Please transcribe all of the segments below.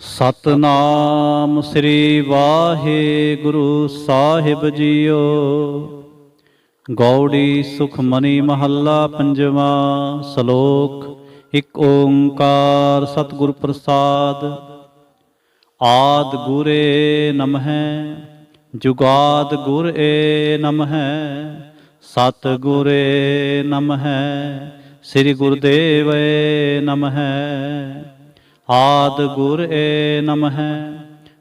ਸਤਨਾਮ ਸ੍ਰੀ ਵਾਹਿਗੁਰੂ ਸਾਹਿਬ JIO. Gauri Sukhmani ਮਹੱਲਾ ਪੰਜਵਾਂ। ਸ਼ਲੋਕ। ਇਕ ਓੰਕਾਰ ਸਤਿਗੁਰ ਪ੍ਰਸਾਦ। ਆਦਿ ਗੁਰੇ ਨਮਹਿ ਜੁਗਾਦਿ ਗੁਰ ਏ ਨਮਹਿ। ਸਤਿਗੁਰੇ ਨਮਹਿ ਸ੍ਰੀ ਗੁਰਦੇਵੇ ਨਮਹਿ। ਆਦਿ ਗੁਰ ਏ ਨਮਹਿ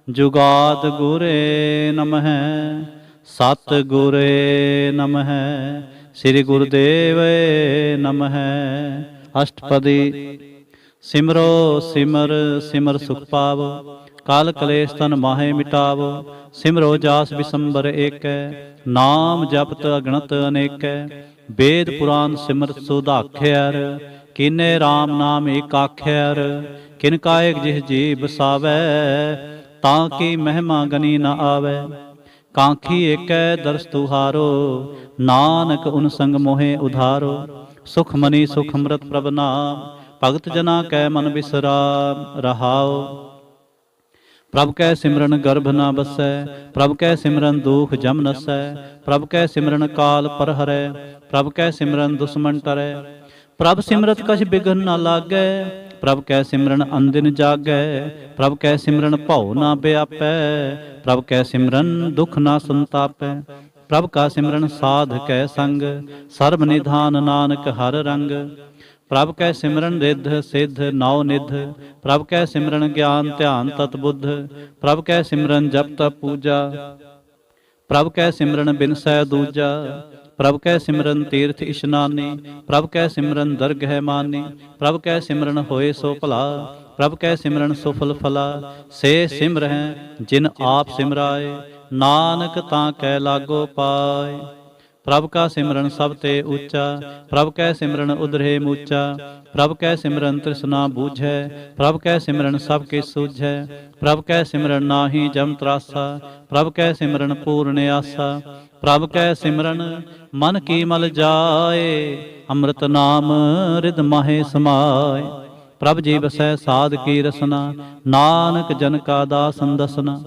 ਜੁਗਾਦਿ ਗੁਰ ਏ ਨਮਹਿ। ਸਤਿਗੁਰ ਏ ਨਮਹਿ ਸ੍ਰੀ ਗੁਰਦੇਵੇ ਨਮਹਿ। ਅਸ਼ਟਪਦੀ। ਸਿਮਰੋ ਸਿਮਰ ਸਿਮਰ ਸੁਖ ਪਾਵੋ, ਕਾਲ ਕਲੇਸ਼ ਤਨ ਮਾਹੇ ਮਿਟਾਵੋ। ਸਿਮਰੋ ਜਾਸ ਬਿਸੰਬਰ ਏਕੈ, ਨਾਮ ਜਪਤ ਅਗਣਤ ਅਨੇਕੈ। ਵੇਦ ਪੁਰਾਨ ਸਿਮਰਤ ਸੁਧਾਖਿਆਰ, ਕੀਨੇ RAM ਨਾਮ ਏਕ ਆਖਿਆਰ। ਕਿਨ ਕਾਇਕ ਜਿਹ ਜੀ ਬਸਾਵੈ, ਤਾਂ ਕੀ ਮਹਿਮਾ ਗਨੀ ਨ ਆਵੈ। ਕਾਂਖੀ ਏਕੈ ਦਰਸ ਤੁਹਾਰੋ, ਨਾਨਕ ਉਨ ਸੰਗ ਮੋਹਿ ਉਧਾਰੋ। ਸੁਖ ਮਨੀ ਸੁਖ ਅੰਮ੍ਰਿਤ ਪ੍ਰਭ ਨਾਮ, ਭਗਤ ਜਨਾ ਕੈ ਮਨ ਬਿਸਰਾਮ ਰਹਾਉ। ਪ੍ਰਭ ਕੈ ਸਿਮਰਨ ਗਰਭ ਨ ਬਸੈ, ਪ੍ਰਭ ਕੈ ਸਿਮਰਨ ਦੁਖ ਜਮ ਨਸੈ। ਪ੍ਰਭ ਕੈ ਸਿਮਰਨ ਕਾਲ ਪਰ ਹਰੈ, ਪ੍ਰਭ ਕੈ ਸਿਮਰਨ ਦੁਸ਼ਮਨ ਟਰੈ। ਪ੍ਰਭ ਸਿਮਰਤ ਕਛ ਬਿਘਨ ਨ ਲਾਗੈ, ਪ੍ਰਭ ਕੈ ਸਿਮਰਨ ਅਨਦਿਨ ਜਾਗੈ। ਪ੍ਰਭ ਕੈ ਸਿਮਰਨ ਭਉ ਨ ਬਿਆਪੈ, ਪ੍ਰਭ ਕੈ ਸਿਮਰਨ ਦੁਖ ਨ ਸੰਤਾਪੈ। ਪ੍ਰਭ ਕਾ ਸਿਮਰਨ ਸਾਧ ਕੈ ਸੰਗ, ਸਰਬ ਨਿਧਾਨ ਨਾਨਕ ਹਰ ਰੰਗ। ਪ੍ਰਭ ਕੈ ਸਿਮਰਨ ਰਿੱਧ ਸਿੱਧ ਨੌ ਨਿਧ, ਪ੍ਰਭ ਕੈ ਸਿਮਰਨ ਗਿਆਨ ਧਿਆਨ ਤਤ ਬੁੱਧ। ਪ੍ਰਭ ਕੈ ਸਿਮਰਨ ਜਪ ਤਪ ਪੂਜਾ, ਪ੍ਰਭ ਕੈ ਸਿਮਰਨ ਬਿਨਸੈ ਦੂਜਾ। ਪ੍ਰਭ ਕੈ ਸਿਮਰਨ ਤੀਰਥ ਇਸ਼ਨਾਨੀ, ਪ੍ਰਭ ਕੈ ਸਿਮਰਨ ਦਰਗਹਿ ਮਾਨੀ। ਪ੍ਰਭ ਕੈ ਸਿਮਰਨ ਹੋਏ ਸੋ ਭਲਾ, ਪ੍ਰਭ ਕੈ ਸਿਮਰਨ ਸੁਫਲ ਫਲਾ। ਸੇ ਸਿਮਰਹਿ ਜਿਨ ਆਪ ਸਿਮਰਾਏ, ਨਾਨਕ ਤਾਂ ਕੈ ਲਾਗੋ ਪਾਏ। ਪ੍ਰਭ ਕਾ ਸਿਮਰਨ ਸਭ ਤੇ ਉੱਚਾ, ਪ੍ਰਭ ਕੈ ਸਿਮਰਨ ਉਧਰੇ ਮੂਚਾ। ਪ੍ਰਭ ਕੈ ਸਿਮਰਨ ਤ੍ਰਿਸ਼ਨਾ ਬੂਝੈ, ਪ੍ਰਭ ਕੈ ਸਿਮਰਨ ਸਭ ਕੀ ਸੂਝੈ। ਪ੍ਰਭ ਕੈ ਸਿਮਰਨ ਨਾਹੀ ਜਮ ਤਰਾਸਾ, ਪ੍ਰਭ ਕੈ ਸਿਮਰਨ ਪੂਰਨ ਆਸਾ। ਪ੍ਰਭ ਕੈ ਸਿਮਰਨ ਮਨ ਕੀ ਮਲ ਜਾਏ, ਅੰਮ੍ਰਿਤ ਨਾਮ ਰਿਦ ਮਾਹੇ ਸਮਾਏ। ਪ੍ਰਭ ਜੀ ਬਸੈ ਸਾਧ ਕੀ ਰਸਨਾ, ਨਾਨਕ ਜਨ ਕਾ ਦਾਸਨ ਦਸਨਾ।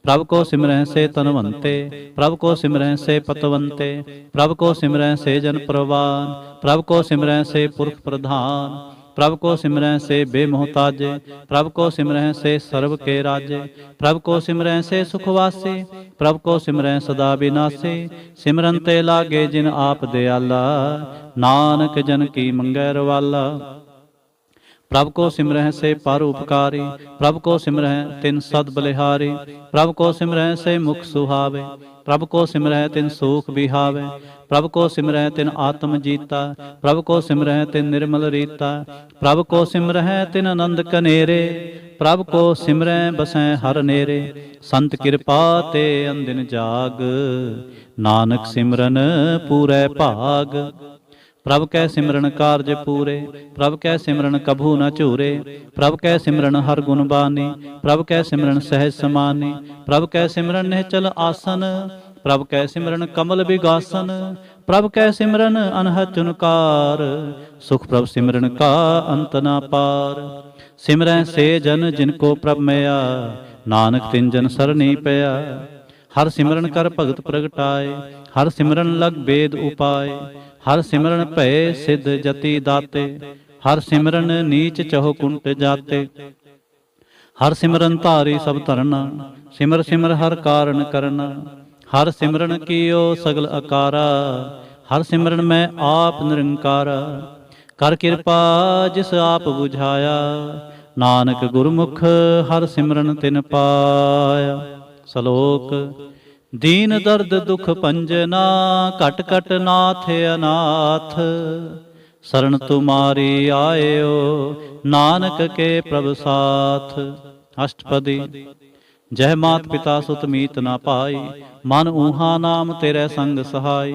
ਪ੍ਰਭ ਕੋ ਸਿਮਰਹਿ ਸੇ ਤਨਵੰਤੇ, ਪ੍ਰਭ ਕੋ ਸਿਮਰਹਿ ਸੇ ਪਤਵੰਤੇ। ਪ੍ਰਭ ਕੋ ਸਿਮਰਹਿ ਸੇ ਜਨ ਪ੍ਰਵਾਨ, ਪ੍ਰਭ ਕੋ ਸਿਮਰਹਿ ਸੇ ਪੁਰਖ ਪ੍ਰਧਾਨ। ਪ੍ਰਭ ਕੋ ਸਿਮਰਹਿ ਸੇ ਬੇਮੋਹਤਾਜੇ, ਪ੍ਰਭ ਕੋ ਸਿਮਰਹਿ ਸੇ ਸਰਬ ਕੇ ਰਾਜੇ। ਪ੍ਰਭ ਕੋ ਸਿਮਰਹਿ ਸੇ ਸੁਖ ਵਾਸੇ, ਪ੍ਰਭ ਕੋ ਸਿਮਰਹਿ ਸਦਾ ਬਿਨਾਸੇ। ਸਿਮਰਨ ਤੇ ਲਾਗੇ ਜਿਨ ਆਪ ਦਿਆਲਾ, ਨਾਨਕ ਜਨ ਕੀ ਮੰਗੈ ਰਵਾਲਾ। ਪ੍ਰਭ ਕੋ ਸਿਮਰਹਿ ਸੇ ਪਰ ਉਪਕਾਰੀ, ਪ੍ਰਭ ਕੋ ਸਿਮਰਹਿ ਤਿਨ ਸਦ ਬਲਿਹਾਰੀ। ਪ੍ਰਭ ਕੋ ਸਿਮਰਹਿ ਸੇ ਮੁਖ ਸੁਹਾਵੇ, ਪ੍ਰਭ ਕੋ ਸਿਮਰਹਿ ਤਿਨ ਸੂਖ ਬਿਹਾਵੇ। ਪ੍ਰਭ ਕੋ ਸਿਮਰਹਿ ਤਿਨ ਆਤਮ ਜੀਤਾ, ਪ੍ਰਭ ਕੋ ਸਿਮਰਹਿ ਤਿਨ ਨਿਰਮਲ ਰੀਤਾ। ਪ੍ਰਭ ਕੋ ਸਿਮਰਹਿ ਤਿਨ ਆਨੰਦ ਕਨੇਰੇ, ਪ੍ਰਭ ਕੋ ਸਿਮਰਹਿ ਬਸੈ ਹਰ ਨੇਰੇ। ਸੰਤ ਕਿਰਪਾ ਤੇ ਅੰਦਿਨ ਜਾਗ, ਨਾਨਕ ਸਿਮਰਨ ਪੂਰੈ ਭਾਗ। ਪ੍ਰਭ ਕੈ ਸਿਮਰਨ ਕਾਰਜ ਪੂਰੇ, ਪ੍ਰਭ ਕੈ ਸਿਮਰਨ ਕਭੂ ਨ ਝੂਰੇ। ਪ੍ਰਭ ਕੈ ਸਿਮਰਨ ਹਰ ਗੁਣ ਬਾਨੀ, ਪ੍ਰਭ ਕੈ ਸਿਮਰਨ ਸਹਿਜ ਸਮਾਨੀ। ਪ੍ਰਭ ਕੈ ਸਿਮਰਨ ਨਿਹਚਲ ਆਸਨ, ਪ੍ਰਭ ਕੈ ਸਿਮਰਨ ਕਮਲ ਬਿਗਾਸਨ। ਪ੍ਰਭ ਕੈ ਸਿਮਰਨ ਅਨਹਦ ਚੁਨਕਾਰ, ਸੁਖ ਪ੍ਰਭ ਸਿਮਰਨ ਕਾ ਅੰਤ ਨ ਪਾਰ। ਸਿਮਰੈ ਸੇ ਜਨ ਜਿਨ ਕੋ ਪ੍ਰਭ ਮਿਆ, ਨਾਨਕ ਤਿਨ ਜਨ ਸਰਣੀ ਪਿਆ। ਹਰ ਸਿਮਰਨ ਕਰ ਭਗਤ ਪ੍ਰਗਟਾਏ, ਹਰ ਸਿਮਰਨ ਲਗ ਬੇਦ ਉਪਾਏ। ਹਰ ਸਿਮਰਨ ਭਏ ਸਿਧ ਜਤੀ ਦਾਤੇ, ਹਰ ਸਿਮਰਨ ਨੀਚ ਚਹੁ ਕੁੰਟ ਜਾਤੇ। ਹਰ ਸਿਮਰਨ ਧਾਰੀ ਸਭ ਧਰਨਾ, ਸਿਮਰ ਸਿਮਰ ਹਰ ਕਾਰਨ ਕਰਨਾ। ਹਰ ਸਿਮਰਨ ਕੀਓ ਸਗਲ ਅਕਾਰਾ, ਹਰ ਸਿਮਰਨ ਮੈਂ ਆਪ ਨਿਰੰਕਾਰਾ। ਕਰ ਕਿਰਪਾ ਜਿਸ ਆਪ ਬੁਝਾਇਆ, ਨਾਨਕ ਗੁਰਮੁਖ ਹਰ ਸਿਮਰਨ ਤਿਨ ਪਾਇਆ। ਸ਼ਲੋਕ। ਦੀਨ ਦਰਦ ਦੁਖ ਭੰਜਨਾ, ਘਟ ਘਟ ਨਾਥ ਅਨਾਥ। ਸਰਣ ਤੁਮਾਰੀ ਆਇਓ, ਨਾਨਕ ਕੇ ਪ੍ਰਭ ਸਾਥ। ਅਸ਼ਟਪਦੀ। ਜਹ ਮਾਤ ਪਿਤਾ ਸੁਤ ਮੀਤ ਨਾ ਪਾਈ, ਮਨ ਊਹਾ ਨਾਮ ਤੇਰੇ ਸੰਗ ਸਹਾਈ।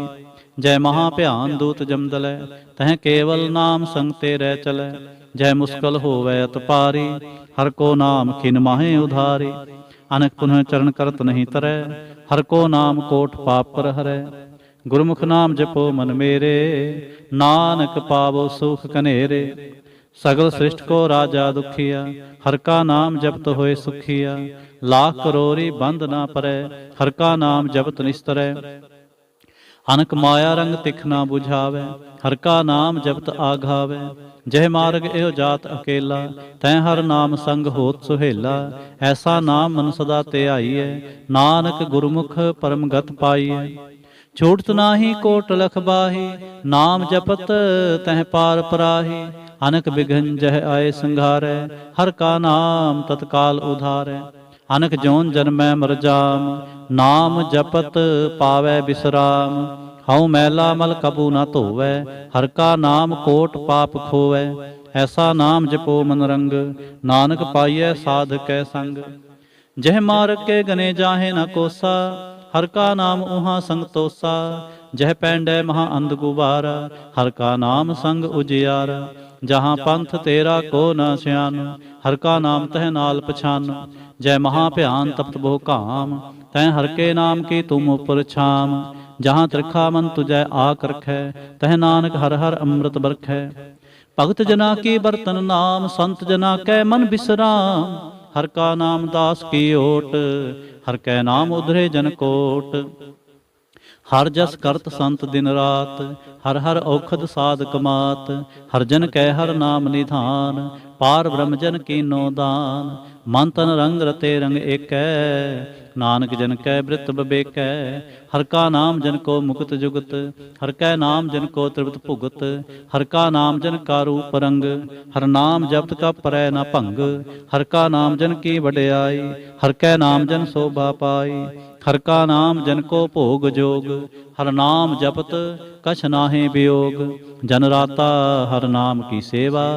ਜੈ ਮਹਾ ਭਿਆਨ ਦੂਤ ਜਮਦਲੈ, ਤਹ ਕੇਵਲ ਨਾਮ ਸੰਗ ਤੇਰੇ ਚਲੈ। ਜੈ ਮੁਸਕਲ ਹੋਵੈ ਅਤ ਪਾਰੀ, ਹਰ ਕੋ ਨਾਮ ਖਿਨ ਮਾਹੇ ਉਧਾਰੀ। ਅਨਕ ਪੁਨਹ ਚਰਨ ਕਰਤ ਨਹੀਂ ਤਰੈ, ਹਰ ਕੋ ਨਾਮ ਕੋਟ ਪਾਪ ਪਰ ਹਰੈ। ਗੁਰਮੁਖ ਨਾਮ ਜਪੋ ਮਨ ਮੇਰੇ, ਨਾਨਕ ਪਾਵੋ ਸੁਖ ਕਨੇਰੇ। सगल सृष्ट को राजा दुखिया, हर का नाम जपत होए सुखिया। लाख करोरी बंद ना परै, हर का नाम जपत निस्तरै। अनक माया रंग तिख ना बुझावे, हर का नाम जपत आघावे। जह मार्ग एहो जात अकेला, तैं हर नाम संग होत सुहेला। ऐसा नाम मन सदा ते आईए, नानक गुरमुख परम गत पाईए। छूटत नाही कोट लख बाही, नाम जपत तह पार पराही। अनक बिघन जह आए संघारै, हर का नाम तत्काल उधारै। अनक जोन जन्मै मर जाम, नाम जपत पावै बिसराम। हऊँ मैला मल कबू न धोवै, हर का नाम कोट पाप खोवै। ऐसा नाम जपो मन रंग, नानक पाइयै साध कै संग। जह मार्ग के गने जाहे न कोसा, हर का नाम उहाँ संग तोसा। जह पैंडै महा अंध गुबारा, हर का नाम संग उजियारा। जहाँ पंथ तेरा को न स्यान, हर का नाम तह नाल पछान। जय महा भयान तप्त बहु काम, तैं हर के नाम की तुम उपर छाम। जहाँ त्रिखा मन तुझै आक रखै, तह नानक हर हर अमृत बरखै। भगत जना की बरतन नाम, संत जना कै मन बिसराम। हर का नाम दास की ओट, हर कै नाम उधरे जन कोट। हर जस करत संत दिन रात, हर हर औखद साध कमात। हर जन कै हर नाम निधान, पार ब्रह्म जन कीनो दान। मन तन रंग रते रंग एकै, नानक जन कै बृत बबेकै। हर का नाम जन को मुकुत जुगत, हर कै नाम जन को त्रिवत भुगत। हर का नाम जन का रूप रंग, हर नाम जपत का परै न भंग। हर का नाम जन की वड्याई, हर कै नाम जन शोभा पाई। हर का नाम जन को भोग जोग, हर नाम जपत कछ नाहे वियोग। जन राता हर नाम की सेवा,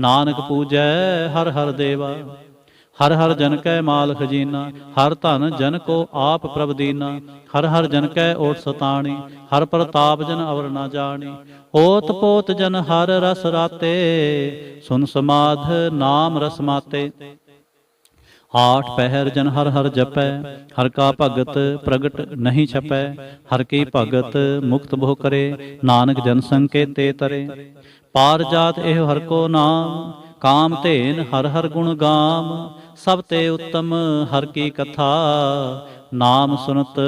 नानक पूजै हर हर देवा। हर हर जन कै माल खजीना, हर धन जन को आप प्रभ दीना। हर हर जन कै ओट सताणी, हर प्रताप जन अवर न जानी। ओत पोत जन हर रस राते, सुन समाध नाम रस माते। आठ पहर जन हर हर जपै, हर का भगत प्रगट नहीं छपै। हर की भगत मुक्त बहु करे, नानक जन संकेते तरे। पार जात एहो हर को नाम, काम धेन हर हर गुण गाम। सब ते उत्तम हर की कथा, नाम सुनत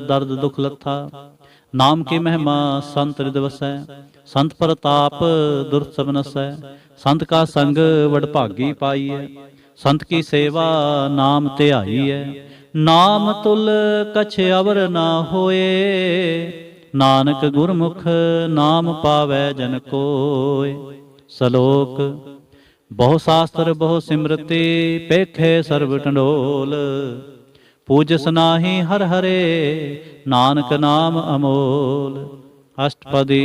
दर्द दुख लथा। नाम की महिमा संत हृद वसै, संत प्रताप दुर्त सब नसै। संत का संग वडभागी पाईऐ, संत की सेवा नाम ध्याई है। नाम तुल कछ अवर ना होए, नानक गुरमुख नाम पावै जन कोय। सलोक बहु शास्त्र बहु सिमरति, पेखे सर्व टंडोल। पूजस नाहि हर हरे, नानक नाम अमोल। अष्टपदी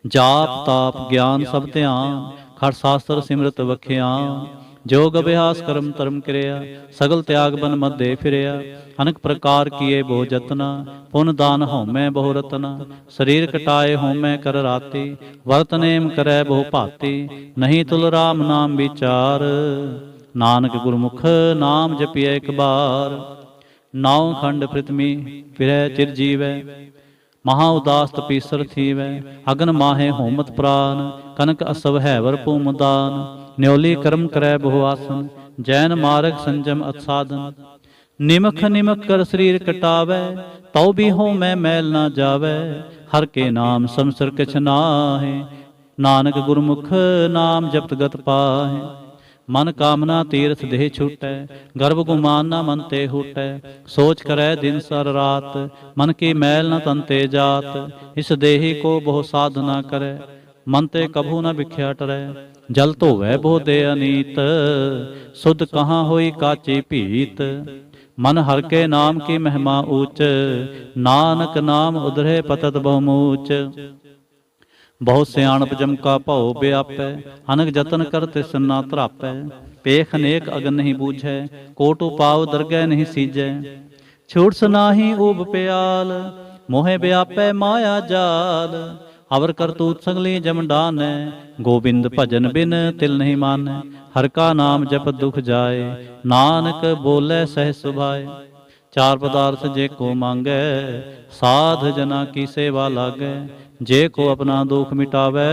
जाप ताप ज्ञान सब ध्यान, खट शास्त्र सिमरत वखियान। जोग अभ्यास कर्म धर्म क्रिया, सगल त्याग बन मध्य फिरिया। अनेक प्रकार किए बहु जतना, पुन दान होमै बहु रतना। शरीर कटाए होमै कर राति, वर्त नेम करै बहु भांति। नहीं तुल राम नाम विचार, नानक गुरमुख नाम जपिए एक बार। नौ खंड पृथ्वी फिरै चिर जीवै, महा उदास तपीसर थीवै। अगन माहे होमत प्राण, कनक असव हैवर भूम दान। न्योली कर्म करै बहु आसन, जैन मार्ग संजम असाधन। निमख निमख कर शरीर कटावै, तौ भी हो मैं मैल ना जावै। हर के नाम समसर किछ नाहि, नानक गुरमुख नाम जपत गत पाहि। मन कामना तीर्थ देह छूटै, गर्भ गुमान न मन ते हूटै। सोच करै दिन सर रात, मन की मैल न तन ते जात। इस देही को बहु साधना करै, मन ते कभू न बिख्या टरै। जल धोवै बहु दे अनीत, सुध कहाँ होई काची भीत। मन हर के नाम की महिमा ऊच, नानक नाम उधरे पतत बहुमूच। बहुत सियाणप जम का भौ व्यापै, अनक जतन कर तिस ना धरापै। पेख अनेक अगन नहीं बूझै, कोट उपाव दरगह नहीं सीजै। छूट सनाही ऊब प्याल, मोहे व्यापै माया जाल। अवर करतूत सगली जम डानै, गोबिंद भजन बिन तिल नहीं मानै। हर का नाम जप दुख जाए, नानक बोले सह सुभाए। चार पदार्थ जे को मांगै, साध जना की सेवा लागै। जे को अपना दुख मिटावै,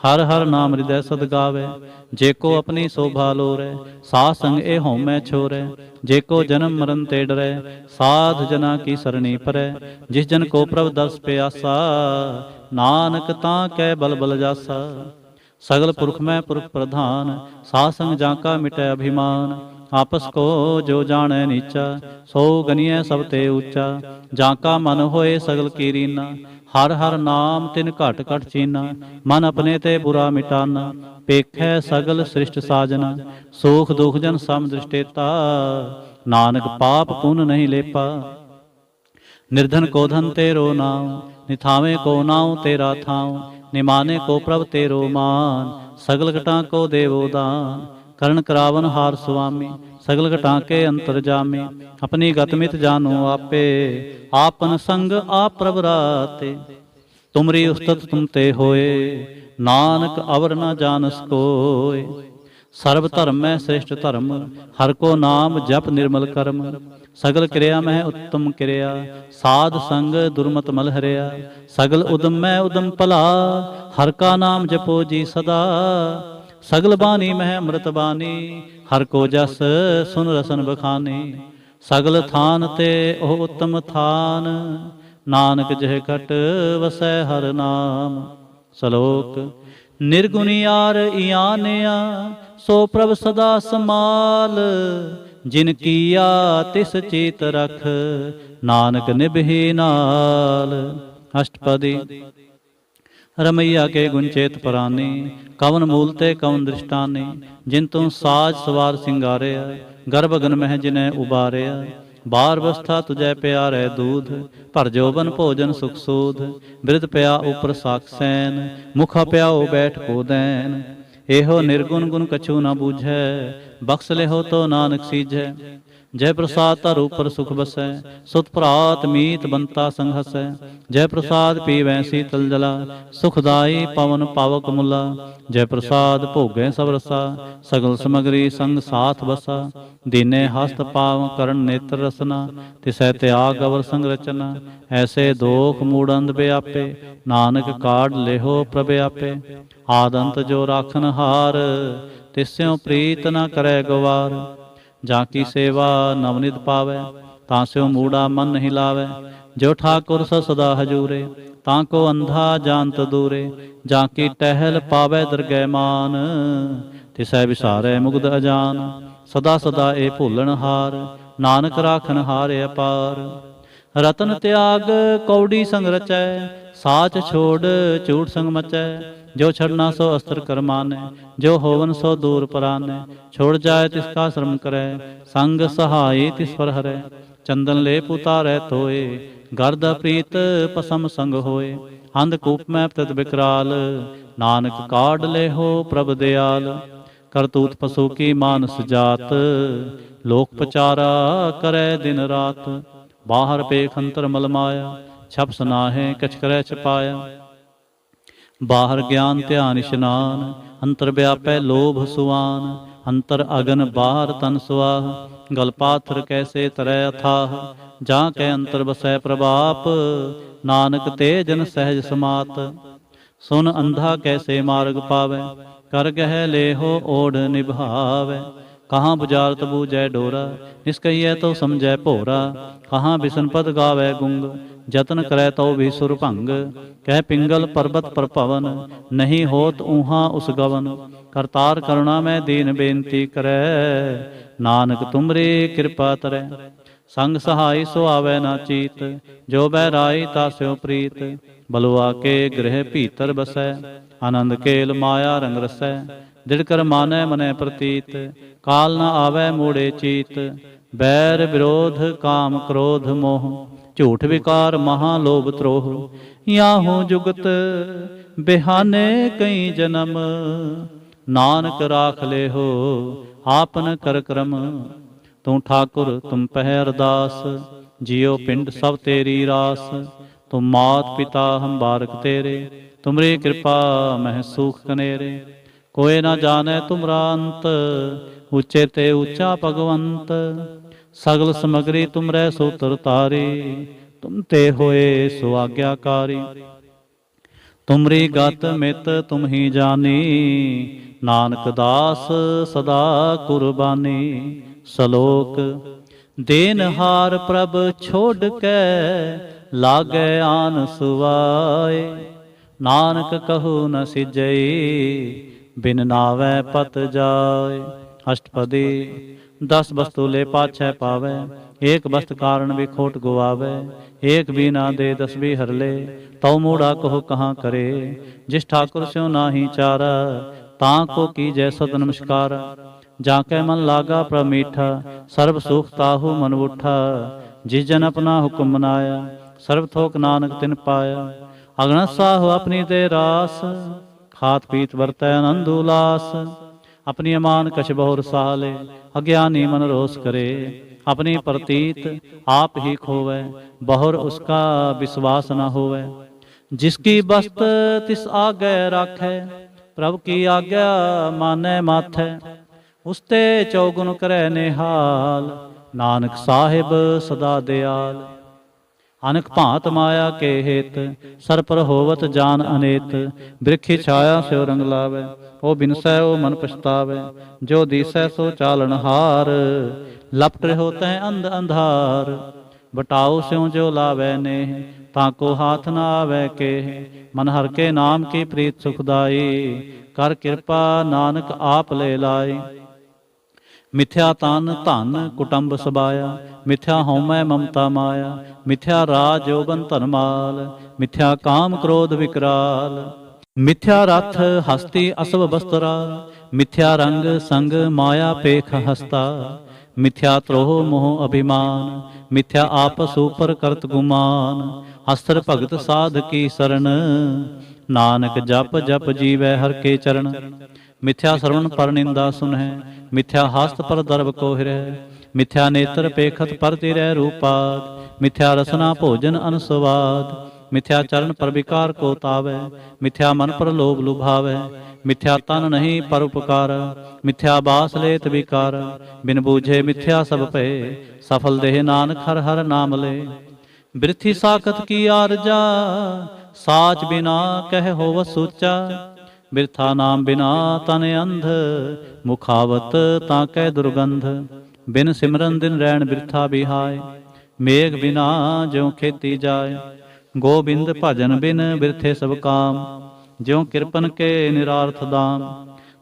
हर हर नाम हृदय सद गावे। जेको अपनी शोभा लोरै, साध संग ए होमै छोरै। जेको जन्म मरण ते डरै, साध जना की सरणी परै। जिस जन को प्रभ दर्श प्यासा, नानक तां कै बल बल जासा। सगल पुरख में पुरख प्रधान, साध संग जाका मिटै अभिमान। आपस को जो जाने नीचा, सो गनिय सब ते ऊंचा। जाका मन होए सगल की रीना, हर हर नाम तिन घट घट चीना। मन अपने ते बुरा मिटाना, पेखै सगल सृष्ट साजना। सुख दुख जन सम दृष्टेता, नानक पाप पुन नहीं लेपा। निर्धन को धन तेरो नाम, निथावे को नाम तेरा थाम। निमाने को प्रभ तेरो मान, सगल घटा को देवो दान। करण करावन हार सुआमी, सगल घटा के अंतर जामे। अपनी गत मित जानो आपे, आपन संग आप प्रभ राते। तुमरी उस्तत तुम ते होए, नानक अवर न जानस कोय। सर्व धर्म में श्रेष्ठ धर्म, हर को नाम जप निर्मल कर्म। सगल क्रिया में उत्तम क्रिया, साध संग दुर्मत मल हरिया। सगल उदम में उदम भला, हर का नाम जपो जी सदा। सगल बानी मह अमृत बानी, हर को जस सुन रसन बखानी। सगल थान ते ओह उत्तम थान, नानक जह घट वसै हर नाम। सलोक निर्गुणियार इयानिया, सो प्रभ सदा समाल। जिन किया तिस चीत रख, नानक निभहि नाल। अष्टपदी। रमैया के गुणचेत परानी, कवन मूल ते कवन दृष्टानी। जिन तुम साज सवार सिंगारिया, गर्भगन मह जिन्हें उबारिया। बार अवस्था तुझे प्यारे दूध, भर जोबन भोजन सुख सूध। बिरद प्या उपर साक्षैन, मुखा प्याओ बैठ को दैन। एहो निर्गुण गुण कछु न बूझै, बख्श लेहो तो नानक सीझै। जय प्रसाद तर ऊपर सुख बसै, सुत भरात मीत बंता संग हसै। जय प्रसाद पीवै शीतल जला, सुखदाई पवन पावक मुला। जय प्रसाद भोगै सब रसा, सगल समगरी संग साथ बसा। दीने हस्त पाव करण नेत्र रसना, तिसै त्याग अवर संग रचना। ऐसे दोख मूढ़ व्यापे, नानक काढ़ लेहो प्रभ आपे। आदंत जो राखन हार, तिस्यों प्रीत न करै गवार। जाकी सेवा नवनित पावै, तास्यों मूढ़ा मन नहीं लावै। जो ठाकुर सदा हजूरे, ताको अंधा जानत दूरे। जाकी टहल पावै दरगह मान, तिसै विसारै मुग्ध अजान। सदा सदा ए भूलन हार, नानक राखन हार अपार। रतन त्याग कौड़ी संग रचै, साच छोड़ झूठ संग मचै। जो छड़ना सो अस्त्र करमाने, जो होवन सो दूर पराने। छोड़ जाए तिसका श्रम करे, संग सहाय तिस पर हरै। चंदन लेप उतारै तोए, गर्द प्रीत पसम संग होए। अंधकूप में तद विकराल, नानक काढ़ ले हो प्रभ दयाल। करतूत पशु की मानस जात, लोक पचारा करे दिन रात। बाहर पेख अंतर मल माया, छप सनाहे कछ करे छपाया। बाहर ज्ञान ध्यान इशनान, अंतर व्यापै लोभ सुआन। अंतर अगन बाहर तन सुआह, गल पाथर कैसे तरह अथाह। जा कै अंतर बसै प्रभाप, नानक ते जन सहज समात। सुन अंधा कैसे मार्ग पावै, कर गह लेहो ओढ़ निभावै। कहाँ बुझारत बूझै डोरा, निष्कहियै तो समझै भोरा। कहाँ बिसन पद गावै गुंग, जतन करै तो भी सुर भंग। कह पिंगल पर्वत पर पवन, नहीं होत ऊहा उस गवन। करतार करुणा में दीन बेनती करै, नानक तुमरी कृपा तरै। संग सहाय सो आवै ना चीत, जो बैराई तास्यो प्रीत। बलुआ के गृह भीतर बसै, आनंद केल माया रंग रसै। दिड़कर मानै मनै प्रतीत, काल न आवै मूढ़े चीत। बैर विरोध काम क्रोध मोह, झूठ विकार महालोभ त्रोह। याहू जुगत बिहाने कई जन्म, नानक राख ले हो आपन कर क्रम। तू ठाकुर तुम पह अरदास, जियो पिंड सब तेरी रास। तुम मात पिता हम बारक तेरे, तुमरी कृपा मह सुख कनेरे। कोई न जाने तुमरा अंत, ऊंचे ते ऊंचा भगवंत। सगल समगरी तुमरे सूत्र तारी, तुम ते होए सो आज्ञाकारी। ਤੁਮਰੀ ਗਤ ਮਿਤ ਤੁਮ ਹੀ ਜਾਨੀ, ਨਾਨਕ ਦਾਸ ਸਦਾ ਕੁਰਬਾਨੀ। ਸ਼ਲੋਕ। ਦੇਨਹਾਰ ਪ੍ਰਭ ਛੋੜ ਕੇ, ਲਾਗੈ ਆਨ ਸੁਵਾਏ। ਨਾਨਕ ਕਹੂ ਨ ਸਿਜਈ, ਬਿਨ ਨਾਵੈ ਪਤ ਜਾਏ। ਅਸ਼ਟਪਦੀ। 10 ਬਸਤੂ ਲੈ ਪਾਛੈ ਪਾਵੈ, ਏਕ ਬਸਤ ਕਾਰਨ ਵੀ ਖੋਟ ਗਵਾਵੈ। ਏਕ ਵੀ ਨਾ ਦੇ 10 ਵੀ ਹਰ ਲੈ, ਤਉ ਮੂੜਾ ਕਹੋ ਕਹਾਂ ਕਰੇ। ਜਿਸ ਠਾकुर ਸਿਉ ਨਾਹੀ ਚਾਰਾ, ਤਾਂ ਕੋ ਕੀਜੈ ਸਦ ਨਮਸਕਾਰ। ਜਾ ਕੈ ਮਨ ਲਾਗਾ ਪ੍ਰਭ ਮੀਠਾ, ਸਰਬ ਸੁਖ ਤਾਹੂ ਮਨ ਉਠਾ। ਜਿਸ ਜਨ ਆਪਣਾ ਹੁਕਮ ਮਨਾਇਆ, ਸਰਬ ਥੋਕ ਨਾਨਕ ਤਿਨ ਪਾਇਆ। ਅਗਣਸ ਸਾਹੁ ਆਪਣੀ ਤੇ ਰਾਸ, ਖਾਤ ਪੀਤ ਵਰਤੈ ਆਨੰਦ ਉਲਾਸ। ਆਪਣੀ ਅਮਾਨ ਕਛ ਬਹੁਰ ਸਾਲੇ, ਅਗਿਆਨੀ ਮਨ ਰੋਸ ਕਰੇ। ਆਪਣੀ ਪ੍ਰਤੀਤ ਆਪ ਹੀ ਖੋਵੈ, ਬਹੁਰ ਉਸਕਾ ਵਿਸ਼ਵਾਸ ਨਾ ਹੋਵੈ। ਜਿਸ ਕੀ ਬਸਤ ਤਿਸ ਆਗੈ ਰਾਖੈ, ਪ੍ਰਭ ਕੀ ਆਗਿਆ ਮਾਨੈ ਮਾਥੈ। ਉਸਤੇ ਚੌਗੁਣ ਕਰੈ ਨਿਹਾਲ, ਨਾਨਕ ਸਾਹਿਬ ਸਦਾ ਦਿਆਲ। ਅਨਕ ਭਾਂਤ ਮਾਇਆ ਕੇ ਹੇਤ, ਸਰ ਪਰ ਹੋਵਤ ਜਾਨ ਅਨੇਤ। ਬ੍ਰਿਖੀ ਛਾਇਆ ਸਿਉ ਰੰਗ ਲਾਵੈ, ਉਹ ਬਿਨਸੈ ਉਹ ਮਨ ਪਛਤਾਵੈ। ਜੋ ਦੀਸੈ ਸੋ ਚਾਲਣ ਹਾਰ, ਲਪਟ ਰਹਿਓ ਤੈ ਅੰਧ ਅੰਧਾਰ। ਬਟਾਓ ਸਿਉ ਜੋ ਲਾਵੈ ਨੇਹ, ਤਾਂ ਕੋ ਹਾਥ ਨ ਆਵੈ ਕੇਹ। ਮਨ ਹਰ ਕੇ ਨਾਮ ਕੀ ਪ੍ਰੀਤ ਸੁਖਦਾਈ, ਕਰ ਕਿਰਪਾ ਨਾਨਕ ਆਪ ਲੈ ਲਾਈ। ਮਿਥਿਆ ਤਨ ਧਨ ਕੁਟੰਬ ਸਬਾਇਆ, ਮਿਥਿਆ ਹਉਮੈ ਮਮਤਾ ਮਾਇਆ। ਮਿਥਿਆ ਰਾਜ ਜੋਬਨ ਧਨਮਾਲ, ਮਿਥਿਆ ਕਾਮ ਕ੍ਰੋਧ ਵਿਕਰਾਲ। ਮਿਥਿਆ ਰਥ ਹਸਤੀ ਅਸਵ ਬਸਤਰਾ, ਮਿਥਿਆ ਰੰਗ ਸੰਗ ਮਾਇਆ ਪੇਖ ਹਸਤਾ। ਮਿਥਿਆ ਤ੍ਰੋਹ ਮੋਹ ਅਭਿਮਾਨ, ਮਿਥਿਆ ਆਪਸ ਉਪਰ ਕਰਤ ਗੁਮਾਨ। ਅਸਰ ਭਗਤ ਸਾਧ ਕੀ ਸਰਣ, ਨਾਨਕ ਜਪ ਜਪ ਜੀਵੈ ਹਰ ਕੇ ਚਰਨ। ਮਿਥਿਆ ਸਰਵਣ ਪਰ ਨਿੰਦਾ ਸੁਨਹਿ, ਮਿਥਿਆ ਹਸਤ ਪਰ ਦਰਬ ਕੋ ਹਿਰੈ। ਮਿਥਿਆ ਨੇਤਰ ਪੇਖਤ ਪਰ ਤਿਰੈ ਰੂਪਾਦ, ਮਿਥਿਆ ਰਸਨਾ ਭੋਜਨ ਅਨਸਵਾਦ। ਮਿਥਿਆ ਚਰਨ ਪਰ ਵਿਕਾਰ ਕੋ ਤਾਵੈ, ਮਿਥਿਆ ਮਨ ਪਰ ਲੋਭ ਲੁਭਾਵੈ। ਮਿਥਿਆ ਤਨ ਨਹੀਂ ਪਰ ਉਪਕਾਰ, ਮਿਥਿਆ ਬਾਸ ਲੇਤ ਵਿਕਾਰ। ਬਿਨ ਬੂਝੇ ਮਿਥਿਆ ਸਭ ਭਏ, ਸਫਲ ਦੇਹ ਨਾਨਕ ਹਰ ਹਰ ਨਾਮ ਲੈ। ਬਿਰਥੀ ਸਾਖਤ ਕੀ ਆਰਜਾ, ਸਾਚ ਬਿਨਾ ਕਹਿ ਹੋਵ ਸੂਚਾ। ਬਿਰਥਾ ਨਾਮ ਬਿਨਾ ਤਨ ਅੰਧ, ਮੁਖਾਵਤ ਤਾਂ ਕਹਿ ਦੁਰਗੰਧ। ਬਿਨ ਸਿਮਰਨ ਦਿਨ ਰੈਣ ਬਿਰਥਾ ਬਿਹਾਏ, ਮੇਘ ਬਿਨਾ ਜਿਉ ਖੇਤੀ ਜਾਏ। ਗੋਬਿੰਦ ਭਜਨ ਬਿਨ ਬਿਰਥੇ ਸਭ ਕਾਮ, ਜਿਉ ਕਿਰਪਨ ਕੇ ਨਿਰਾਰਥ ਦਾਮ।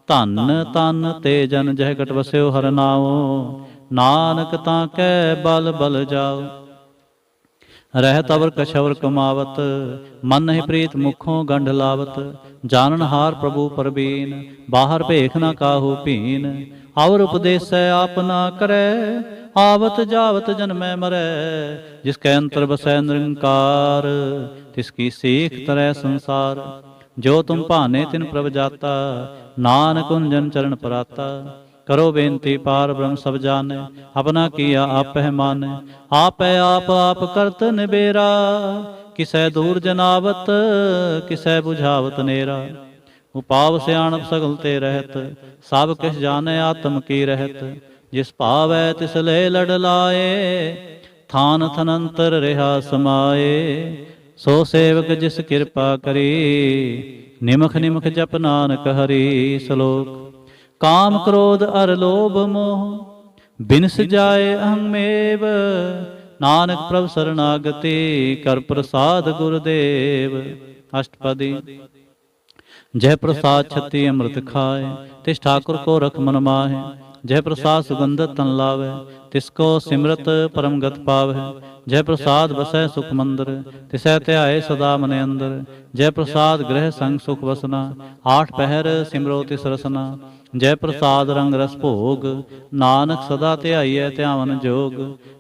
ਧਨ ਤਨ ਤੇ ਜਨ ਜਹ ਘਟ ਵਸਿਓ ਹਰ ਨਾਉ, ਨਾਨਕ ਤਾਂ ਕਹਿ ਬਲ ਬਲ ਜਾਓ। ਰਹਿ ਤਵਰ ਕਛਵਰ ਕਮਾਵਤ, ਮਨ ਨਹੀਂ ਪ੍ਰੀਤ ਮੁਖੋਂ ਗੰਢ ਲਾਵਤ। ਜਾਨਨ ਹਾਰ ਪ੍ਰਭੂ ਪਰਬੀਨ, ਬਾਹਰ ਭੇਖ ਨਾ ਕਾਹੂ ਭੀਨ। ਔਰ ਉਪਦੇਸੈ ਆਪ ਨਾ ਕਰੈ, ਆਵਤ ਜਾਵਤ ਜਨਮੈ ਮਰੈ। ਜਿਸ ਕੈ ਅੰਤਰ ਬਸੈ ਨਿਰੰਕਾਰ, ਤਿਸ ਕੀ ਸੀਖ ਤਰੈ ਸੰਸਾਰ। ਜੋ ਤੁਮ ਭਾਨੇ ਤਿਨ ਪ੍ਰਭ ਜਾਤਾ, ਨਾਨਕ ਉਨ ਚਰਨ ਪਰਾਤਾ। ਕਰੋ ਬੇਨਤੀ ਪਾਰ ਬ੍ਰਹਮ ਸਭ ਜਾਣੈ, ਆਪਣਾ ਕੀਆ ਆਪਹਿ ਮਾਨੈ। ਆਪੈ ਆਪ ਆਪ ਕਰਤ ਨਿਬੇਰਾ, ਕਿਸੈ ਦੂਰ ਜਨਾਵਤ ਕਿਸੈ ਬੁਝਾਵਤ ਨੇਰਾ। ਉਪਾਵ ਸਿਆਣਪ ਸਗਲ ਤੇ ਰਹਿਤ, ਸਭ ਕਿਛ ਜਾਣੈ ਆਤਮ ਕੀ ਰਹਿਤ। ਜਿਸ ਭਾਵੈ ਤਿਸ ਲੈ ਲੜ ਲਾਏ, ਥਾਨ ਥਨੰਤਰ ਰਿਹਾ ਸਮਾਏ। ਸੋ ਸੇਵਕ ਜਿਸ ਕਿਰਪਾ ਕਰੀ, ਨਿਮਖ ਨਿਮਖ ਜਪ ਨਾਨਕ ਹਰੀ। ਸ਼ਲੋਕ। ਕਾਮ ਕ੍ਰੋਧ ਅਰ ਲੋਭ ਮੋਹ, ਬਿਨਸ ਜਾਏ ਅਹੰਮੇਵ। ਨਾਨਕ ਪ੍ਰਭ ਸਰਨਾਗਤੀ, ਕਰ ਪ੍ਰਸਾਦ ਗੁਰਦੇਵ। ਅਸ਼ਟਪਦੀ। ਜਹ ਪ੍ਰਸਾਦ ਛਤੀ ਅੰਮ੍ਰਿਤ ਖਾਏ, ਤਿਸ ਠਾकुर ਕੋ ਰਖ ਮਨ ਮਾਹੇ। ਜਹ ਪ੍ਰਸਾਦ ਸੁਗੰਧਤ ਤਨ ਲਾਵੈ, ਤਿਸ ਕੋ ਸਿਮਰਤ ਪਰਮ ਗਤ ਪਾਵੈ। ਜਹ ਪ੍ਰਸਾਦ ਬਸੈ ਸੁਖ ਮੰਦਰ, ਤਿਸੈ ਧਿਆਏ ਸਦਾ ਮਨ ਅੰਦਰ। ਜਹ ਪ੍ਰਸਾਦ ਗ੍ਰਹਿ ਸੰਗ ਸੁਖ ਵਸਨਾ, ਆਠ ਪਹਿਰ ਸਿਮਰੋ ਤਿਸ ਰਸਨਾ। ਜੈ ਪ੍ਰਸਾਦ ਰੰਗ ਰਸ ਭੋਗ, ਨਾਨਕ ਸਦਾ ਧਿਆਈਐ ਧਿਆਵਨ ਜੋਗ।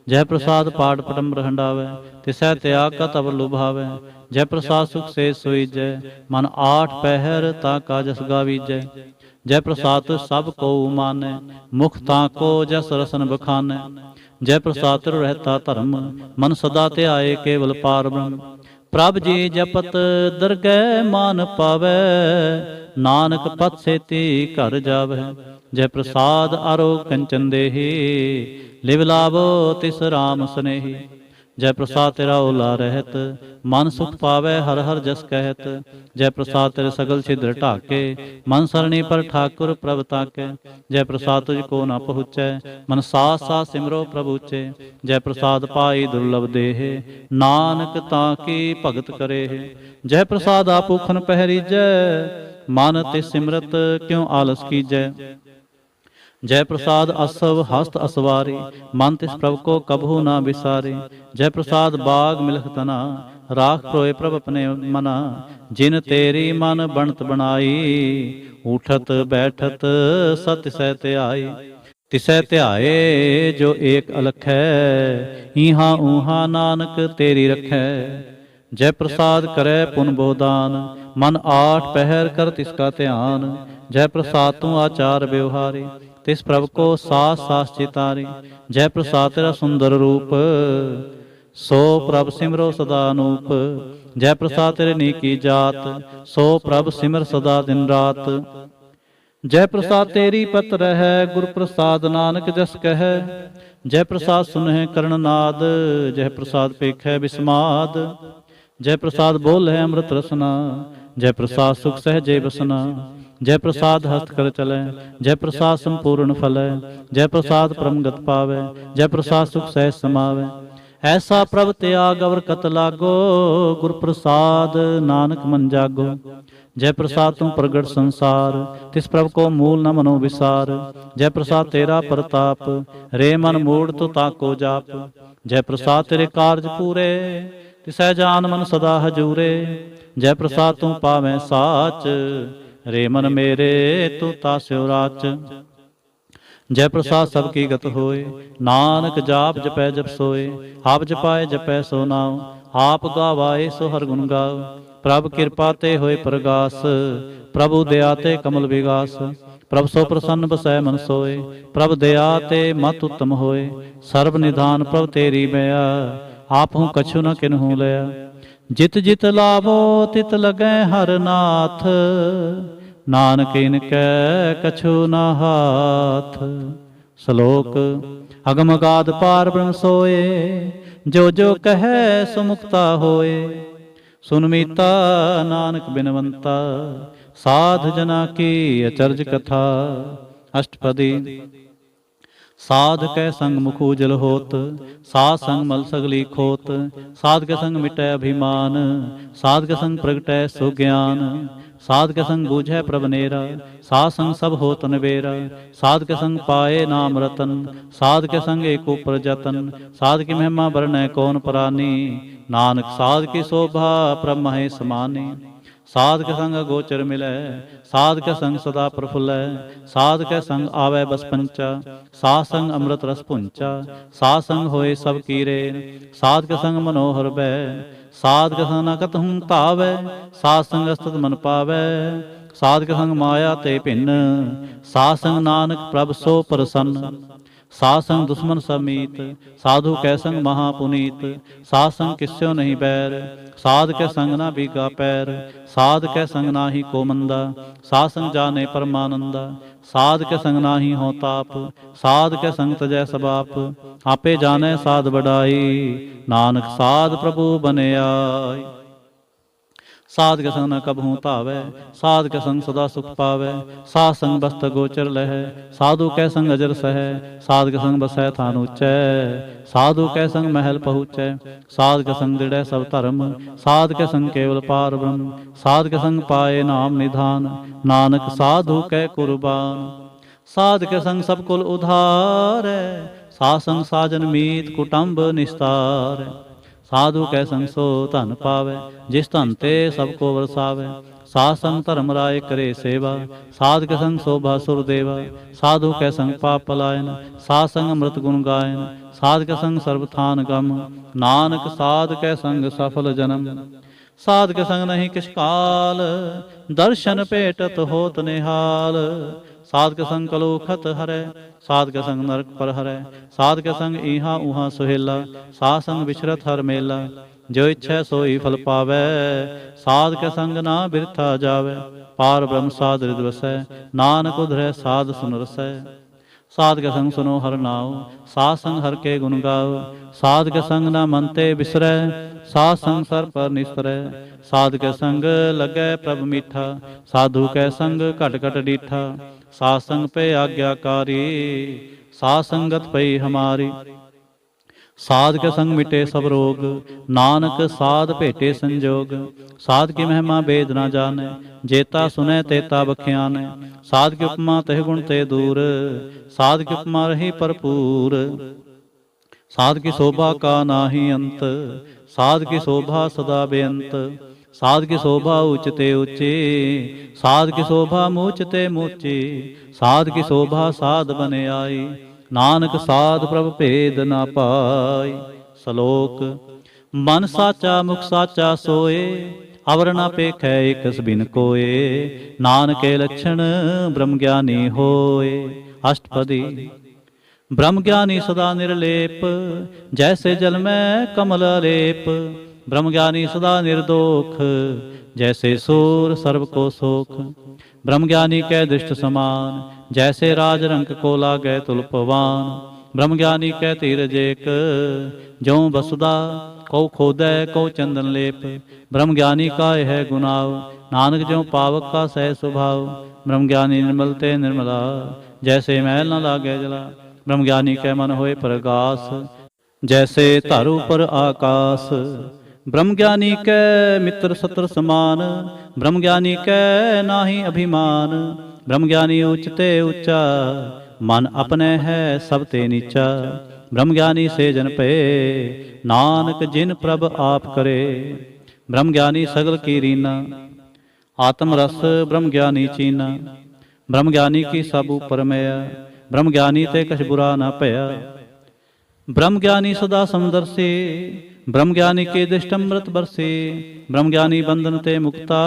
ਜੈ ਪ੍ਰਸਾਦ ਪਾਠ ਪਟੰਬਰ ਹੰਡਾਵੈ, ਤਿਸੈ ਤਿਆਗ ਕਾ ਤਵ ਲੁਭਾਵੈ। ਜੈ ਪ੍ਰਸਾਦ ਸੁਖ ਸੇ ਸੁਈਜੈ, ਮਨ ਆਠ ਪਹਿਰ ਤਾ ਕਾ ਜਸ ਗਾਵੀਜੈ। ਜੈ ਪ੍ਰਸਾਦ ਸਭ ਕੋ ਮਾਨੈ, ਮੁਖ ਤਾਂ ਕੋ ਜਸ ਰਸਨ ਬਖਾਨੈ। ਜੈ ਪ੍ਰਸਾਦ ਰਹਿਤਾ ਧਰਮ, ਮਨ ਸਦਾ ਧਿਆਏ ਕੇਵਲ ਪਾਰ ਬ੍ਰਹਮ। ਪ੍ਰਭ ਜੀ ਜਪਤ ਦਰਗਹਿ ਮਾਨ ਪਾਵੈ, ਨਾਨਕ ਪਤ ਸੇਤੀ ਘਰ ਜਾਵੈ। ਜੈ ਪ੍ਰਸਾਦ ਆਰੋ ਕੰਚਨ ਦੇਹੀ, ਲਿਵ ਲਾਭੋ ਤਿਸ ਰਾਮ ਸਨੇਹੀ। जय प्रसाद तेरा ओला रहत, मन सुख पावै हर हर जस कहत। जय प्रसाद तेरे सगल छिद्र ढाके, मन सरणी पर ठाकुर प्रभ ताकै। जय प्रसाद तुझको न पहुँचै, मन साथ साथ सिमरो प्रभु चे। जय प्रसाद पाई दुर्लभ देह, नानक ताकी भगत करे। जय प्रसाद आपूखन पहरीजै, मन ते सिमरत क्यों आलस कीजै। जय प्रसाद असव हस्त असवारे, मन तिस प्रभु को कबहू ना बिसारे। जय प्रसाद बाग मिलख तना, राख प्रोए प्रभ अपने मना। जिन तेरी मन बनत बनाई, उठत बैठत सत सह ध्याई। तिसै ध्याए जो एक अलख है, ईहा ऊहा नानक तेरी रखै। जय प्रसाद करे पुन बोदान, मन आठ पहर कर तिसका ध्यान। जय प्रसाद तू आचार व्यवहारे, तिस प्रभु को सास सास चितारे। जय प्रसाद तेरा सुंदर रूप, सो प्रभ सिमरो सदा अनूप। जय प्रसाद तेरे नीकी जात, सो प्रभ सिमर सदा दिन रात। जय प्रसाद तेरी पत्र है, गुर प्रसाद नानक जस कह। जय प्रसाद सुनह करण नाद, जय प्रसाद पेखै बिस्माद। जय प्रसाद बोल है अमृत रसना, जय प्रसाद सुख सहजे बसना। जय प्रसाद हस्त कर चलै, जय प्रसाद संपूर्ण फलै। जय प्रसाद परमगत पावै, जय प्रसाद सुख सहज समावै। ऐसा प्रभ त्याग अवर कत लागो, गुर प्रसाद नानक मन जागो। जय प्रसाद तुम प्रगट संसार, तिस प्रभ को मूल न मनो विसार। जय प्रसाद तेरा प्रताप, रे मन मूड तो ताको जाप। जय प्रसाद तेरे कारज पूरे, तिसै जान मन सदा हजूरे। जय प्रसाद तू पावै साच, रे मन मेरे तू तास्यो राच। जय प्रसाद सबकी गत होए, नानक जाप जपै जप सोए। आप जपाए जपै सो नाम, आप गावाए सो हर गुण गाओ। प्रभ कृपा ते होए प्रगास, प्रभु दया ते कमल विगास। प्रभ सो प्रसन्न बसै मन सोए, प्रभ दया ते मत उत्तम होए। सर्व निधान प्रभ तेरी मया, आपहूँ कछु न किन्हूँ लया। जित जित लाभो तित लगै हर नाथ, नानक इनकै कछु न हाथ। श्लोक अगम अगाध पार ब्रह्म सोए, जो जो कहे सो मुक्ता होए। सुन मीता नानक बिनवंता, साध जना की अचरज कथा। अष्टपदी साध कै संग मुख उजल होत, साध संग मल सगली खोत। साध के संग मिटै अभिमान, साध के संग प्रगटै सुज्ञान। साध के संग बूझै प्रभ नेरा, साध संग सब होत नबेरा। साध के संग पाए नाम रतन, साध के संग एक ऊपर जतन। साध की महिमा वर्णै कौन प्राणी, नानक साध की शोभा प्रभ महे समानी। साध के संग गोचर मिलै, साध के संग सदा प्रफुल्लै। साध के संग आवै बस पंचा, साध संग अमृत रस पुंचा। साध संग होए सब कीरे, साध के संग मनोहर बै। साध के संग न कतहूँ तावै, साध संग अस्तुत मन पावै। साध के संग माया ते भिन्न, साध संग नानक प्रभ सो प्रसन्न। साध संग दुश्मन समीत, साधु कै संग महापुनीत। साध संग किस्यो नहीं बैर, साध के संग ना बीगा पैर। साध के संग नाही को मंदा, साध संग जाने परमानंदा। साध के संग नाही हो ताप, साध के संग तजै सबाप। आपे जाने साध बढ़ाई, नानक साध प्रभु बने आई। साध के संग न कबहूँ धावै, साध के संग सदा सुख पावै। साध संग बस्त गोचर लहै, साधु कै संग अजर सहै। साध के संग बसै थान ऊँचै, साधु कै संग महल पहुँचै। साध के संग दृढ़ै सब धर्म, साध के संग केवल पार ब्रह्म। साध के संग पाए नाम निधान, नानक साधु कै कुर्बान। साध के संग सब कुल उधारै, साध संग साजन मीत कुटुंब निस्तारै। साधु कै संग सो धन पावै, जिस धन ते सबको वरसावै। साध संग धर्म राय करे सेवा, साध के संग शोभा सुर देवा। साधु कै संग पाप पलायन, साध संग अमृत गुण गायन। साध के संग सर्वथान गम, नानक साध कै संग सफल जन्म। साध के संग नहीं किस काल, दर्शन भेटत होत निहाल। साध के संग कलुखत हरै, साध के संग नरक पर हरै। साध के संग इहा उहा सुहेला, साध संग विचरत हर मेला। जो इच्छै सोई फल पावै, साध के संग ना बिरथा जावै। पार ब्रह्म साध हृदय वसै, नानक उधरै साध सुन रसै। ਸਾਧ ਕੇ ਸੰਗ ਸੁਨੋ ਹਰਿ ਨਾਉ, ਸਾਧ ਸੰਗ ਹਰਿ ਕੇ ਗੁਣ ਗਾਓ। ਸਾਧ ਕੇ ਸੰਗ ਨਾ ਮਨ ਤੇ ਬਿਸਰੈ, ਸਾਧ ਸੰਗ ਸਰ ਪਰ ਨਿਸਰੈ। ਸਾਧ ਕੇ ਸੰਗ ਲੱਗੈ ਪ੍ਰਭ ਮੀਠਾ, ਸਾਧੂ ਕੈ ਸੰਗ ਘਟ ਘਟ ਡੀਠਾ। ਸਾਧ ਸੰਗ ਪੈ ਆਗਿਆਕਾਰੀ, ਸਾਧ ਸੰਗਤ ਪਈ ਹਮਾਰੀ। ਸਾਧ ਕੇ ਸੰਗ ਮਿਟੇ ਸਭ ਰੋਗ, ਨਾਨਕ ਸਾਧ ਭੇਟੇ ਸੰਜੋਗ। ਸਾਧ ਕੀ ਮਹਿਮਾ ਬੇਦ ਨਾ ਜਾਣੈ, ਜੇਤਾ ਸੁਨੈ ਤੇਤਾ ਬਖਿਆਨੈ। ਸਾਧ ਕੀ ਉਪਮਾ ਤਹਿ ਗੁਣ ਤੇ ਦੂਰ, ਸਾਧ ਕੀ ਉਪਮਾ ਰਹੀ ਭਰਪੂਰ। ਸਾਧ ਕੀ ਸ਼ੋਭਾ ਕਾ ਨਾਹੀ ਅੰਤ, ਸਾਧ ਕੀ ਸ਼ੋਭਾ ਸਦਾ ਬੇਅੰਤ। ਸਾਧ ਕੀ ਸ਼ੋਭਾ ਉੱਚ ਤੇ ਉੱਚੀ, ਸਾਧ ਕੀ ਸ਼ੋਭਾ ਮੂਚ ਤੇ ਮੂਚੀ। ਸਾਧ ਕੀ ਸ਼ੋਭਾ ਸਾਧ ਬਨ ਆਈ, ਨਾਨਕ ਸਾਧ ਪ੍ਰਭ ਭੇਦ ਨਾ ਪਾਈ। ਸ਼ਲੋਕ। ਮਨ ਸਾਚਾ ਮੁਖ ਸਾਚਾ ਸੋਏ, ਅਵਰ ਨਾ ਪੇਖੈ ਇਕ ਸਬਿਨ ਕੋਏ। ਨਾਨਕੇ ਲੱਛਣ ਬ੍ਰਹਮ ਗਿਆਨੀ ਹੋਏ। ਅਸ਼ਟਪਦੀ। ਬ੍ਰਹਮ ਗਿਆਨੀ ਸਦਾ ਨਿਰਲੇਪ, ਜੈਸੇ ਜਲ ਮੈਂ ਕਮਲ ਅਲੇਪ। ਬ੍ਰਹਮ ਗਿਆਨੀ ਸਦਾ ਨਿਰਦੋਖ, ਜੈਸੇ ਸੂਰ ਸਰਬ ਕੋ ਸੋਖ। ਬ੍ਰਹਮ ਗਿਆਨੀ ਕੈ ਦ੍ਰਿਸ਼ਟ ਸਮਾਨ, ਜੈਸੇ ਰਾਜ ਰੰਕ ਕੋ ਲਾਗੈ ਤੁਲ ਪਵਾਨ। ਬ੍ਰਹਮ ਗਿਆਨੀ ਕੈ ਧੀਰਜ ਏਕ, ਜਉ ਬਸੁਦਾ ਕਉ ਖੋਦੈ ਕਉ ਚੰਦਨ ਲੇਪ। ਬ੍ਰਹਮ ਗਿਆਨੀ ਕਾ ਇਹ ਗੁਨਾਉ, ਨਾਨਕ ਜਿਉ ਪਾਵਕ ਕਾ ਸਹਿ ਸੁਭਾਉ। ਬ੍ਰਹਮ ਗਿਆਨੀ ਨਿਰਮਲ ਤੇ ਨਿਰਮਲਾ, ਜੈਸੇ ਮੈਲ ਨ ਲਾਗੈ ਜਲਾ। ਬ੍ਰਹਮ ਗਿਆਨੀ ਕੈ ਮਨ ਹੋਏ ਪ੍ਰਗਾਸ, ਜੈਸੇ ਧਰ ਉਪਰ ਆਕਾਸ। ਬ੍ਰਹਮ ਗਿਆਨੀ ਕੈ ਮਿੱਤਰ ਸਤਰ ਸਮਾਨ, ਬ੍ਰਹਮ ਗਿਆਨੀ ਕੈ ਨਾਹੀ ਅਭਿਮਾਨ। ਬ੍ਰਹਮ ਗਿਆਨੀ ਉੱਚ ਤੇ ਉੱਚਾ, ਮਨ ਆਪਣੇ ਹੈ ਸਭ ਤੇ ਨੀਚਾ। ਬ੍ਰਹਮ ਗਿਆਨੀ ਸੇ ਜਨ ਭਏ, ਨਾਨਕ ਜਿਨ ਪ੍ਰਭ ਆਪ ਕਰੇ। ਬ੍ਰਹਮ ਗਿਆਨੀ ਸਗਲ ਕੀ ਰੀਨਾ, ਆਤਮ ਰਸ ਬ੍ਰਹਮ ਗਿਆਨੀ ਚੀਨਾ। ਬ੍ਰਹਮ ਗਿਆਨੀ ਕੀ ਸਭ ਉਪਰ ਮਿਆ, ਬ੍ਰਹਮ ਗਿਆਨੀ ਤੇ ਕਛ ਬੁਰਾ ਨਾ ਭਇਆ। ਬ੍ਰਹਮ ਗਿਆਨੀ ਸਦਾ ਸਮਦਰਸੀ, ਬ੍ਰਹਮ ਗਿਆਨੀ ਕੇ ਦ੍ਰਿਸ਼ਟ ਅੰਮ੍ਰਿਤ ਬਰਸੀ। ਬ੍ਰਹਮ ਗਿਆਨੀ ਬੰਧਨ ਤੇ ਮੁਕਤਾ,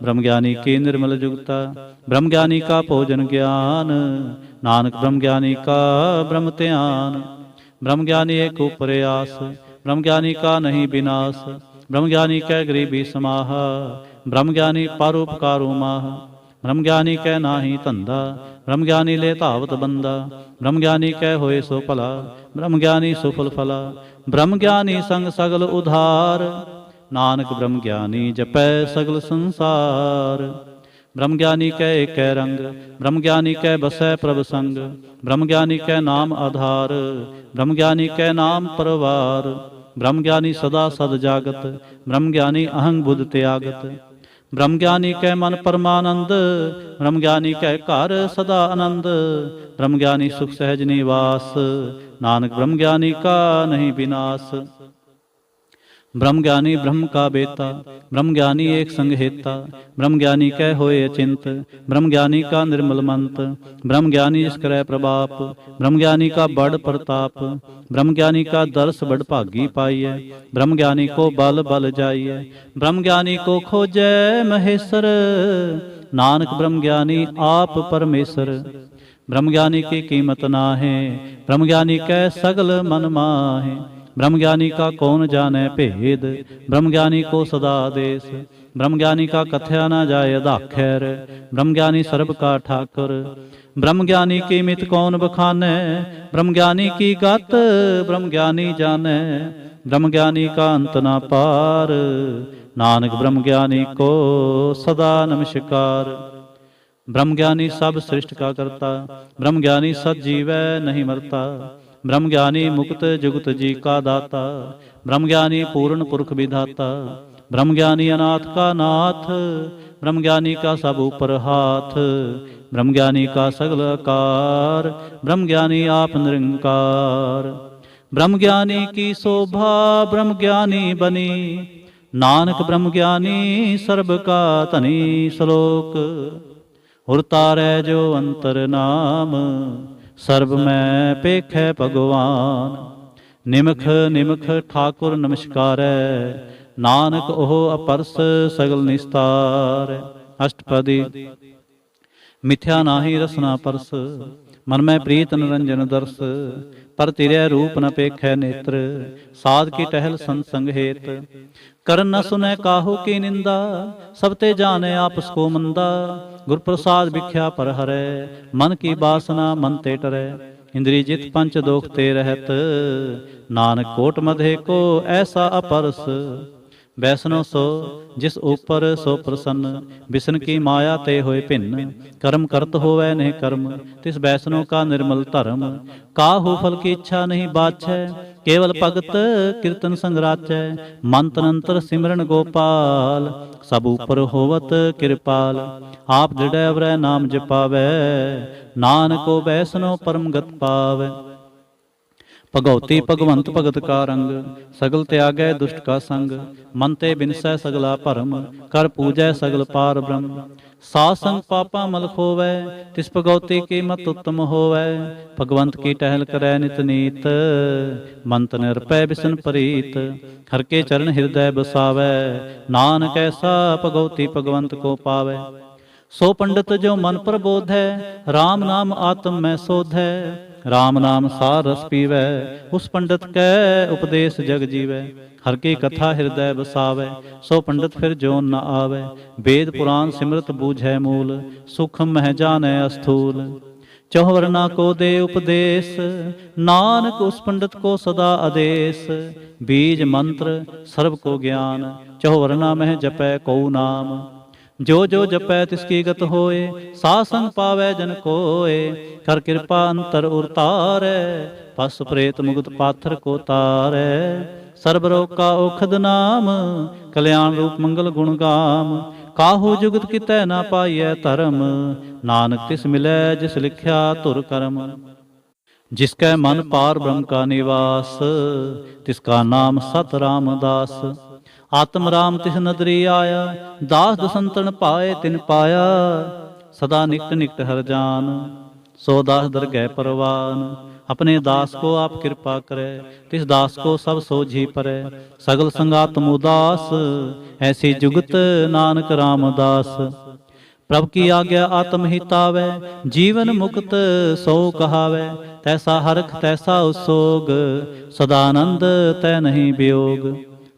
ਬ੍ਰਹਮ ਗਿਆਨੀ ਕੀ ਨਿਰਮਲ ਜੁਗਤਾ। ਬ੍ਰਹਮ ਗਿਆਨੀ ਕਾ ਭੋਜਨ ਗਿਆਨ, ਨਾਨਕ ਬ੍ਰਹਮ ਗਿਆਨੀ ਕਾ ਬ੍ਰਹਮ ਧਿਆਨ। ਬ੍ਰਹਮ ਗਿਆਨੀ ਏਕ ਉਪਰ ਆਸ, ਬ੍ਰਹਮ ਗਿਆਨੀ ਕਾ ਨਹੀਂ ਬਿਨਾਸ਼। ਬ੍ਰਹਮ ਗਿਆਨੀ ਕੈ ਗਰੀਬੀ ਸਮਾਹ, ਬ੍ਰਹਮ ਗਿਆਨੀ ਪਰਉਪਕਾਰੁ ਮਾਹ। ਬ੍ਰਹਮ ਗਿਆਨੀ ਕੈ ਨਾਹੀ ਧੰਦਾ, ਬ੍ਰਹਮ ਗਿਆਨੀ ਲੈ ਧਾਵਤ ਬੰਦਾ। ਬ੍ਰਹਮ ਗਿਆਨੀ ਕੈ ਹੋਏ ਸੋ ਭਲਾ, ਬ੍ਰਹਮ ਗਿਆਨੀ ਸੁਫਲ ਫਲਾ। ਬ੍ਰਹਮ ਗਿਆਨੀ ਸੰਗ ਸਗਲ ਉਧਾਰ, ਨਾਨਕ ਬ੍ਰਹਮ ਗਿਆਨੀ ਜਪੈ ਸਗਲ ਸੰਸਾਰ। ਬ੍ਰਹਮ ਗਿਆਨੀ ਕੈ ਏਕੈ ਰੰਗ, ਬ੍ਰਹਮ ਗਿਆਨੀ ਕੈ ਬਸੈ ਪ੍ਰਭ ਸੰਗ। ਬ੍ਰਹਮ ਗਿਆਨੀ ਕੈ ਨਾਮ ਆਧਾਰ, ਬ੍ਰਹਮ ਗਿਆਨੀ ਕੈ ਨਾਮ ਪਰਵਾਰ। ਬ੍ਰਹਮ ਗਿਆਨੀ ਸਦਾ ਸਦ ਜਾਗਤ, ਬ੍ਰਹਮ ਗਿਆਨੀ ਅਹੰਗ ਬੁੱਧ ਤਿਆਗਤ। ਬ੍ਰਹਮ ਗਿਆਨੀ ਕੈ ਮਨ ਪਰਮਾਨੰਦ, ਬ੍ਰਹਮ ਗਿਆਨੀ ਕੈ ਘਰ ਸਦਾ ਆਨੰਦ। ਬ੍ਰਹਮ ਗਿਆਨੀ ਸੁਖ ਸਹਿਜ ਨਿਵਾਸ, ਨਾਨਕ ਬ੍ਰਹਮ ਗਿਆਨੀ ਕਾ ਨਹੀਂ ਬਿਨਾਸ਼। ਬ੍ਰਹਮ ਗਿਆਨੀ ਬ੍ਰਹਮ ਕਾ ਬੇਤਾ, ਬ੍ਰਹਮ ਗਿਆਨੀ ਏਕ ਸੰਗ ਹੇਤਾ। ਬ੍ਰਹਮ ਗਿਆਨੀ ਕੈ ਹੋਏ ਅਚਿੰਤ, ਬ੍ਰਹਮ ਗਿਆਨੀ ਕਾ ਨਿਰਮਲ ਮੰਤ। ਬ੍ਰਹਮ ਗਿਆਨੀ ਜਿਸ ਕਰੈ ਪ੍ਰਭਾਪ, ਬ੍ਰਹਮ ਗਿਆਨੀ ਕਾ ਬੜ ਪ੍ਰਤਾਪ। ਬ੍ਰਹਮ ਗਿਆਨੀ ਕਾ ਦਰਸ ਬੜ ਭਾਗੀ ਪਾਈਐ, ਬ੍ਰਹਮ ਗਿਆਨੀ ਕੋ ਬਲ ਬਲ ਜਾਈਐ। ਬ੍ਰਹਮ ਗਿਆਨੀ ਕੋ ਖੋਜੈ ਮਹੇਸਰ, ਨਾਨਕ ਬ੍ਰਹਮ ਗਿਆਨੀ ਆਪ ਪਰਮੇਸ਼ਰ। ਬ੍ਰਹਮ ਗਿਆਨੀ ਕੀ ਕੀਮਤ ਨਾਹਿ, ਬ੍ਰਹਮ ਗਿਆਨੀ ਕੈ ਸਗਲ ਮਨ ਮਾਹਿ। ਬ੍ਰਹਮ ਗਿਆਨੀ ਕਾ ਕੌਣ ਜਾਣੈ ਭੇਦ, ਬ੍ਰਹਮ ਗਿਆਨੀ ਕੋ ਸਦਾ ਆਦੇਸ। ਬ੍ਰਹਮ ਗਿਆਨੀ ਕਾ ਕਥਿਆ ਨਾ ਜਾਏ ਅਧਾਖਰ, ਬ੍ਰਹਮ ਗਿਆਨੀ ਸਰਬ ਕਾ ਠਾਕੁਰ। ਬ੍ਰਹਮ ਗਿਆਨੀ ਕੀ ਮਿਤ ਕੌਣ ਬਖਾਨੈ, ਬ੍ਰਹਮ ਗਿਆਨੀ ਕੀ ਗਤ ਬ੍ਰਹਮ ਗਿਆਨੀ ਜਾਣੈ। ਬ੍ਰਹਮ ਗਿਆਨੀ ਕਾ ਅੰਤ ਨਾ ਪਾਰ, ਨਾਨਕ ਬ੍ਰਹਮ ਗਿਆਨੀ ਕੋ ਸਦਾ ਨਮਸਕਾਰ। ਬ੍ਰਹਮ ਗਿਆਨੀ ਸਭ ਸ੍ਰਿਸ਼ਟ ਕਾ ਕਰਤਾ, ਬ੍ਰਹਮ ਗਿਆਨੀ ਸਦ ਜੀਵੈ ਨਹੀਂ ਮਰਤਾ। ਬ੍ਰਹਮ ਗਿਆਨੀ ਮੁਕਤ ਜੁਗਤ ਜੀ ਕਾ ਦਾਤਾ, ਬ੍ਰਹਮ ਗਿਆਨੀ ਪੂਰਨ ਪੁਰਖ ਵਿਧਾਤਾ। ਬ੍ਰਹਮ ਗਿਆਨੀ ਅਨਾਥ ਕਾ ਨਾਥ, ਬ੍ਰਹਮ ਗਿਆਨੀ ਕਾ ਸਭ ਉਪਰ ਹਾਥ। ਬ੍ਰਹਮ ਗਿਆਨੀ ਕਾ ਸਗਲ ਆਕਾਰ, ਬ੍ਰਹਮ ਗਿਆਨੀ ਆਪ ਨਿਰੰਕਾਰ। ਬ੍ਰਹਮ ਗਿਆਨੀ ਕੀ ਸ਼ੋਭਾ ਬ੍ਰਹਮ ਗਿਆਨੀ ਬਨੀ, ਨਾਨਕ ਬ੍ਰਹਮ ਗਿਆਨੀ ਸਰਬ ਕਾ ਧਨੀ। ਸ਼ਲੋਕ। ਹੁਰ ਤਾਰੈ ਜੋ ਅੰਤਰ ਨਾਮ, ਸਰਬ ਮੈਂ ਪੇਖੈ ਭਗਵਾਨ। ਨਿਮਖ ਨਿਮਖ ਠਾਕੁਰ ਨਮਸਕਾਰੈ, ਨਾਨਕ ਉਹ ਅਪਰਸ ਸਗਲ ਨਿਸਤਾਰੈ। ਅਸ਼ਟਪਦੀ। ਮਿਥਿਆ ਨਾਹੀ ਰਸਨਾ ਪਰਸ, ਮਨ ਮੈਂ ਪ੍ਰੀਤ ਨਿਰੰਜਨ ਦਰਸ। ਪਰ ਤਿਰੈ ਰੂਪ ਨ ਪੇਖੈ ਨੇਤਰ, ਸਾਧ ਕੀ ਟਹਿਲ ਸੰਤ ਸੰਗ ਹੇਤ। करन न सुनै काहू की निंदा, सब ते जाने आपस को मंदा। गुर प्रसाद भिख्या पर हरै, मन की बासना मन ते टरै। इंद्रिय जित पंच दोख ते रहत, नानक कोट मधे को ऐसा अपरस। वैष्णो सो जिस ऊपर सो प्रसन्न, बिसन की माया ते होए भिन्न। कर्म करत होवै नहीं कर्म, तिस वैष्णो का निर्मल धर्म। काहू फल की इच्छा नहीं बाछै, केवल भगत कीर्तन संग राचै। मन तन अंतर सिमरन गोपाल, सब ऊपर होवत कृपाल। आप दृढ़ अवरै नाम जपावै, नानको वैष्णो परम गत पावै। भगवती भगवंत भगत का रंग, सगल त्यागै दुष्ट का संग। मन ते बिनसै सगला भरम, कर पूजै सगल पार ब्रह्म। साध संग पापा मल खोवै, तिस भगवती की मत उत्तम होवै। भगवंत की टहल करै नित नीत, मन तन अर्पै बिसन प्रीत। हर के चरण हृदय बसावै, नानक ऐसा भगवती भगवंत को पावै। सो पंडित जो मन प्रबोध है, राम नाम आत्म में शोध है। राम नाम सार रस पीवै, उस पंडित कै उपदेश जग जीवै। हर की कथा हृदय बसावै, सो पंडित फिर जोन न आवै। वेद पुराण सिमरत बूझै मूल, सूक्ष्म मह जानै अस्थूल। चौहरना को दे उपदेश, नानक उस पंडित को सदा आदेश। बीज मंत्र सर्व को ज्ञान, चौहरना मह जपै कऊ नाम। जो जो जपै तिसकी गत होए, साध संग पावै जन कोय। कर कृपा अंतर उरतारै, पस प्रेत मुगत पाथर को तारै। सर्ब रोग का औखद नाम, कल्याण रूप मंगल गुण गाम। काहू जुगत कितै ना पाइयै धर्म, नानक तिस मिलै जिस लिख्या धुर कर्म। जिसकै मन पार ब्रह्म का निवास, तिसका नाम सत रामदास। आत्म राम तिस नदरी आया, दास दसंतन पाए तिन पाया। सदा निकट निकट हर जान, सो दास दरगह परवान। अपने दास को आप कृपा करे, तिस दास को सब सोझी परे। सगल संगातम उदास, ऐसी जुगत नानक रामदास। प्रभु की आज्ञा आत्म हितावै, जीवन मुक्त सो कहावै। तैसा हरख तैसा उसोग, सदानंद तै नहीं वियोग।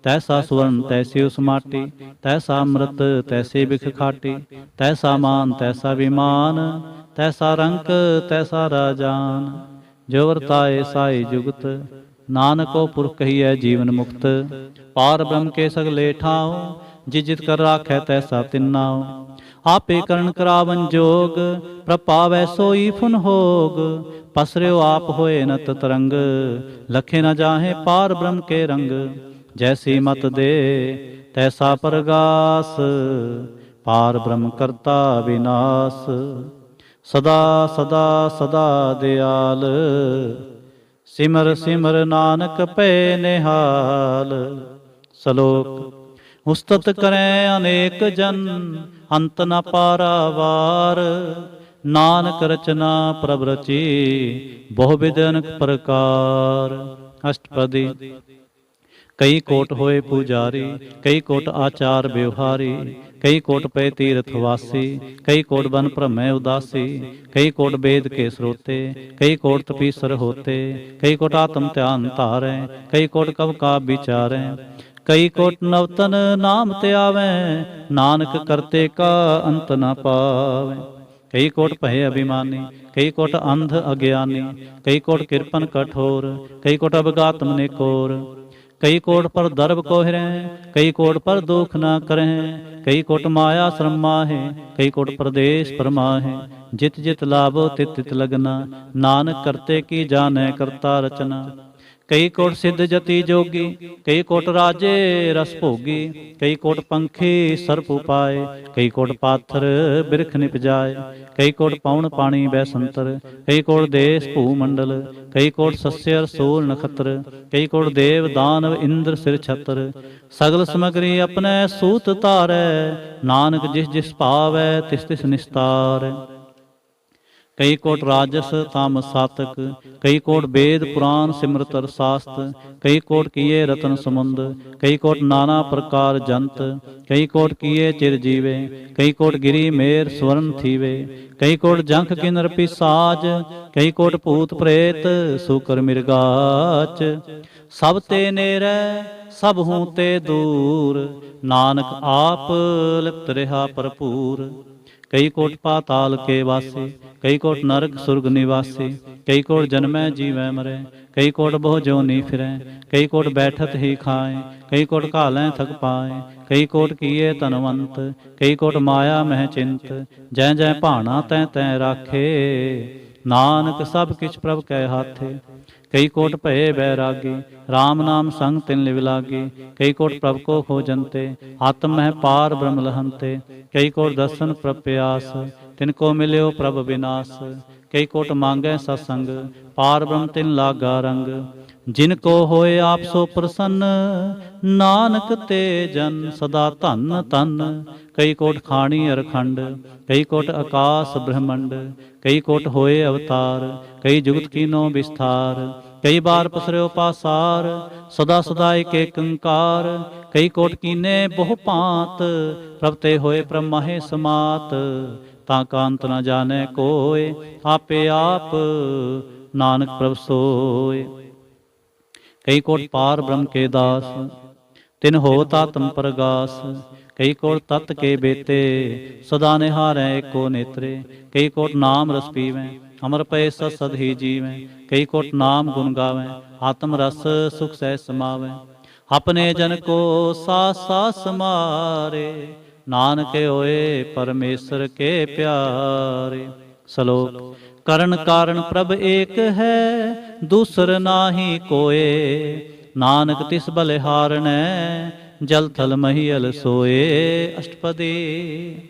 तैसा सुवर्ण तैसी उस माटी, तैसा अमृत तैसी बिख खाटी। तैसा मान तैसा विमान, तैसा रंक तैसा राजान। जो वर्ताए साई जुगत, नानको पुरख कहिए जीवन मुक्त। पार ब्रह्म के सगले ठाव, जिस जित कर राखै तैसा तिन्नाव। आपे करण करावन जोग, प्रपावै सोई फुन होग। पसर्यो आप होए नत तरंग, लखे न जाहे पार ब्रह्म के रंग। जैसी मत दे तैसा परगास, पार ब्रह्म करता विनाश। सदा सदा सदा दयाल, सिमर सिमर नानक पै निहाल। श्लोक उस्तत करें अनेक जन, अंत न पारावार। नानक रचना प्रभ रची, बहु विध अनेक प्रकार। अष्टपदी। कई कोट होए पुजारी, कई कोट आचार व्यवहारी। कई कोट पे तीर्थवासी, कई कोट बन भ्रमै उदासी। कई कोट वेद के स्रोते, कई कोट तपीसर होते। कई कोट आत्म ध्यान धारै, कई कोट कब का विचारै। कई कोट नवतन नाम त्यावै, नानक करते का अंत न पावै। कई कोट भय अभिमानी, कई कोट अंध अज्ञानी। कई कोट कृपन कठोर, कई कोट अवगातम निकोर। कई कोट पर दर्भ को हिरें, कई कोट पर दुख न करें। कई कोट माया श्रम माहे, कई कोट प्रदेश परमाहे। जित जित लाभो तित तित लगना, नानक करते की जानै करता रचना। कई कोट सिद्ध जति जोगी, कई कोट राजे रस भोगी। कई कोट पंखी सर्प उपाय, कई कोट पाथर बिरख निपजाए। कई कोट पवन पानी बैसंतर, कई कोट देश भूमंडल। कई कोट सस्य रसूल नखत्र, कई कोट देव दानव इंद्र सिर छत्र। सगल समग्री अपने सूत तारै, नानक जिस जिस पावै तिस तिस निस्तारै। ਕਈ ਕੋਟ ਰਾਜਸ ਤਾਮ ਸਾਤਕ, ਕਈ ਕੋਟ ਵੇਦ ਪੁਰਾਨ ਸਿਮਰਤ ਸਾਸਤ, ਕਈ ਕੋਟ ਕੀਏ ਰਤਨ ਸਮੁੰਦ, ਕਈ ਕੋਟ ਨਾਨਾ ਪ੍ਰਕਾਰ ਜੰਤ, ਕਈ ਕੋਟ ਕੀਏ ਚਿਰ ਜੀਵੇ, ਕਈ ਕੋਟ ਗਿਰੀ ਮੇਰ ਸਵਰਨ ਥੀਵੇ, ਕਈ ਕੋਟ ਜੰਖ ਕਿਨਰ ਪਿਸਾਜ, ਕਈ ਕੋਟ ਭੂਤ ਪ੍ਰੇਤ ਸੂਕਰ ਮਿਰਗਾਚ, ਸਭ ਤੇ ਨੇਰੈ ਸਭ ਹੂੰ ਤੇ ਦੂਰ, ਨਾਨਕ ਆਪ ਲਿਪਤ ਰਿਹਾ ਭਰਪੂਰ। ਕਈ ਕੋਟ ਪਾਤਾਲ ਕੇ ਵਾਸੇ, ਕਈ ਕੋਟ ਨਰਕ ਸੁਰਗ ਨਿਵਾਸੀ, ਕਈ ਕੋਟ ਜਨਮੈ ਜੀਵੈ ਮਰੈ, ਕਈ ਕੋਟ ਬਹੁ ਜੋਨੀ ਫਿਰੈ, ਕਈ ਕੋਟ ਬੈਠਤ ਹੀ ਖਾਏ, ਕਈ ਕੋਟ ਘਾਲੈ ਥਕ ਪਾਏ, ਕਈ ਕੋਟ ਕੀਏ ਧਨਵੰਤ, ਕਈ ਕੋਟ ਮਾਇਆ ਮਹਿ ਚਿੰਤ, ਜੈ ਜੈ ਭਾਣਾ ਤੈ ਤੈ ਰਾਖੇ, ਨਾਨਕ ਸਭ ਕਿਛ ਪ੍ਰਭ ਕੈ ਹਾਥੇ। ਕਈ ਕੋਟ ਭਏ ਬੈਰਾਗੀ, RAM ਨਾਮ ਸੰਗ ਤਿਨ ਲਿਵ ਲਾਗੀ, ਕਈ ਕੋਟ ਪ੍ਰਭ ਕੋ ਖੋਜੰਤੇ, ਆਤਮ ਮਹਿ ਪਾਰ ਬ੍ਰਹਮ ਲਹੰਤੇ, ਕਈ ਕੋਟ ਦਰਸ਼ਨ ਪ੍ਰਭ ਪਿਆਸ, ਤਿਨ ਕੋ ਮਿਲਿਓ ਪ੍ਰਭ ਵਿਨਾਸ਼, ਕਈ ਕੋਟ ਮੰਗੈ ਸਤਸੰਗ, ਪਾਰ ਬ੍ਰਹਮ ਤਿਨ ਲਾਗਾ ਰੰਗ, ਜਿਨ ਕੋ ਹੋਏ ਆਪ ਸੋ ਪ੍ਰਸੰਨ, ਨਾਨਕ ਤੇ ਜਨ ਸਦਾ ਧਨ ਧਨ। ਕਈ ਕੋਟ ਖਾਣੀ ਅਰਖੰਡ, ਕਈ ਕੋਟ ਆਕਾਸ ਬ੍ਰਹਮੰਡ, ਕਈ ਕੋਟ ਹੋਏ ਅਵਤਾਰ, ਕਈ ਜੁਗਤ ਕੀਨੋ ਵਿਸਥਾਰ, ਕਈ ਬਾਰ ਪਸਰਿਓ ਪਾਸਾਰ, ਸਦਾ ਸਦਾ ਏਕ ਏਕੰਕਾਰ, ਕਈ ਕੋਟ ਕੀਨੇ ਬਹੁ ਭਾਂਤ, ਪ੍ਰਭ ਤੇ ਹੋਏ ਪ੍ਰਮਾਹੇ ਸਮਾਤ, ਤਾਂ ਕਾ ਅੰਤ ਨ ਜਾਣੈ ਕੋਇ, ਆਪੇ ਆਪ ਨਾਨਕ ਪ੍ਰਭ ਸੋਇ। ਕਈ ਕੋਟ ਪਾਰ ਬ੍ਰਹਮ ਕੇ ਦਾਸ, ਤਿਨ ਹੋਤ ਆਤਮ ਪ੍ਰਗਾਸ, ਕਈ ਕੋਟ ਤਤ ਕੇ ਬੇਤੇ, ਸਦਾ ਨਿਹਾਰੈ ਏਕੋ ਨੇਤਰੇ, ਕਈ ਕੋਟ ਨਾਮ ਰਸ ਪੀਵੈ, ਅਮਰ ਪਏ ਸਦ ਸਦ ਹੀ ਜੀਵੈ, ਕਈ ਕੋਟ ਨਾਮ ਗੁਣ ਗਾਵੈ, ਆਤਮ ਰਸ ਸੁਖ ਸਹਿ ਸਮਾਵੈ, ਆਪਣੇ ਜਨ ਕੋ ਸਾਸ ਸਾਸ ਸਮਾਰੇ, ਨਾਨਕ ਹੋਏ ਪਰਮੇਸ਼ਰ ਕੇ ਪਿਆਰੇ। ਸ਼ਲੋਕ। ਕਰਨ ਕਾਰਨ ਪ੍ਰਭ ਏਕ ਹੈ, ਦੂਸਰ ਨਾਹੀ ਕੋਏ, ਨਾਨਕ ਤਿਸ ਬਲਿਹਾਰਣੈ, ਜਲ ਥਲ ਮਹੀਅਲ ਸੋਏ। ਅਸ਼ਟਪਦੀ।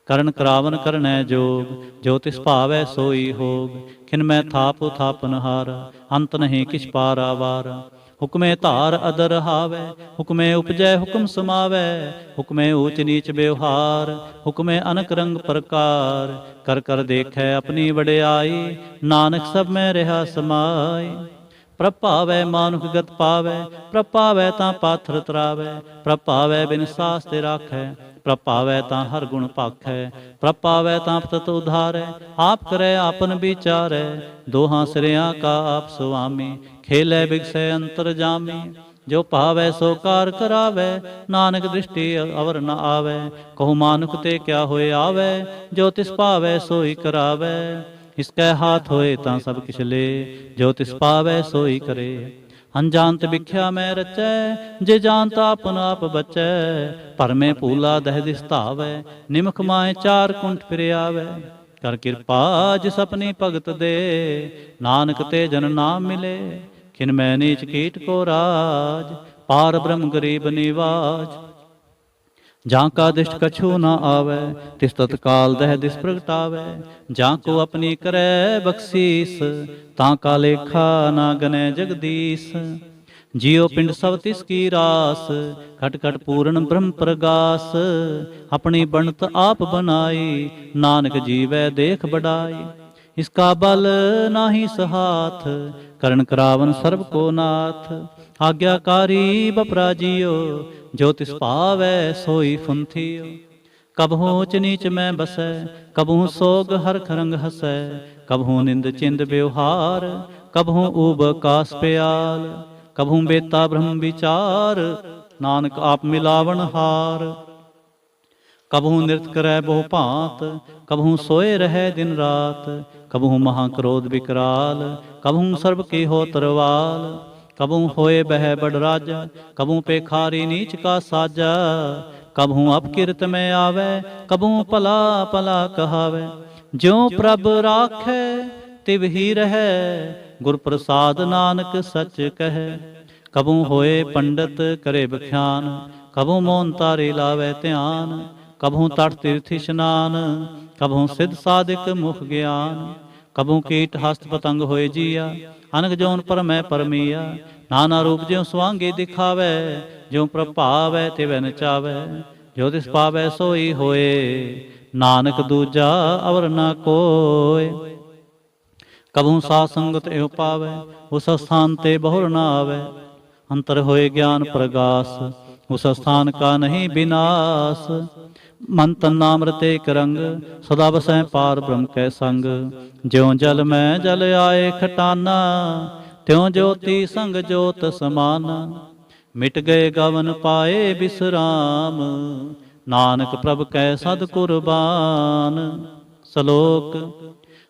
ਕਰਨ ਕਰਾਵਨ ਕਰਨੈ ਜੋਗ, ਜੋ ਤਿਸ ਭਾਵੈ ਸੋਈ ਹੋਗ, ਖਿਨ ਮੈਂ ਥਾਪੁ ਥਾਪਨ ਹਾਰਾ, ਅੰਤ ਨਹੀਂ ਕਿਛ ਪਾਰਾਵਾਰਾ, ਹੁਕਮੇ ਧਾਰ ਅਦਰ ਹਾਵੈ, ਹੁਕਮੇ ਉਪਜੈ ਹੁਕਮ ਸਮਾਵੈ, ਹੁਕਮੇ ਊਚ ਨੀਚ ਬਿਵਹਾਰ, ਹੁਕਮੇ ਅਨਕ ਰੰਗ ਪ੍ਰਕਾਰ, ਕਰ ਕਰ ਦੇਖੈ ਆਪਣੀ ਵਡਿਆਈ, ਨਾਨਕ ਸਭ ਮੈਂ ਰਿਹਾ ਸਮਾਈ। ਪ੍ਰਭ ਭਾਵੈ ਮਾਨੁਖ ਗਤ ਪਾਵੈ, ਪ੍ਰਭ ਭਾਵੈ ਤਾਂ ਪਾਥਰ ਤਰਾਵੈ, ਪ੍ਰਭ ਭਾਵੈ ਬਿਨ ਸਾਸ ਤੇ ਰਾਖੈ, ਪ੍ਰਭ ਭਾਵੈ ਤਾਂ ਹਰ ਗੁਣ ਭਾਖੈ, ਪ੍ਰਭ ਭਾਵੈ ਤਾਂ ਪਤਿਤ ਉਧਾਰੈ, ਆਪ ਕਰੈ ਆਪਨ ਵਿਚਾਰੈ, ਦੋਹਾਂ ਸਿਰਿਆਂ ਕਾ ਆਪ ਸੁਆਮੀ, ਖੇਲੈ ਬਿਗਸੈ ਅੰਤਰ ਜਾਮੀ। ਜੋ ਭਾਵੈ ਸੋ ਕਾਰ ਕਰਾਵੈ, ਨਾਨਕ ਦ੍ਰਿਸ਼ਟੀ ਅਵਰ ਨ ਆਵੈ, ਕਹੂ ਮਾਨੁਖ ਤੇ ਕਿਆ ਹੋਏ ਆਵੈ, ਜੋ ਤਿਸ ਭਾਵੈ ਸੋਈ ਕਰਾਵੈ। ਇਸਕੈ ਹਾਥ ਹੋਏ ਤਾਂ ਸਭ ਕਿਛ ਲੇ, ਜੋ ਤਿਸ ਪਾਵੈ ਸੋਈ ਕਰੇ। ਅਨਜਾਨਤ ਵਿਖਿਆ ਮੈਂ ਰਚੈ, ਜੇ ਜਾਨਤ ਆਪਨ ਆਪ ਬਚੈ, ਭਰਮੇ ਭੂਲਾ ਦਹਿ ਦਿਸ ਧਾਵੈ, ਨਿਮਖ ਮਾਏ ਚਾਰ ਕੁੰਠ ਫਿਰ ਆਵੈ। ਕਰ ਕਿਰਪਾ ਜਿਸ ਆਪਣੀ ਭਗਤ ਦੇ, ਨਾਨਕ ਤੇ ਜਨ ਨਾਮ ਮਿਲੇ, ਖਿਨ ਮੈਂ ਨੀਚ ਕੀਟ ਕੋ ਰਾਜ, ਪਾਰ ਬ੍ਰਹਮ ਗਰੀਬ ਨਿਵਾਜ। ਜਾਂ ਕਾ ਦਿਸ਼ਟ ਕਛੂ ਨ ਆਵੈ, ਤਿਸ ਤਤਕਾਲ ਦਹਿ ਦਿਸ ਪ੍ਰਗਟਾਵੈ, ਜਾਂ ਕੋ ਆਪਣੀ ਕਰੈ ਬਖਸ਼ੀਸ, ਤਾਂ ਕਾ ਲੇਖਾ ਨਾ ਗਨੈ ਜਗਦੀਸ਼। ਜਿਉ ਪਿੰਡ ਸਭ ਤਿਸ ਕੀ ਰਾਸ, ਘਟ ਘਟ ਪੂਰਨ ਬ੍ਰਹਮ ਪ੍ਰਗਾਸ, ਆਪਣੀ ਬਣਤ ਆਪ ਬਨਾਈ, ਨਾਨਕ ਜੀਵੈ ਦੇਖ ਬੜਾਈ। ਇਸਕਾ ਬਲ ਨਾਹੀ ਸਹਾਥ, ਕਰਨ ਕਰਾਵਨ ਸਰਬ ਕੋ ਨਾਥ। ਆਗਿਆਕਾਰੀ ਬਪਰਾ ਜੀਓ, ਜੋ ਤਿਸ ਭਾਵੈ ਸੋਈ ਫੁੰਥਿਓ। ਕਬਹੂ ਊਚ ਨੀਚ ਮੈਂ ਬਸੈ, ਕਬਹੂ ਸੋਗ ਹਰਖ ਰੰਗ ਹਸੈ, ਕਬਹੂ ਨਿੰਦ ਚਿੰਦ ਬਿਵਹਾਰ, ਕਬਹੂ ਊਬ ਕਾਸ ਪਿਆਲ, ਕਬਹੂ ਬੇਤਾ ਬ੍ਰਹਮ ਵਿਚਾਰ, ਨਾਨਕ ਆਪ ਮਿਲਾਵਨ ਹਾਰ। ਕਬਹੂ ਨਿਰਤ ਕਰੈ ਬਹੁ ਭਾਂਤ, ਕਬਹੂ ਸੋਏ ਰਹੈ ਦਿਨ ਰਾਤ, ਕਬਹੂ ਮਹਾ ਕ੍ਰੋਧ ਵਿਕਰਾਲ, ਕਬਹੂ ਸਰਬ ਕੀ ਹੋ ਤਰਵਾਲ, ਕਬਹੂ ਹੋਏ ਬਹਿ ਬੜ ਰਾਜਾ, ਕਬਹੂ ਪੇਖਾਰੀ ਨੀਚ ਕਾ ਸਾਜਾ, ਕਬਹੂ ਅਪਕਿਰਤ ਮੈਂ ਆਵੈ, ਕਬਹੂ ਭਲਾ ਭਲਾ ਕਹਾਵੈ। ਜਿਉ ਪ੍ਰਭ ਰਾਖੈ ਤਿਵ ਹੀ ਰਹੈ, ਗੁਰ ਪ੍ਰਸਾਦ ਨਾਨਕ ਸਚ ਕਹੈ। ਕਬਹੂ ਹੋਏ ਪੰਡਤ ਕਰੇ ਬਖਿਆਨ, ਕਬਹੂ ਮੋਨ ਤਾਰੇ ਲਾਵੈ ਧਿਆਨ, ਕਬਹੂ ਤਟ ਤੀਰਥ ਇਸ਼ਨਾਨ, ਕਬਹੂ ਸਿਧ ਸਾਧਿਕ ਮੁਖ ਗਿਆਨ, ਕਬਹੂ ਕੀਟ ਹਸਤ ਪਤੰਗ ਹੋਏ ਜੀਆ, ਅਨਕ ਜੋਨ ਪਰਮੈ ਪਰਮੀਆ। ਨਾਨਾ ਰੂਪ ਜਿਉ ਸੁਆਂਗੇ ਦਿਖਾਵੈ, ਜਿਉ ਪ੍ਰਭ ਭਾਵੈ ਤਿਵੈ ਨਚਾਵੈ। ਜੋ ਤਿਸ ਪਾਵੈ ਸੋਈ ਹੋਏ, ਨਾਨਕ ਦੂਜਾ ਅਵਰ ਨਾ ਕੋਇ। ਕਬਹੂ ਸਾਧ ਸੰਗਤ ਇਹੋ ਪਾਵੈ, ਉਸ ਸਥਾਨ ਤੇ ਬਹੁਰ ਨਾ ਆਵੈ। ਅੰਤਰ ਹੋਏ ਗਿਆਨ ਪ੍ਰਗਾਸ, ਉਸ ਸਥਾਨ ਕਾ ਨਹੀਂ ਬਿਨਾਸ਼। ਮਨ ਤਨ ਨਾਮ ਰਤੇ ਇਕ ਰੰਗ, ਸਦਾ ਵਸੈ ਪਾਰ ਬ੍ਰਹਮ ਕੈ ਸੰਗ। ਜਿਉ ਜਲ ਮੈਂ ਜਲ ਆਏ ਖਟਾਨਾ, ਤਿਉ ਜੋਤੀ ਸੰਗ ਜੋਤ ਸਮਾਨਾ। ਮਿਟ ਗਏ ਗਵਨ ਪਾਏ ਬਿਸਰਾਮ, ਨਾਨਕ ਪ੍ਰਭ ਕੈ ਸਦ ਕੁਰਬਾਨ। ਸ਼ਲੋਕ।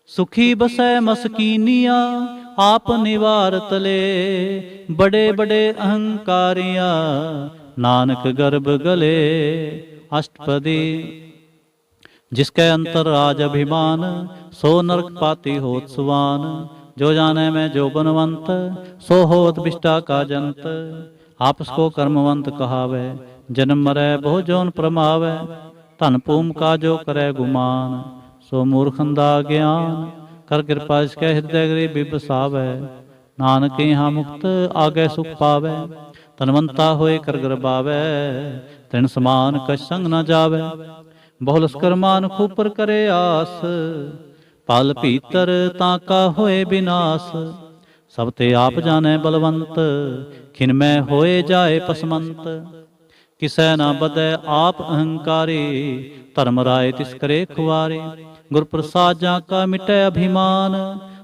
ਸੁਖੀ ਬਸੈ ਮਸਕੀਨੀਆ, ਆਪ ਨਿਵਾਰਤ ਲੇ। ਬੜੇ ਬੜੇ ਅਹੰਕਾਰੀਆ, ਨਾਨਕ ਗਰਭ ਗਲੇ। ਅਸ਼ਟਪਦੀ। ਜਿਸ ਕੈ ਅੰਤਰ ਰਾਜ ਅਭਿਮਾਨ, ਸੋ ਨਰਕ ਪਾਤੀ ਹੋਤ ਸੁਵਾਨ। ਜੋ ਜਾਣੈ ਮੈਂ ਜੋ ਬਨਵੰਤ, ਸੋ ਹੋਤ ਬਿਸ਼ਟਾ ਕਾ ਜੰਤ। ਆਪਸ ਕੋ ਕਰਮਵੰਤ ਕਹਾਵੈ, ਜਨਮ ਮਰੈ ਬਹੁ ਜੋਨ ਪ੍ਰਮਾਵੈ। ਧਨ ਭੂਮ ਕਾ ਜੋ ਕਰੈ ਗੁਮਾਨ, ਸੋ ਮੂਰਖਨ ਦਾ ਗਿਆਨ। ਕਰ ਕਿਰਪਾ ਇਸ ਕੈ ਹਿਰਦੈ ਗਰੀਬੀ ਬਸਾਵੈ, ਨਾਨਕ ਇਹਾਂ ਮੁਕਤ ਆਗੈ ਸੁਖ ਪਾਵੈ। ਧਨਵੰਤਾ ਹੋਏ ਕਰ ਗਰਬਾਵੈ, ਤਿਨ ਸਮਾਨ ਕਛ ਸੰਗ ਨ ਜਾਵੈ। ਬਹੁ ਲਸਕਰ ਮਾਨ ਖੂਪਰ ਕਰੇ ਆਸ, ਪਲ ਭੀਤਰ ਤਾਂ ਕਾ ਹੋਏ ਬਿਨਾਸ਼। ਸਭ ਤੇ ਆਪ ਜਾਣੈ ਬਲਵੰਤ, ਖਿਨ ਮੈਂ ਹੋਏ ਜਾਏ ਪਸਮੰਤ। ਕਿਸੈ ਨਾ ਬਦੈ ਆਪ ਅਹੰਕਾਰੀ, ਧਰਮ ਰਾਏ ਤਿਸ ਕਰੇ ਖੁਆਰੇ। ਗੁਰ ਪ੍ਰਸਾਦ ਜਾਂ ਕਾ ਮਿਟੈ ਅਭਿਮਾਨ,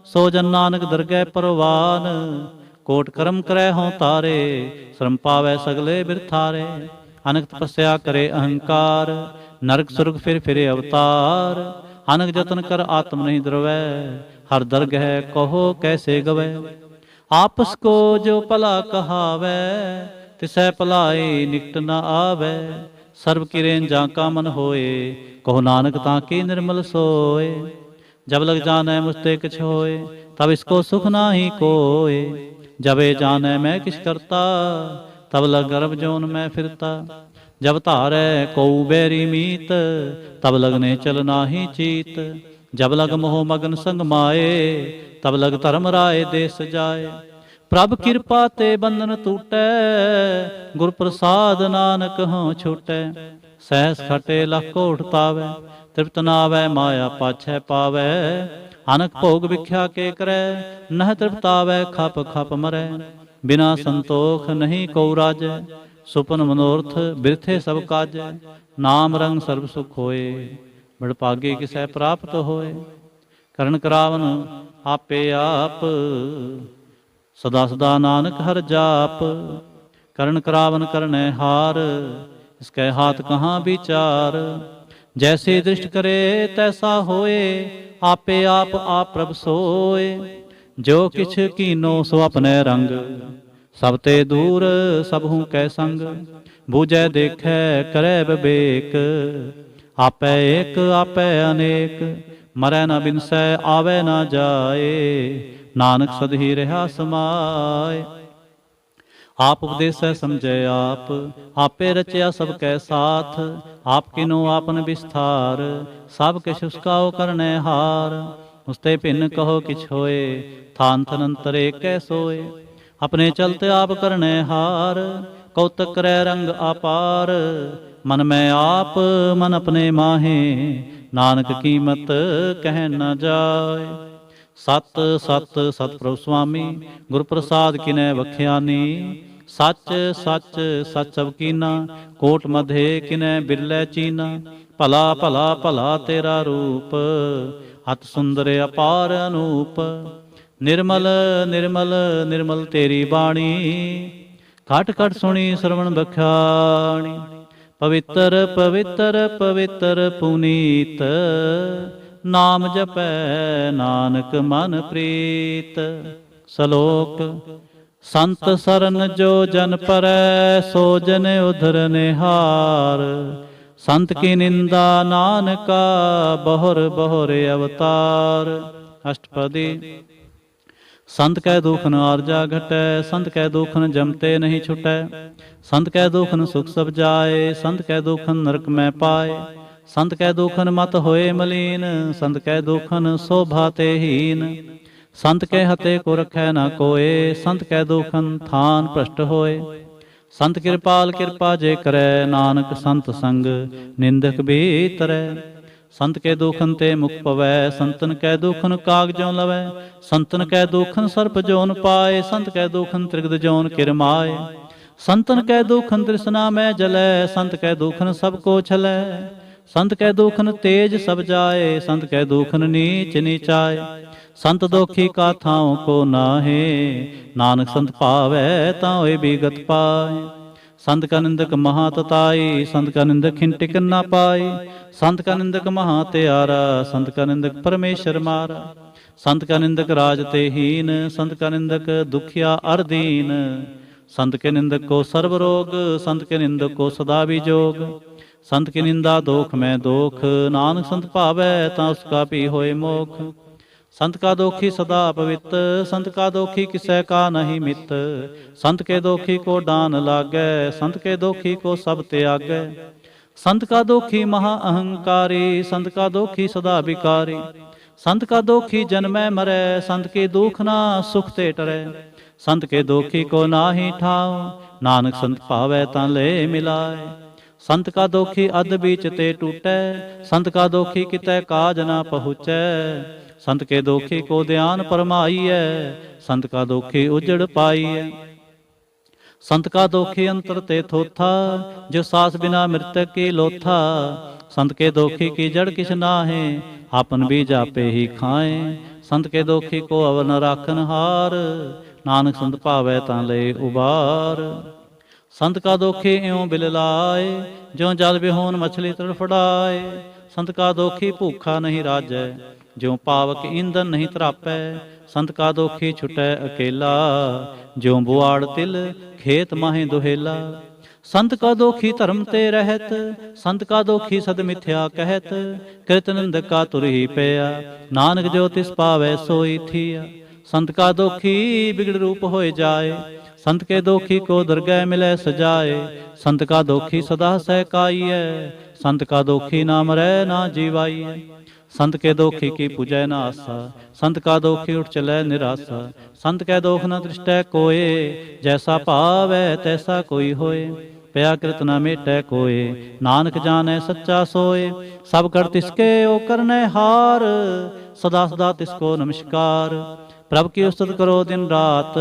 ਸੋ ਜਨ ਨਾਨਕ ਦਰਗਹਿ ਪਰਵਾਨ। ਕੋਟ ਕਰਮ ਕਰੈ ਹੋਂ ਤਾਰੇ, ਸ਼ਰਮ ਪਾਵੈ ਸਗਲੇ ਬਿਰਥਾਰੇ। ਅਨਕ ਤਪੱਸਿਆ ਕਰੇ ਅਹੰਕਾਰ, ਨਰਕ ਸੁਰਗ ਫਿਰ ਫਿਰੇ ਅਵਤਾਰ। ਅਨਕ ਜਤਨ ਕਰ ਆਤਮ ਨਹੀਂ ਦਰਵੈ, ਹਰ ਦਰਗਹਿ ਕਹੋ ਕੈਸੇ ਗਵੈ। ਆਪਸ ਕੋ ਜੋ ਭਲਾ ਕਹਾਵੈ, ਤਿਸੈ ਭਲਾਈ ਨਿਕਟ ਨ ਆਵੈ। ਸਰਬ ਕਿਰੇਂ ਜਾਂ ਕਾ ਮਨ ਹੋਏ, ਕਹੋ ਨਾਨਕ ਤਾਂ ਕੀ ਨਿਰਮਲ ਸੋਏ। ਜਬ ਲਗ ਜਾਣੈ ਮੁਝ ਤੇ ਕਿਛ ਹੋਏ, ਤਬ ਇਸਕੋ ਸੁਖ ਨਾਹੀ ਕੋਏ। ਜਬੇ ਜਾਣੈ ਮੈਂ ਕਿਛ ਕਰਤਾ, ਤਬ ਲਗ ਗਰਭ ਜੋਨ ਮੈਂ ਫਿਰਤਾ। ਜਬ ਧਾਰੈ ਕਉ ਬੈਰੀ ਮੀਤ, ਤਬ ਲਗਨੇ ਚਲ ਨਾਹੀ ਚੀਤ। ਜਬ ਲਗ ਮੋਹ ਮਗਨ ਸੰਗ ਮਾਏ, ਤਬ ਲਗ ਧਰਮ ਰਾਏ ਦੇਸ ਜਾਏ। ਪ੍ਰਭ ਕਿਰਪਾ ਤੇ ਬੰਧਨ ਟੂਟੈ, ਗੁਰ ਪ੍ਰਸਾਦ ਨਾਨਕ ਹੋਂ ਛੂਟੈ। ਸਹਿਸ ਖਟੇ ਲਖ ਕੋਟ ਤਾਵੈ, ਤ੍ਰਿਪਤ ਨਾਵੈ ਮਾਇਆ ਪਾਛੈ ਪਾਵੈ। ਅਨਕ ਭੋਗ ਵਿਖਿਆ ਕੇ ਕਰੈ, ਨਹ ਤ੍ਰਿਪਤਾਵੈ ਖਪ ਖਪ ਮਰੈ। ਬਿਨਾ ਸੰਤੋਖ ਨਹੀਂ ਕਉ ਰਾਜੈ, ਸੁਪਨ ਮਨੋਰਥ ਬਿਰਥੇ ਸਭ ਕਾਜੈ। ਨਾਮ ਰੰਗ ਸਰਬ ਸੁਖ ਹੋਏ, ਬੜਭਾਗੇ ਕਿਸੈ ਪ੍ਰਾਪਤ ਹੋਏ। ਕਰਨ ਕਰਾਵਨ ਆਪੇ ਆਪ, ਸਦਾ ਸਦਾ ਨਾਨਕ ਹਰਿ ਜਾਪ। ਕਰਨ ਕਰਾਵਨ ਕਰਨੈ ਹਾਰ, ਇਸਕੈ ਹਾਥ ਕਹਾਂ ਵਿਚਾਰ। ਜੈਸੇ ਦ੍ਰਿਸ਼ਟ ਕਰੇ ਤੈਸਾ ਹੋਏ, ਆਪੇ ਆਪ ਆਪ ਪ੍ਰਭ ਸੋਏ। ਜੋ ਕਿਛ ਕੀਨੋ ਸੋ ਆਪਣੈ ਰੰਗ, ਸਭ ਤੇ ਦੂਰ ਸਭਹੂ ਕੈ ਸੰਗ। ਬੂਝੈ ਦੇਖੈ ਕਰੈ ਵਿਵੇਕ, ਆਪੈ ਏਕ ਆਪੈ ਅਨੇਕ। ਮਰੈ ਨ ਬਿਨਸੈ ਆਵੈ ਨ ਜਾਏ, ਨਾਨਕ ਸਦ ਹੀ ਰਿਹਾ ਸਮਾਏ। ਆਪ ਉਪਦੇਸੈ ਸਮਝੈ ਆਪ, ਆਪੇ ਰਚਿਆ ਸਭ ਕੈ ਸਾਥ। ਆਪ ਕਿਨੋ ਆਪਨ ਵਿਸਥਾਰ, ਸਭ ਕਿਛ ਉਸਕਾਓ ਕਰਨੈ ਹਾਰ। ਉਸਤੇ ਭਿੰਨ ਕਹੋ ਕਿਛ ਹੋਏ, ਥਾਨ ਥਨ ਅੰਤਰ ਏਕੈ ਸੋਏ। ਆਪਣੇ ਚਲਤ ਆਪ ਕਰਨੈ ਹਾਰ, ਕੌਤਕ ਕਰੈ ਰੰਗ ਆਪਾਰ। ਮਨ ਮੈਂ ਆਪ ਮਨ ਆਪਣੇ ਮਾਹੇ, ਨਾਨਕ ਕੀਮਤ ਕਹਿ ਨ ਜਾਏ। ਸਤ ਸਤ ਸਤਿ ਸੁਆਮੀ, ਗੁਰ ਪ੍ਰਸਾਦ ਕਿਨੈ ਵਖਿਆਨੀ। ਸੱਚ ਸੱਚ ਸੱਚ ਸਭ ਕੀਨਾ, ਕੋਟ ਮਧੇ ਕਿਨੈ ਬਿਰਲੇ ਚੀਨਾ। ਭਲਾ ਭਲਾ ਭਲਾ ਤੇਰਾ ਰੂਪ, ਅਤ ਸੁੰਦਰ ਅਪਾਰ ਅਨੂਪ। ਨਿਰਮਲ ਨਿਰਮਲ ਨਿਰਮਲ ਤੇਰੀ ਬਾਣੀ, ਘਟ ਘਟ ਸੁਣੀ ਸਰਵਣ ਬਖਾਣੀ। ਪਵਿੱਤਰ ਪਵਿੱਤਰ ਪਵਿੱਤਰ ਪੁਨੀਤ, ਨਾਮ ਜਪੈ ਨਾਨਕ ਮਨ ਪ੍ਰੀਤ। ਸ਼ਲੋਕ। ਸੰਤ ਸਰਨ ਜੋ ਜਨ ਪਰੈ, ਸੋ ਜਨ ਉਧਰ ਨਿਹਾਰ। ਸੰਤ ਕੀ ਨਿੰਦਾ ਨਾਨਕਾ, ਬਹੁਰ ਬਹੁਰ ਅਵਤਾਰ। ਅਸ਼ਟਪਦੀ। ਸੰਤ ਕੈ ਦੁਖ ਨ ਆਰਜਾ ਘਟੈ, ਸੰਤ ਕੈ ਦੁਖ ਨ ਜਮਤੇ ਨਹੀਂ ਛੁਟੈ। ਸੰਤ ਕੈ ਦੁਖ ਨ ਸੁਖ ਸਭ ਜਾਏ, ਸੰਤ ਕੈ ਦੁਖ ਨ ਨਰਕ ਮੈਂ ਪਾਏ। ਸੰਤ ਕੈ ਦੁਖਨ ਮਤ ਹੋਏ ਮਲੀਨ, ਸੰਤ ਕੈ ਦੁਖਨ ਸੋਭਾ ਤੇ ਹੀਨ। ਸੰਤ ਕੈ ਹਤੇ ਕੋ ਰਖੈ ਨਾ ਕੋਏ, ਸੰਤ ਕੈ ਦੁਖਨ ਥਾਨ ਭ੍ਰਸ਼ਟ ਹੋਏ। ਸੰਤ ਕਿਰਪਾਲ ਕਿਰਪਾ ਜੇ ਕਰੈ, ਨਾਨਕ ਸੰਤ ਸੰਗ ਨਿੰਦਕ ਵੀ ਤਰੈ। ਸੰਤ ਕੇ ਦੁਖਨ ਤੇ ਮੁਖ ਪਵੈ, ਸੰਤਨ ਕੈ ਦੁਖਨ ਕਾਗਜੋਂ ਲਵੈ। ਸੰਤਨ ਕੈ ਦੁਖਨ ਸਰਪ ਜੋਨ ਪਾਏ, ਸੰਤ ਕੈ ਦੁਖਨ ਤ੍ਰਿਗਦ ਜੋਨ ਕਿਰਮਾਏ। ਸੰਤਨ ਕੈ ਦੁਖਨ ਤ੍ਰਿਸ਼ਨਾ ਮੈਂ ਜਲੈ, ਸੰਤ ਕੈ ਦੁਖਨ ਸਭ ਕੋ ਛਲੈ। ਸੰਤ ਕੈ ਦੁਖਨ ਤੇਜ ਸਭ ਜਾਏ, ਸੰਤ ਕੈ ਦੁਖਨ ਨੀਚ ਨੀਚਾਏ। ਸੰਤ ਦੋਖੀ ਕਾ ਥਾਉ ਕੋ ਨਾਹੇ, ਨਾਨਕ ਸੰਤ ਭਾਵੈ ਤਾਂ ਹੋਏ ਬਿਗਤ ਪਾਏ। ਸੰਤ ਕਾ ਨਿੰਦਕ ਮਹਾ ਤਤਾਈ, ਸੰਤ ਕਾ ਨਿੰਦਕ ਖਿਨ ਟਿਕ ਨਾ ਪਾਈ। ਸੰਤ ਕਾ ਨਿੰਦਕ ਮਹਾ ਤਿਆਰਾ, ਸੰਤ ਕਾ ਨਿੰਦਕ ਪਰਮੇਸ਼ਰ ਮਾਰਾ। ਸੰਤ ਕਾ ਨਿੰਦਕ ਰਾਜ ਤੇ ਹੀਨ, ਸੰਤ ਕਾ ਨਿੰਦਕ ਦੁਖਿਆ ਅਰ ਦੀਨ। संत के निंदक को सर्व रोग, संत के निंदक को सदा विजोग। संत की निंदा दोख में दोख, नानक संत भावै ता उसका भी होए मोख। संत का दोखी सदा पवित्र, संत का दोखी किसै का नहीं मित। संत के दोखी को डान लागै, संत के दोखी को सब त्यागै। संत का दोखी महा अहंकारी, संत का दोखी सदा विकारी। संत का दोखी जन्मै मरै, संत के दुख ना सुख ते टरै। संत के दोखी को नाहि ठाओ, नानक संत भावै तां ले मिलाए। संत का दोखी अध बीच ते टूटै, संत का दोखी कितै काज ना पहुँचै। संत के दोखी को ध्यान परमाईऐ, संत का दोखी उजड़ पाईऐ। संत का दोखी अंतर ते थोथा, जो सास बिना मृतक की लोथा। संत के दोखी की जड़ किछ नाहे, आपन बीज आपे ही खाए। संत के दोखी को अवर न राखन हार, नानक संत भावै तां ले उबार। संत का दोखी इਉਂ बिल लाए, ज्यों जल बिहोन मछली तड़फड़ाए। संत का दोखी भूखा नहीं राजै, ज्यों पावक ईंधन नहीं तरापै। संत का दोखी छुटै अकेला, ज्यों बुआड़ तिल खेत माहे दुहेला। संत का दोखी धर्म ते रहत, संत का दोखी सद मिथ्या कहत। कृत निंदक का तुर ही पया, नानक जो तिस पावै सोई थिया। संत का दोखी बिगड़ रूप होए जाए, संत के दोखी को दरगह मिलै सजाए। संत का दोखी सदा सहकाईऐ, संत का दोखी ना मरै ना जीवाईऐ। संत के दोखी की पूजै ना आसा, संत का दोखी उठ चलै निरासा। संत कै दोख न दृष्टै कोय, जैसा भावै तैसा कोई होए। पया कृत न मेटै कोय, नानक जानै सच्चा सोए। सब कर तिसके ओ करनै हार, सदा सदा तिसको नमस्कार। प्रभ की उस्तत करो दिन रात,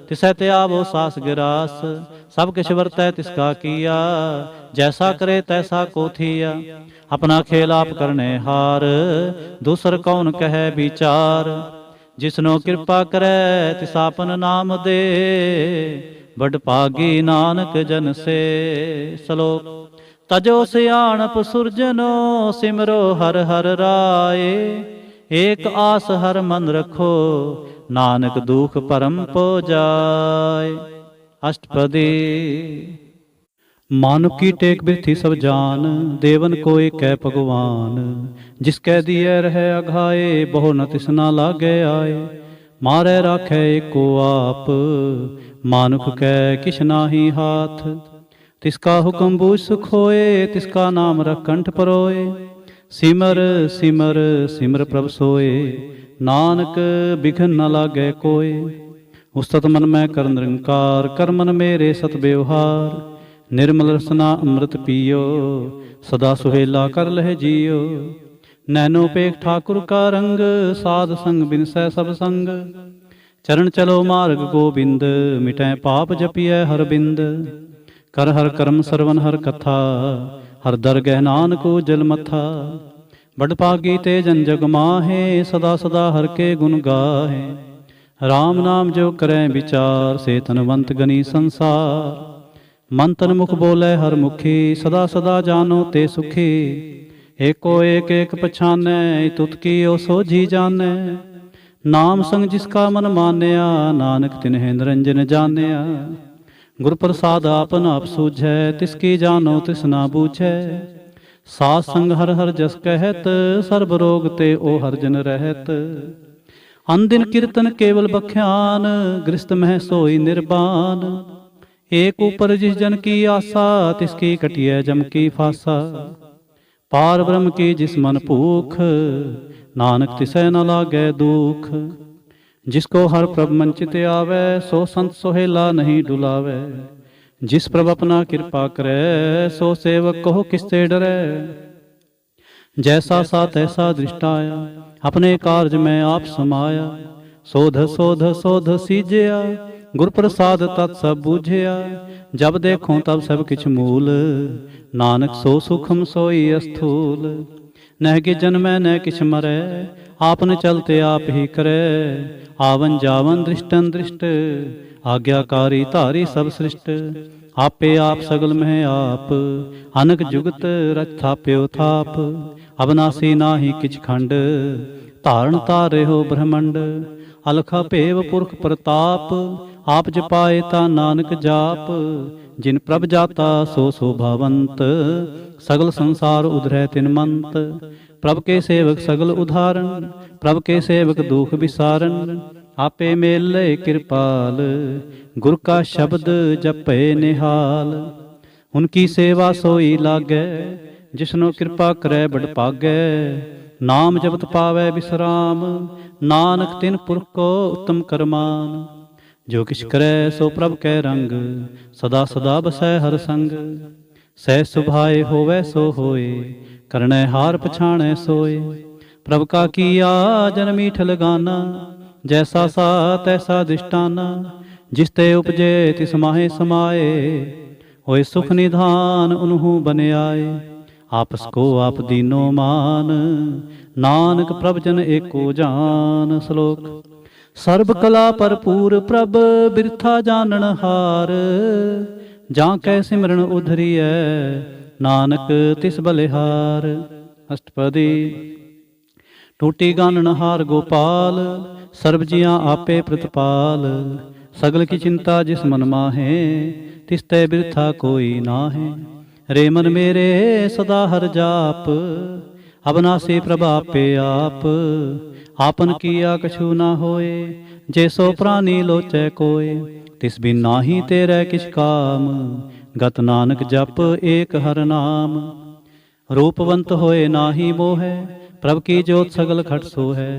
तिसै त्यावो सास गिरास। सब किछ वरतै तिसका किया, जैसा करे तैसा को थिया। अपना खेल आप करने हार, दूसर कौन कहे विचार। जिसनो कृपा करै तिस आपन नाम दे, बड़ भागी नानक जन से। श्लोक। तजो सियाणप सुरजनो, सिमरो हर हर राय। एक आस हर मन रखो, नानक दुख परम पो जाय। अष्टपदी। मानुख की टेक बिरथी सब जान, देवन को एक है भगवान। जिसकै दिए रहे अघाए, बहु न तिसना लागे आए। मारै राखै एको आप, मानुख कै किछ नाहि हाथ। तिसका हुक्म बूझ सुख होए, तिसका नाम रख कंठ परोए। सिमर सिमर सिमर प्रभ सोए, नानक बिघन न लागै कोय। उस्तत मन मैं कर निरंकार, कर मन मेरे सत व्यवहार। निर्मल रसना अमृत पियो, सदा सुहेला कर लह जियो। नैनो पेख ठाकुर का रंग, साध संग बिनसै सब संग। चरण चलो मार्ग गोबिंद, मिटै पाप जपियै हर बिंद। कर हर कर्म सरवन हर कथा, हर दरगह नानक जल मथा। बड़ भागी ते जन जग माहे, सदा सदा हर के गुण गाहे। राम नाम जो करै विचार, से तनवंत गनी संसार। मन तन मुख बोले हर मुखी, सदा सदा जानो ते सुखी। एको एक एक पछानै, तुत की ओ सोझी जानै। नाम संग जिसका मन मानया, नानक तिन्हे निरंजन जानिया। गुर प्रसाद आपन आप सूझै, तिसकी जानो तिस ना बूझै। साध संग हर हर जस कहत, सर्ब रोग ते ओ हर जन रहत। अनदिन कीर्तन केवल बख्यान, गृहस्थ मह सोई निर्बान। एक ऊपर जिस जन की आशा, तिसकी कटिय जम की फासा। पार ब्रह्म की जिस मन भूख, नानक तिसै न लागै दुख। जिसको हर प्रभ मंचित आवे, सो संत सोहेला नहीं डुलावे। जिस प्रभ अपना कृपा करे, सो सेवक कहो किससे डरे। जैसा सा तैसा दृष्टाया, अपने कार्य में आप समाया। सोध सोध सोध सीजया, गुर प्रसाद तत् सब बूझया। जब देखो तब सब किछ मूल, नानक सो सुखम सोई अस्थूल। नह कि जन्मै न किछ मरै, आपन चलते आप ही करे। आवन जावन दृष्टन दृष्ट, आज्ञाकारी धारी सब सृष्ट। आपे आप सगल में आप, अनक जुगत रच थाप्यो थाप। अबनासी नाहि किछ खंड, धारण तारे हो ब्रह्मंड। अलखा भेव पुरख प्रताप, आप जपाए ता नानक जाप। जिन प्रभ जाता सो शोभावंत, सगल संसार उधरै तिनमंत। प्रभ के सेवक सगल उदाहरण, प्रभ के सेवक दुख विसारन। आपे मेले कृपाल, गुर का शब्द जपे निहाल। उनकी सेवा सोई लागै, जिसनो कृपा करे बड़ पागै। नाम जपत पावै विश्राम, नानक तिन पुरख को उत्तम करमान। जो किछ करे सो प्रभ कै रंग, सदा सदा बसै हर संग। सह सुभाए होवै सो होए, करनै हार पछाणै सोए। प्रभ का किया जन मीठ लगाना, जैसा सा तैसा दिष्टाना। जिस ते उपजे तिस माहे समाए, होए सुख निधान उन्हु बन आए। आपस को आप दीनो मान, नानक प्रभ जन एको जान। श्लोक। सर्ब कला भरपूर प्रभ, बिरथा जानन हार। जां कै सिमरन उधरिय, नानक तिस बलिहार। अष्टपदी। टूटी गानन हार गोपाल, सर्ब जियां आपे प्रतिपाल। सगल की चिंता जिस मन माहे, तिस ते बिरथा कोई नाहे। रे मन मेरे सदा हर जाप, अबनासी प्रभ आपे आप। आपन किया कछु ना होए, जैसो प्राणी लोचै कोय। तिस बिन नाही तेरे किछ काम, गत नानक जप एक हर नाम। रूपवंत होए नाही मोहै, प्रभ की जोत सगल खट सो है।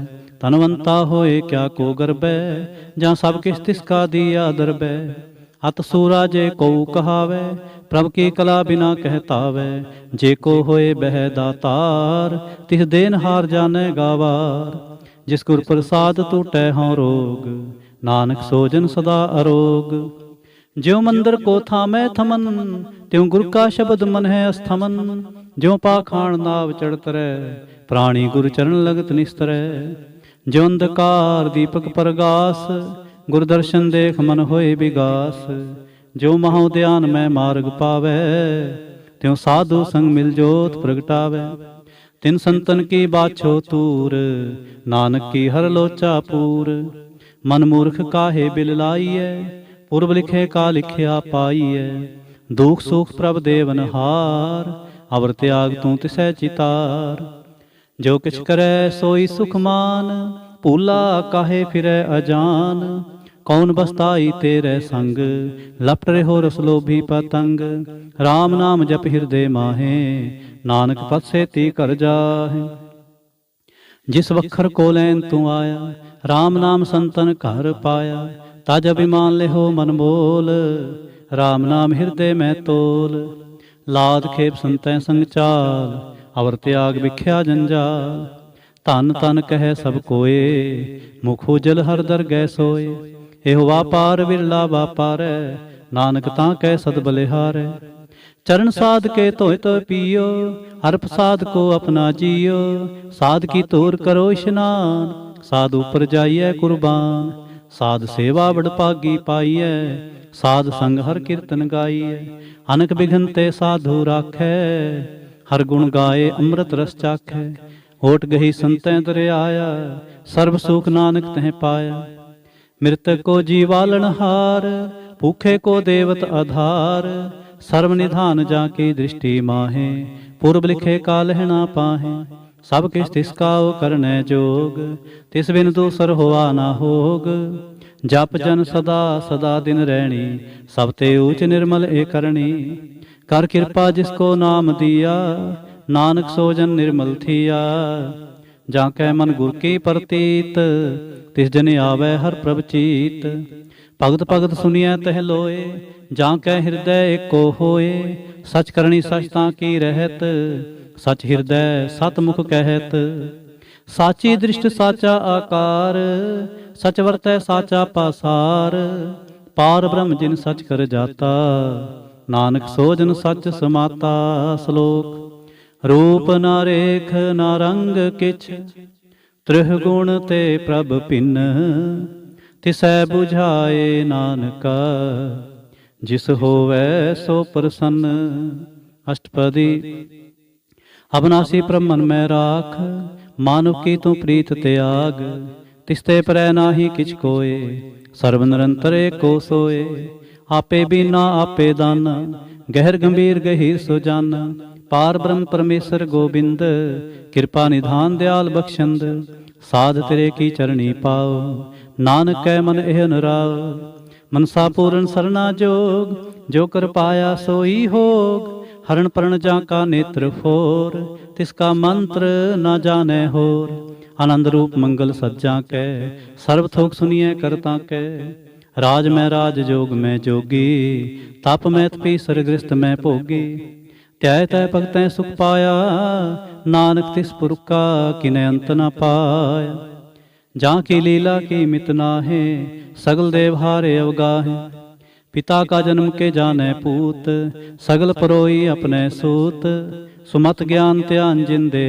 तनवंता होए क्या को गर्बै, जहाँ सब किस तिसका दिया दरबै। अत सूरा जे को कहावै, प्रभ की कला बिना कहतावै। जे को होए बह दातार, तिस देन हार जाने गावार। जिस गुर प्रसाद टूटै हों रोग, नानक सोजन सदा अरोग। ज्यों मंदिर को थामै थमन, त्यों गुर का शब्द मन है अस्थमन। ज्यों पाखाण नाव चढ़त रै, प्राणी गुर चरण लगत निस्तरै। ज्यों अंधकार दीपक परगास, गुर दर्शन देख मन होए विगास। जो महोदयान में मार्ग पावै, त्यों साधु संग मिल जोत प्रगटावै। तिन संतन की बाछो तूर, नानक की हर लोचा पूर। मन मूर्ख काहे बिल लाइयै, पूर्व लिखे का लिखिया पाइयै। दुख सुख प्रभ देवन हार, अवर त्याग तू तिसै चितार। जो किछ करे सोई सुख मान, भूला काहे फिरै अजान। कौन बसताई तेरे संग, लपट रहो रस लोभी पतंग। राम नाम जप हृदय माहे, नानक पत सेती कर जाहे। जिस वखर को लैन तू आया, राम नाम संतन घर पाया। ताज अभिमान ले हो मन मोल, राम नाम हृदय में तोल। लाद खेप संतै संग चाल, अवर त्याग विख्या जंजाल। धन तन कह सब कोए, मुख उजल हर दरगह सोए। एहो वापार विरला वापारै, नानक तां कै सद बलिहारै। चरण साध के धोए तो पियो, हर प्रसाद को अपना जियो। साध की तोर करो स्नान, साध ऊपर जाइए कुर्बान। साध सेवा बड़ पागी पाइयै, साध संग हर कीर्तन गाइए। अनक बिघन ते साधु राखै, हर गुण गाए अमृत रस चाखै। होठ गही संतै दरियाया, सर्व सुख नानक तह पाया। मृतक को जीवालन हार, भूखे को देवत आधार। सर्व निधान जाकी दृष्टि माहे, पूर्व लिखे का लहना पाहे। सब किस तिसका करने जोग, तिस बिन दूसर होआ ना होग। जप जन सदा सदा दिन रहनी, सब ते ऊच निर्मल ए करनी। कर कृपा जिसको नाम दिया, नानक सोजन निर्मल थिया। जाकै मन गुर की प्रतीत, तिस जन आवे हर प्रभ चीत। ਭਗਤ ਭਗਤ ਸੁनिਐ ਤਹਿ ਲੋਏ, ਜਾਂ ਕੈ ਹਿਰਦੈ ਏਕੋ ਹੋਏ। ਸਚ ਕਰਨੀ ਸਚ ਤਾਂ ਕੀ ਰਹਿਤ, ਸਚ ਹਿਰਦੈ ਸਤ ਮੁਖ ਕਹਿਤ। ਸਾਚੀ ਦ੍ਰਿਸ਼ਟ ਸਾਚਾ ਆਕਾਰ, ਸਚ ਵਰਤੈ ਸਾਚਾ ਪਾਸਾਰ। ਪਾਰ ਬ੍ਰਹਮ ਜਿਨ ਸਚ ਕਰ ਜਾਤਾ, ਨਾਨਕ ਸੋ ਜਨ ਸਚ ਸਮਾਤਾ। ਸ਼ਲੋਕ। ਰੂਪ ਨਾ ਰੇਖ ਨਾ ਰੰਗ ਕਿਛ, ਤ੍ਰਿਹ ਗੁਣ ਤੇ ਪ੍ਰਭ ਭਿੰਨ। ਤਿਸੈ ਬੁਝਾਏ ਨਾਨਕਾ, ਜਿਸ ਹੋਵੈ ਸੋ ਪ੍ਰਸੰਨ। ਅਸ਼ਟਪਦੀ। ਅਬਨਾਸੀ ਪ੍ਰਭ ਮਨ ਮੈਂ ਰਾਖ, ਮਾਨੁਖ ਕੀ ਤੂੰ ਪ੍ਰੀਤ ਤਿਆਗ। ਤਿਸਤੇ ਪਰੈ ਨਾਹੀ ਕਿਛ ਕੋਏ, ਸਰਬ ਨਿਰੰਤਰ ਏਕੋ ਸੋਏ। ਆਪੇ ਬੀਨਾ ਆਪੇ ਦਾਨਾ, ਗਹਿਰ ਗੰਭੀਰ ਗਹੀਰ ਸੋ ਜਾਨਾ। ਪਾਰ ਬ੍ਰਹਮ ਪਰਮੇਸ਼ਰ ਗੋਬਿੰਦ, ਕਿਰਪਾ ਨਿਧਾਨ ਦਿਆਲ ਬਖਸ਼ੰਦ। ਸਾਧ ਤੇਰੇ ਕੀ ਚਰਣੀ ਪਾਓ, ਨਾਨਕ ਕੈ ਮਨ ਇਹ ਨਰਾਉ। ਮਨਸਾ ਪੂਰਨ ਸਰਨਾ ਜੋਗ, ਜੋ ਕਰ ਪਾਇਆ ਸੋਈ ਹੋਗ। ਹਰਨ ਪਰਨ ਜਾਂ ਕਾ ਨੇਤਰ ਫੋਰ, ਤਿਸ ਕਾ ਮੰਤਰ ਨਾ ਜਾਣੈ ਹੋਰ। ਆਨੰਦ ਰੂਪ ਮੰਗਲ ਸੱਜਾ ਕੈ, ਸਰਬ ਥੋਕ ਸੁਨੀਐ ਕਰਤਾ ਕੈ। ਰਾਜ ਮੈਂ ਰਾਜ ਜੋਗ ਮੈਂ ਜੋਗੀ, ਤਪ ਮੈਂ ਤਪੀ ਸਰਗ੍ਰਿਸਤ ਮੈਂ ਭੋਗੀ। ਧਿਆਇ ਤੈ ਭਗਤੈ ਸੁਖ ਪਾਇਆ, ਨਾਨਕ ਤਿਸ ਪੁਰਖ ਕਾ ਕਿਨੈ ਅੰਤ ਨ ਪਾਇਆ। ਜਾਂ ਕੀ ਲੀਲਾ ਕੀ ਮਿਤ ਨਾਹਿ, ਸਗਲ ਦੇਵ ਹਾਰੇ ਅਵਗਾਹਿ। पिता का जन्म के जाने पूत, सगल परोई अपने सूत। सुमत ज्ञान त्यान जिंदे,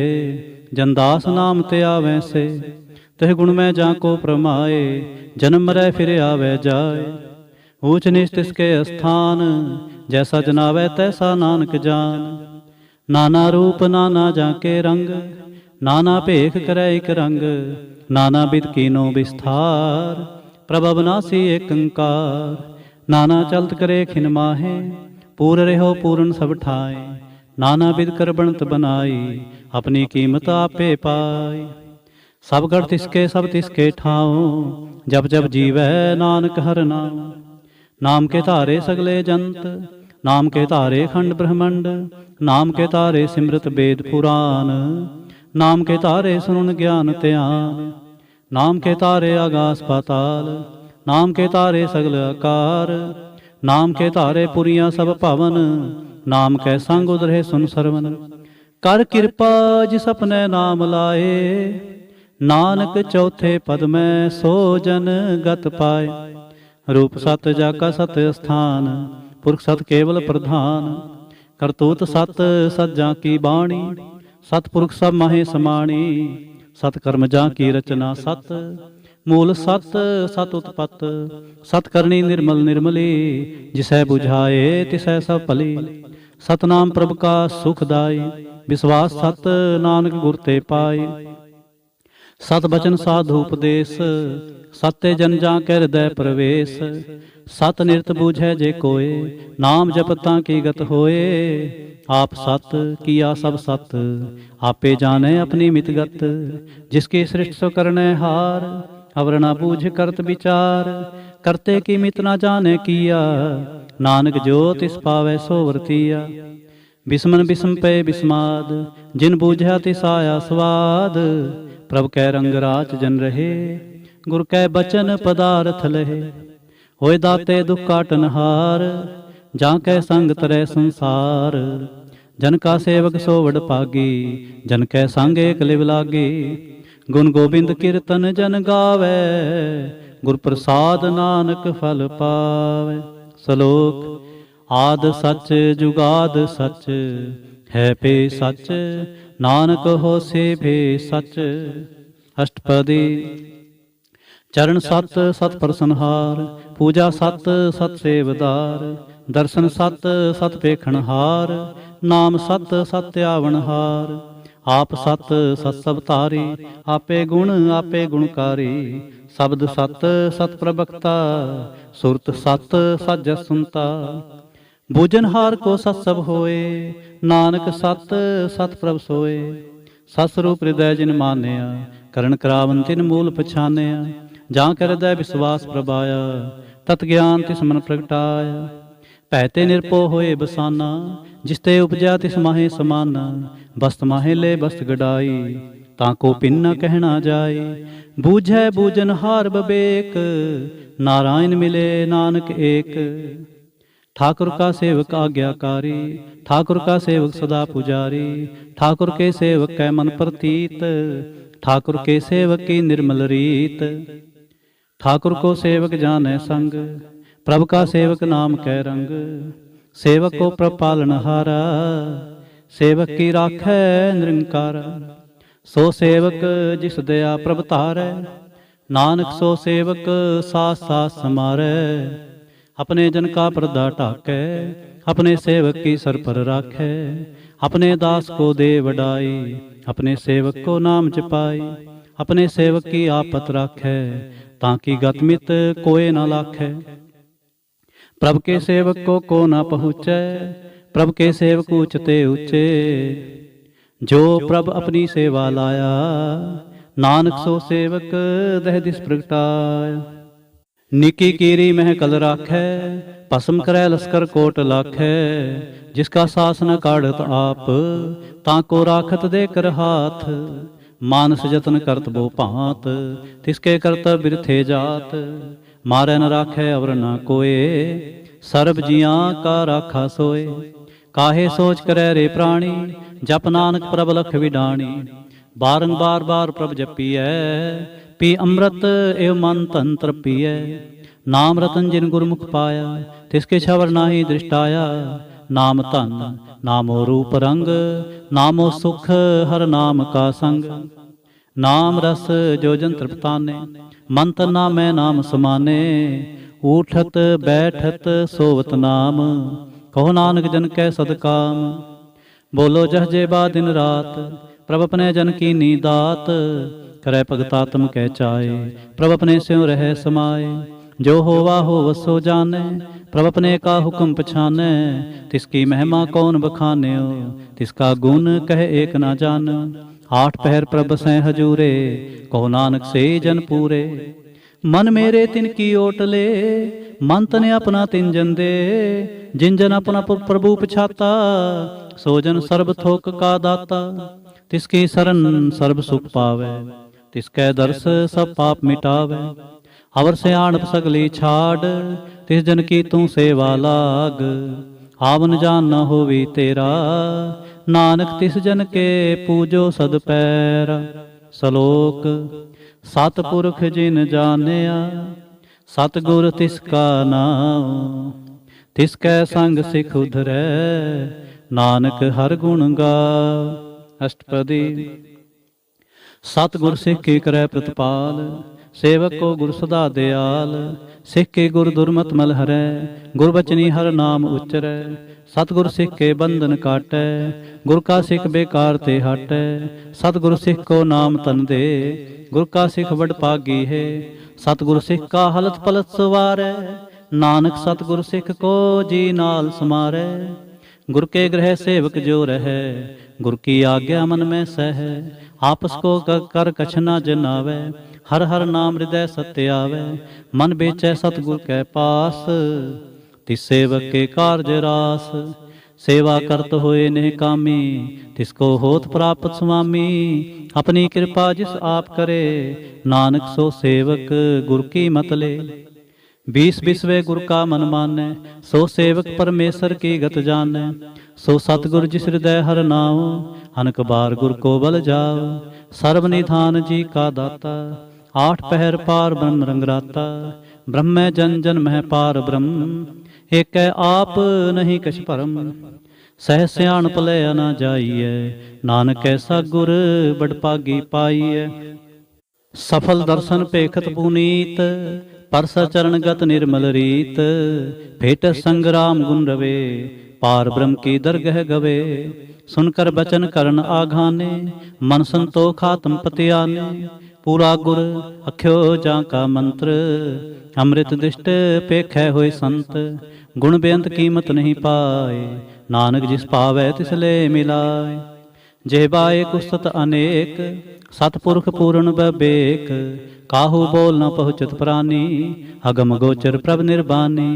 जनदास नाम ते आवे से। तह गुण में जाको प्रमाए, जन्म मरै फिर आवे जाए। ऊंच नीच तिसके स्थान, जैसा जनावे तैसा नानक जान। नाना रूप नाना जाके रंग, नाना भेख करे एक रंग। नाना बिद कीनो विस्तार, प्रभ अविनाशी एक अंकार। नाना चलत करे खिन माहे, पूर रहो पूਰਨ सब ठाए। नाना बिद कर बनत बनाई, अपनी कीमत आपे पाई। सब गढ़ तिसके सब तिसके ठाओ, जब जब जीवै नानक हर नाम। नाम के धारे सगले जंत, नाम के धारे खंड ब्रह्मंड। नाम के धारे सिमरत वेद पुराण, नाम के धारे सुनन ज्ञान ध्यान। नाम के धारे आगास पाताल, नाम के तारे सगल आकार। नाम के तारे पुरियां सब भवन, नाम कै संग उधरे सुन सरवन। कर कृपा जिस अपने नाम लाए, नानक चौथे पद में सो जन गत पाए। रूप सत जाका सत स्थान, पुरख सत केवल प्रधान। करतूत सत सज्जा की बाणी, सतपुरख सब माहे समाणी। सतकर्म जा की रचना सत, मूल सत सत उत्पत। सत करनी निर्मल निर्मली, जिसै बुझाए तिसै सब भली। सतनाम प्रभ का सुखदाई, विश्वास सत नानक गुर ते पाई। सत बचन साधु उपदेश, सत्य जन जा के हृदय प्रवेश। सत निरत बूझै जे कोय, नाम जपतां की गत होए। आप सत किया सब सत, आपे जाने अपनी मित गत। जिसकी सृष्टि सो करने हार, अवर ना बूझ करत विचार। करते की मित ना जाने किया, नानक जो तिस पावै सो वर्तिया। बिस्मन बिस्म पे बिस्माद, जिन बूझा तिस आया स्वाद। प्रभ कै रंग राच जन रहे, गुर कै बचन पदार्थ लहे। होए दाते दुख काटन हार, जां कै संग तरै संसार। जन का सेवक सो वड भागी, जन कै संग एक लिव लागी। गुण गोबिंद कीर्तन जन गावै, गुर प्रसाद नानक फल पावै। श्लोक। आद सच जुगाद सच, है पे सच। नानक होसे भे सच। अष्टपदी। चरण सत सत प्रसनहार, पूजा सत सत सेवदार। दर्शन सत सत पेखणहार, नाम सत सत आवनहार। आप सत सत सब तारी, आपे गुणकारी। शब्द सत सत प्रवक्ता, सुरत सत सत जस सुनता। बूझनहार को सत सब होए, नानक सत सत प्रभ सोए। सत स्वरूप हृदय जिन मानिया, करण करावन तिन मूल पछानिया। जां कर हृदय विश्वास प्रभाया, तत ज्ञान तिस मन प्रगटाया। पैते निरपो होए बसाना, जिसते उपजा तिस माहे समाना। बस्त माहे ले बस्त गडाई, ताको पिन न कहना जाए। बूझै बूझन हार बबेक, नारायण मिले नानक एक। ठाकुर का सेवक आज्ञाकारी, ठाकुर का सेवक सदा पुजारी। ठाकुर के सेवक कै मन प्रतीत, ठाकुर के सेवक की निर्मल रीत। ठाकुर को सेवक जाने संग, प्रभु का सेवक नाम कै रंग। सेवक को प्रभ पालनहारा, सेवक की राखै निरंकार। सो सेवक जिस दया प्रभ तारै, नानक सो सेवक सास सास समारै। अपने जन का पर्दा ढाकै, अपने सेवक की सर पर राखै। अपने दास को दे वडाई, अपने सेवक को नाम जपाई। अपने सेवक की आपत राखै, ताकि गतमित कोय न लाखै। प्रभ के सेवक को ना पहुँचै, प्रभ के सेवक ऊंचते ऊंचे। जो प्रभ अपनी सेवा लाया, नानक सो सेवक दह दिस प्रगटाया। निकी कीरी मह कल राखै, भस्म करै लश्कर कोट लाखै। जिसका सास न काढ़त आप, ताको राखत दे कर हाथ। मानस जतन करत बो भांत, तिसके करत बिरथे जात। मारै न राखै अवर न कोय, सर्ब जियां का राखा सोए। काहे सोच करे रे प्राणी, जप नानक प्रभ लख विडाणी। बारंबार बार प्रभ जपिए, पी अमृत एव मन तन तृपिए। नाम रतन जिन गुरमुख पाया, तिसके छवर नाहि दृष्टाया। नाम धन नामो रूप रंग, नामो सुख हर नाम का संग। नाम रस जो जन तृप्ताने, मन तन नामै नाम समाने। उठत बैठत सोवत नाम, कहो नानक जन कै सदकाम। बोलो जह जेबा दिन रात, प्रभ अपने जन की नीदात। करे भगतात्म कै चाए, प्रभ अपने स्यों रह समाए। जो होवा हो वसो जाने, प्रभ अपने का हुक्म पछाने। तिसकी महिमा कौन बखान्यो, तिसका गुण कह एक ना जान। आठ पहर प्रभ सै हजूरे, कहो नानक से जन पूरे। मन मेरे तिन की ओटले, मन तने अपना तिन जन दे। जिन जन अपना प्रभु पछाता, सो जन सर्ब थोक का दाता। तिसकी शरण सर्ब सुख पावे, तिसकै दर्श सब पाप मिटावे। अवर से आणप सगली छाड़, तिस जन की तू सेवा लाग। आवन जान न होवी तेरा, नानक तिस जन के पूजो सद पैरा। सलोक सतपुरख जिन जानिया, सतगुर तिसका नाम। तिसकै संग सिख उधरै, नानक हर गुण गाओ। अष्टपदी। सतगुर सिख की करै प्रतिपाल, सेवक को गुर सदा दयाल। सिख के गुर दुर्मत मल हरै, गुरबचनी हर नाम उच्चरै। सतगुर सिख के बंधन काटै, गुर का सिख बेकार ते हटै। सतगुर सिख को नाम तन दे, गुर का सिख बड़ पागी है। सतगुर सिख का हलत पलत सवारै, नानक सतगुर सिख को जी नाल समारै। गुर के गृह सेवक जो रहे, गुर की आज्ञा मन में सह। आपस को कर कछ न जनावै, हर हर नाम हृदय सत्य आवे। मन बेचै सतगुर कै पास, तिस सेवक के कार्य रास। सेवा करत होए नेह कामी, तिसको होत प्राप्त स्वामी। अपनी कृपा जिस आप करे, नानक सो सेवक गुर की मत ले। 20 बिसवे गुर का मन मानै, सो सेवक परमेश्वर की गत जानै। सो सतगुर जिस हृदय हर नाओ, अनक बार गुर को बल जाओ। सर्व निधान जी का दाता, आठ पहर पार ब्रह्म रंगराता। ब्रह्म जन जन मह पार ब्रह्म, एक आप नहीं कछ परम। सह सियाण पलै न जाइए, नानक ऐसा गुर बड़ पागी पाइए। सफल दर्शन पेखत पुनीत, परस चरण गत निर्मल रीत। भेट संग्राम गुण रवे, पार ब्रह्म की दरगह गवे। सुनकर बचन करन आघाने, मन संतोख आत्म पति आने। पूरा गुर अख्यो जा का मंत्र, अमृत दृष्ट पेखै होए संत। गुण बेअंत कीमत नहीं पाए, नानक जिस पावै तिसले मिलाए। जेबाए कुस्तत अनेक, सतपुरख पूर्ण बबेक। काहू बोल न पहुँचत प्राणी, अगम गोचर प्रभ निर्बानी।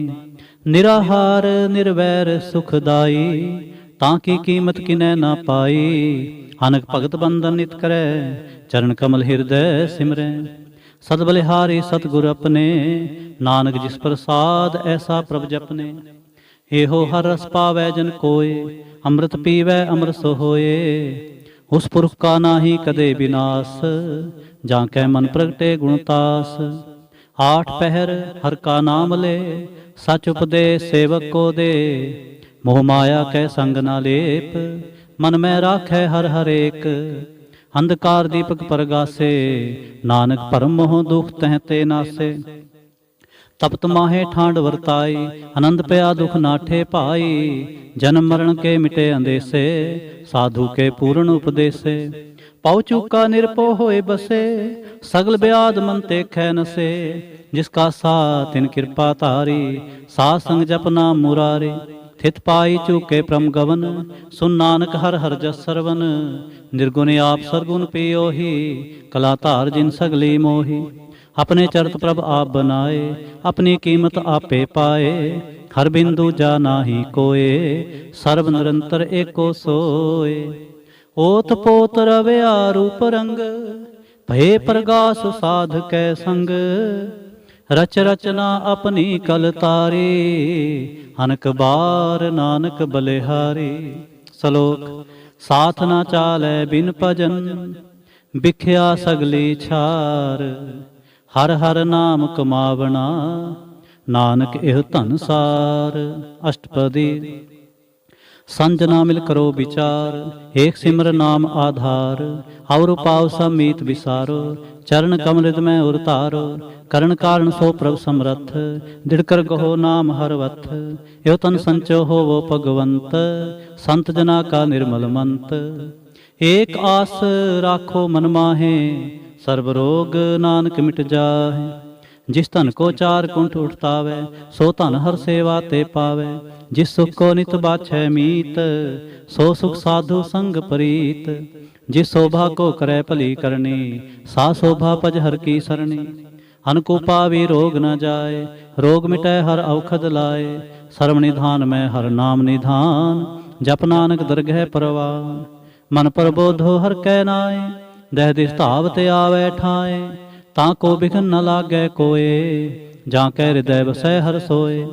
निराहार निर्वैर सुखदाई, ਤਾਂ ਕੀ ਕੀਮਤ ਕਿਨੈ ਨਾ ਪਾਈ। ਅਨਕ ਭਗਤ ਬੰਧਨ ਨਿਤ ਕਰੈ, ਚਰਨ ਕਮਲ ਹਿਰਦੈ ਸਿਮਰੈ। ਸਦ ਬਲਿਹਾਰੀ ਸਤਿਗੁਰ ਆਪਣੇ, ਨਾਨਕ ਜਿਸ ਪ੍ਰਸਾਦ ਐਸਾ ਪ੍ਰਭ ਜਪਨੇ। ਇਹੋ ਹਰ ਰਸ ਪਾਵੈ ਜਨ ਕੋਇ, ਅੰਮ੍ਰਿਤ ਪੀਵੈ ਅੰਮ੍ਰਿਤ ਸੋ ਹੋਏ। ਉਸ ਪੁਰਖ ਕਾ ਨਾਹੀ ਕਦੇ ਵਿਨਾਸ਼, ਜਾਂ ਕੈ ਮਨ ਪ੍ਰਗਟੇ ਗੁਣਤਾਸ। ਆਠ ਪਹਿਰ ਹਰ ਕਾ ਨਾਮ ਲੈ, ਸਚ ਉਪਦੇਸ਼ ਸੇਵਕ ਕੋ ਦੇ। ਮੋਹ ਮਾਇਆ ਕੈ ਸੰਗ ਨਾ ਲੇਪ, ਮਨ ਮੈਂ ਰਾਖੈ ਹਰ ਹਰੇਕ। ਅੰਧਕਾਰ ਦੀਪਕ ਪਰਗਾਸੇ, ਨਾਨਕ ਭਰਮ ਮੋਹ ਦੁਖ ਤਹਿ ਤੇ ਨਾਸੇ। ਤਪਤ ਮਾਹੇ ਠਾਂਡ ਵਰਤਾਈ, ਆਨੰਦ ਪਿਆ ਦੁਖ ਨਾਠੇ ਭਾਈ। ਜਨਮ ਮਰਨ ਕੇ ਮਿਟੇ ਅੰਦੇਸੇ, ਸਾਧੂ ਕੇ ਪੂਰਨ ਉਪਦੇਸੇ। ਪਉ ਚੂਕਾ ਨਿਰਭਉ ਹੋਏ ਬਸੇ, ਸਗਲ ਬਿਆਦ ਮਨ ਤੇ ਖੈ ਨਸੇ। ਜਿਸ ਕਾ ਸਾ ਤਿਨ ਕਿਰਪਾ ਧਾਰੀ, ਸਾਧ ਸੰਗ ਜਪ ਨਾਮ ਮੁਰਾਰੀ। ਥਿਤ ਪਾਈ ਚੂਕੇ ਪ੍ਰਮ ਗਵਨ, ਸੁਨ ਨਾਨਕ ਹਰ ਹਰ ਜਸ ਸਰਵਨ। ਨਿਰਗੁਣ ਆਪ ਸਰਗੁਣ ਪਿਓਹੀ, ਕਲਾ ਧਾਰ ਜਿਨ ਸਗਲੀ ਮੋਹੀ। ਆਪਣੇ ਚਰਤ ਪ੍ਰਭ ਆਪ ਬਨਾਏ, ਆਪਣੀ ਕੀਮਤ ਆਪੇ ਪਾਏ। ਹਰ ਬਿੰਦੂ ਜਾ ਨਾਹੀ ਕੋਏ, ਸਰਬ ਨਿਰੰਤਰ ਏਕੋ ਸੋਏ। ਓਤ ਪੋਤ ਰਵਿਆ ਰੂਪ ਰੰਗ, ਭਏ ਪ੍ਰਗਾਸ ਸਾਧ ਕੈ ਸੰਗ। ਰਚ ਰਚਨਾ ਆਪਣੀ ਕਲ ਤਾਰੀ, ਅਨਕ ਬਾਰ ਨਾਨਕ ਬਲਿਹਾਰੀ। ਸਲੋਕ। ਸਾਥ ਨਾ ਚਾਲੈ ਬਿਨ ਭਜਨ, ਬਿਖਿਆ ਸਗਲੀ ਛਾਰ। ਹਰ ਹਰ ਨਾਮ ਕਮਾਵਣਾ, ਨਾਨਕ ਇਹ ਧਨ ਸਾਰ। ਅਸ਼ਟਪਦੀ। ਸੰਜ ਨਾ ਮਿਲ ਕਰੋ ਵਿਚਾਰ, ਏਕ ਸਿਮਰ ਨਾਮ ਆਧਾਰ। ਔਰ ਪਾਉ ਸਭ ਮੀਤ ਵਿਸਾਰੋ, ਚਰਨ ਕਮਲਿਤ ਮੈਂ ਉਰ ਧਾਰੋ। ਕਰਨ ਕਾਰਨ ਸੋ ਪ੍ਰਭ ਸਮਰੱਥ, ਦਿੜ ਕਰ ਗਹੋ ਨਾਮ ਹਰ ਵਥ। ਇਹੋ ਤਨ ਸੰਚੋ ਹੋਵੋ ਭਗਵੰਤ, ਸੰਤ ਜਨਾ ਕਾ ਨਿਰਮਲ ਮੰਤ। ਏਕ ਆਸ ਰਾਖੋ ਮਨ ਮਾਹੇ, ਸਰਬ ਰੋਗ ਨਾਨਕ ਮਿਟ ਜਾਹੇ। ਜਿਸ ਧਨ ਕੋ ਚਾਰ ਕੁੰਠ ਉਠਤਾਵੈ, ਸੋ ਧਨ ਹਰ ਸੇਵਾ ਤੇ ਪਾਵੈ। ਜਿਸ ਸੁਖ ਕੋ ਨਿਤ ਬਾਛੈ ਮੀਤ, ਸੋ ਸੁਖ ਸਾਧੂ ਸੰਗ ਪ੍ਰੀਤ। ਜਿਸ ਸ਼ੋਭਾ ਕੋ ਕਰੈ ਭਲੀ ਕਰਨੀ, ਸਾ ਸ਼ੋਭਾ ਭਜ ਹਰ ਕੀ ਸਰਣੀ। ਅਨਕੋ ਪਾਵੀ ਰੋਗ ਨ ਜਾਏ, ਰੋਗ ਮਿਟੈ ਹਰ ਔਖਦ ਲਾਏ। ਸਰਵ ਨਿਧਾਨ ਮੈਂ ਹਰ ਨਾਮ ਨਿਧਾਨ, ਜਪ ਨਾਨਕ ਦਰਗਹਿ ਪਰਵਾਨ। ਮਨ ਪ੍ਰਬੋਧੋ ਹਰ ਕੈ ਨਾਏ, ਦਹਿ ਦਿਸ ਧਾਵ ਤੇ ਆਵੈ ਠਾਏ। ਤਾਂ ਕੋ ਬਿਘਨ ਨ ਲਾਗੈ ਕੋਏ, ਜਾਂ ਕੈ ਹਿਰਦੈ ਵਸੈ ਹਰ ਸੋਏ।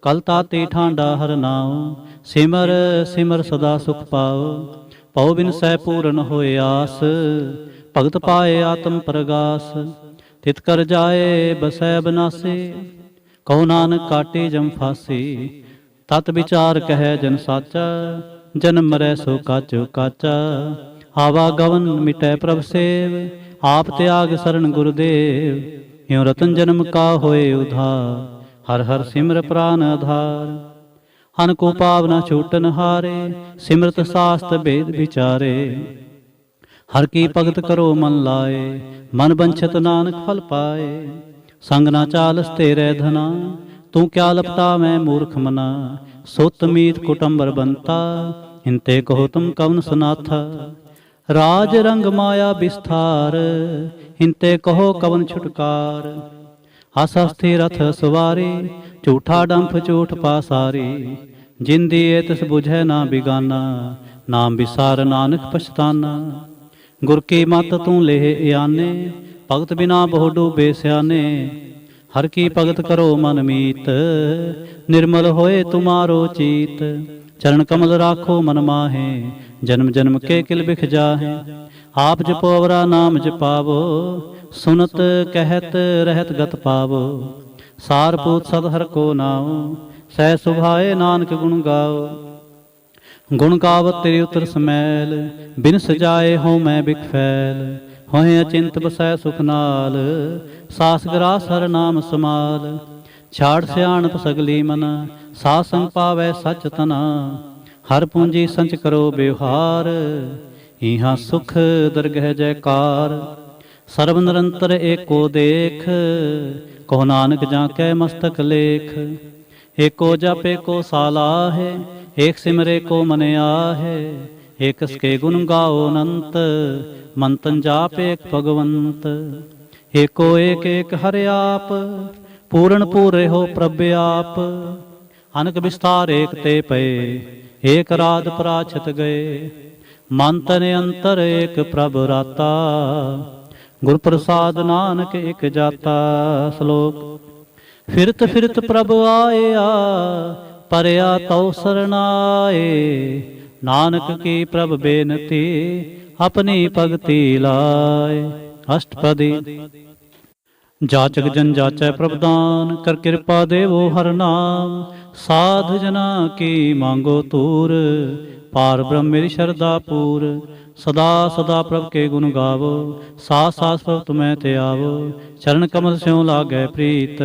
ਕਲ ਤਾਤੀ ਠਾਂਡਾ ਹਰ ਨਾਉ, ਸਿਮਰ ਸਿਮਰ ਸਦਾ ਸੁਖ ਪਾਉ। ਪਉ ਬਿਨ ਸਹਿ ਪੂਰਨ ਹੋਏ ਆਸ, ਭਗਤ ਪਾਏ ਆਤਮ ਪ੍ਰਗਾਸ। ਤਿਤ ਕਰ ਜਾਏ ਬਸੈ ਬਨਾਸੀ, ਕਹੋ ਨਾਨਕ ਕਾਟੇ ਜਮ ਫਾਸੀ। ਤਤ ਵਿਚਾਰ ਕਹਿ ਜਨ ਸਾਚਾ, ਜਨਮ ਮਰੈ ਸੋ ਕਾਚੋ ਕਾਚਾ। ਆਵਾਗਵਨ ਮਿਟੈ ਪ੍ਰਭ ਸੇਵ, ਆਪ ਤਿਆਗ ਸਰਣ ਗੁਰਦੇਵ। ਇਉ ਰਤਨ ਜਨਮ ਕਾ ਹੋਏ ਉਧਾਰ, ਹਰ ਹਰ ਸਿਮਰ ਪ੍ਰਾਨ ਆਧਾਰ। ਹਨ ਕੋ ਪਾਵ ਨ ਛੂਟਨ ਹਾਰੇ, ਸਿਮਰਤ ਸਾਸਤ ਭੇਦ ਵਿਚਾਰੇ। ਹਰ ਕੀ ਭਗਤ ਕਰੋ ਮਨ ਲਾਏ, ਮਨ ਬੰਛਤ ਨਾਨਕ ਫਲ ਪਾਏ। ਸੰਗ ਨਾ ਚਾਲਸ ਤੇਰੇ ਧਨਾ, ਤੂੰ ਕਿਆ ਲਪਟਾ ਮੈਂ ਮੂਰਖ ਮਨਾ। ਸੁਤ ਮੀਤ ਕੁਟੰਬਰ ਬੰਤਾ, ਹਿੰਤੇ ਕਹੋ ਤੁਮ ਕਵਨ ਸੁਨਾਥਾ। ਰਾਜ ਰੰਗ ਮਾਇਆ ਵਿਸਥਾਰ, ਹਿੰਤੇ ਕਹੋ ਕਵਨ ਛੁਟਕਾਰ। ਹਸ ਹਸਤੀ ਰਥ ਸਵਾਰੀ, ਝੂਠਾ ਡੰਫ ਝੂਠ ਪਾਸਾਰੀ। ਜਿੰਦੀ ਏ ਤਿਸ ਬੁਝੈ ਨਾ ਬਿਗਾਨਾ, ਨਾਮ ਵਿਸਾਰ ਨਾਨਕ ਪਛਤਾਨਾ। ਗੁਰ ਕੀ ਮਤ ਤੂੰ ਲੇਹ ਆਨੇ, ਭਗਤ ਬਿਨਾ ਬਹੁ ਡੂਬੇ ਸਿਆਨੇ। ਹਰ ਕੀ ਭਗਤ ਕਰੋ ਮਨ ਮੀਤ, ਨਿਰਮਲ ਹੋਏ ਤੁਮਾਰੋ ਚੀਤ। ਚਰਨ ਕਮਲ ਰਾਖੋ ਮਨ ਮਾਹੇ, ਜਨਮ ਜਨਮ ਕੇ ਕਿਲ ਬਿਖ ਜਾਹੇ। ਆਪ ਜਪੋ ਅਵਰਾ ਨਾਮ ਜਪਾਵੋ, ਸੁਨਤ ਕਹਿਤ ਰਹਿਤ ਗਤ ਪਾਵੋ। ਸਾਰ ਪੂਤ ਸਦ ਹਰ ਕੋ ਨਾਉ, ਸਹਿ ਸੁਭਾਏ ਨਾਨਕ ਗੁਣ ਗਾਓ। ਗੁਣ ਗਾਵਤ ਤੇਰੀ ਉਤਰ ਸਮੈਲ, ਬਿਨ ਸਜਾਏ ਹੋਂ ਮੈਂ ਬਿਖ ਫੈਲ। ਹੋਏ ਅਚਿੰਤ ਬਸੈ ਸੁਖ ਨਾਲ, ਸਾਸ ਗਰਾਸ ਹਰ ਨਾਮ ਸਮਾਲ। ਛਾੜ ਸਿਆਣਪ ਸਗਲੀ ਮਨਾ, ਸਾਧ ਸੰਗ ਪਾਵੈ ਸਚ ਤਨਾ। ਹਰ ਪੂੰਜੀ ਸੰਚ ਕਰੋ ਬਿਵਹਾਰ, ਇਹਾਂ ਸੁਖ ਦਰਗਹਿ ਜੈਕਾਰ। ਸਰਬ ਨਿਰੰਤਰ ਏਕੋ ਦੇਖ, ਕਹੋ ਨਾਨਕ ਜਾਂ ਕੈ ਮਸਤਕ ਲੇਖ। ਏਕੋ ਜਪ ਏਕੋ ਸਾਲਾਹੇ, ਏਕ ਸਿਮਰੇ ਕੋ ਮਨ ਆਹੇ। ਏਕਸ ਕੇ ਗੁਣ ਗਾਓ ਅਨੰਤ, ਮਨ ਤਨ ਜਾਪ ਏਕ ਭਗਵੰਤ। ਏਕੋ ਏਕ ਏਕ ਹਰਿ ਆਪ, ਪੂਰਨ ਪੂਰੇ ਹੋ ਪ੍ਰਭ ਆਪ। ਅਨਕ ਵਿਸਥਾਰ ਏਕ ਤੇ ਪਏ, ਏਕ ਰਾਤ ਪਰਾਛਤ ਗਏ। ਮਨ ਤਨ ਅੰਤਰ ਏਕ ਪ੍ਰਭ ਰਾਤਾ, ਗੁਰ ਪ੍ਰਸਾਦ ਨਾਨਕ ਇਕ ਜਾਤਾ। ਸ਼ਲੋਕ। ਫਿਰਤ ਫਿਰਤ ਪ੍ਰਭ ਆਇਆ, ਪਰਿਆ ਤਉ ਸਰਨਾਏ। ਨਾਨਕ ਕੀ ਪ੍ਰਭ ਬੇਨਤੀ, ਆਪਣੀ ਭਗਤੀ ਲਾਏ। ਅਸ਼ਟਪਦੀ। ਜਾਚਕ ਜਨ ਜਾਚੈ ਪ੍ਰਭ ਦਾਨ, ਕਰ ਕਿਰਪਾ ਦੇਵੋ ਹਰ ਨਾਮ। ਸਾਧ ਜਨਾ ਕੀ ਮੰਗੋ ਤੂਰ, ਪਾਰ ਬ੍ਰਹਮ ਮੇਰੀ ਸ਼ਰਧਾ ਪੂਰ। ਸਦਾ ਸਦਾ ਪ੍ਰਭ ਕੇ ਗੁਣ ਗਾਵੋ, ਸਾਸ ਸਾਸ ਪ੍ਰਭ ਤੁਮੈ ਤੇ ਆਵੋ। ਚਰਨ ਕਮਲ ਸਿਉ ਲਾਗੈ ਪ੍ਰੀਤ,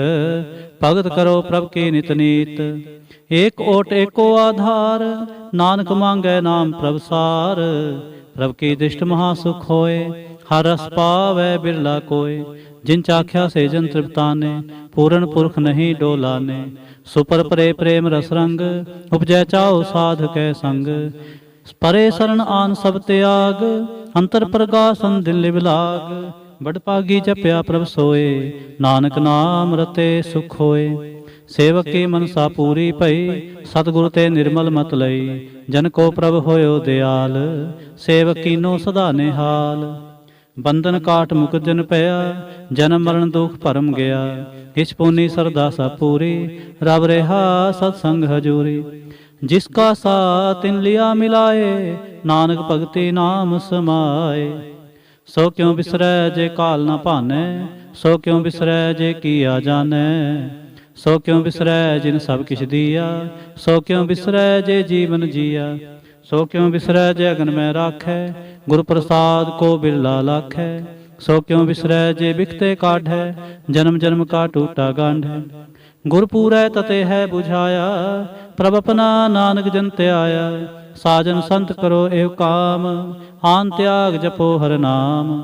ਭਗਤ ਕਰੋ ਪ੍ਰਭ ਕੀ ਨਿਤ ਨੀਤ। ਏਕ ਓਟ ਏਕੋ ਆਧਾਰ, ਨਾਨਕ ਮੰਗੈ ਨਾਮ ਪ੍ਰਭ ਸਾਰ। ਪ੍ਰਭ ਕੀ ਦ੍ਰਿਸ਼ਟ ਮਹਾ ਸੁਖ ਹੋਏ, ਹਰ ਰਸ ਪਾਵੈ ਬਿਰਲਾ ਕੋਇ। ਜਿਨ ਚਾਖਿਆ ਸੇ ਜਨ ਤ੍ਰਿਪਤਾਨੇ, ਪੂਰਨ ਪੁਰਖ ਨਹੀਂ ਡੋਲਾਨੇ। ਸੁਪਰ ਪਰੇ ਪ੍ਰੇਮ ਰਸ ਰੰਗ, ਉਪਜੈ ਚਾਓ ਸਾਧ ਕੈ ਸੰਗ। ਪਰੇ ਸਰਣ ਆਨ ਸਭ ਤਿਆਗ, ਅੰਤਰ ਪ੍ਰਗਾਸਨ ਦਿਲ ਲਿਵ ਲਾਗ। ਬੜ ਭਾਗੀ ਜਪਿਆ ਪ੍ਰਭ ਸੋਏ, ਨਾਨਕ ਨਾਮ ਰਤੇ ਸੁਖ ਹੋਏ। ਸੇਵਕ ਕੀ ਮਨਸਾ ਪੂਰੀ ਭਈ, ਸਤਿਗੁਰ ਤੇ ਨਿਰਮਲ ਮਤ ਲਈ। ਜਨ ਕੋ ਪ੍ਰਭ ਹੋਇਓ ਦਿਆਲ, ਸੇਵਕ ਕੀਨੋ ਸਦਾ ਨਿਹਾਲ। ਬੰਧਨ ਕਾਟ ਮੁਕਤ ਜਨ ਪਿਆ, ਜਨਮ ਮਰਨ ਦੁਖ ਭਰਮ ਗਿਆ। ਇਸ ਪੁਨੀ ਸਰਦਾ ਸਭ ਪੂਰੀ, ਰਬ ਰਿਹਾ ਸਤ ਸੰਗ ਹਜੂਰੀ। ਜਿਸ ਕਾ ਸਾਥ ਤਿਨ ਲਿਆ ਮਿਲਾਏ, ਨਾਨਕ ਭਗਤੀ ਨਾਮ ਸਮਾਏ। ਸੋ ਕਿਉ ਬਿਸਰੈ ਜੇ ਕਾਲ ਨਾ ਭਾਨੈ, ਸੋ ਕਿਉ ਬਿਸਰੈ ਜੇ ਕੀਆ ਜਾਣੈ। ਸੋ ਕਿਉ ਬਿਸਰੈ ਜਿਨ ਸਭ ਕਿਛ ਦੀਆ, ਸੋ ਕਿਉ ਬਿਸਰੈ ਜੇ ਜੀਵਨ ਜੀਆ। ਸੋ ਕਿਉ ਬਿਸਰੈ ਜੇ ਅਗਨ ਮੈਂ ਰਾਖੈ, ਗੁਰ ਪ੍ਰਸਾਦ ਕੋ ਬਿਰਲਾ ਲਾਖੈ। ਸੋ ਕਿਉ ਬਿਸਰੈ ਜੇ ਬਿਖਤੇ ਕਾਢੈ, ਜਨਮ ਜਨਮ ਕਾ ਟੂਟਾ ਗਾਂਢੈ। ਗੁਰ ਪੂਰੈ ਤਤੇ ਹੈ 부ਝਾਇਆ, ਪ੍ਰਭ ਆਪਣਾ ਨਾਨਕ ਜਨ ਧਿਆਇਆ। ਸਾਜਨ ਸੰਤ ਕਰੋ ਏਵ ਕਾਮ, ਆਨ ਤਿਆਗ ਜਪੋ ਹਰ ਨਾਮ।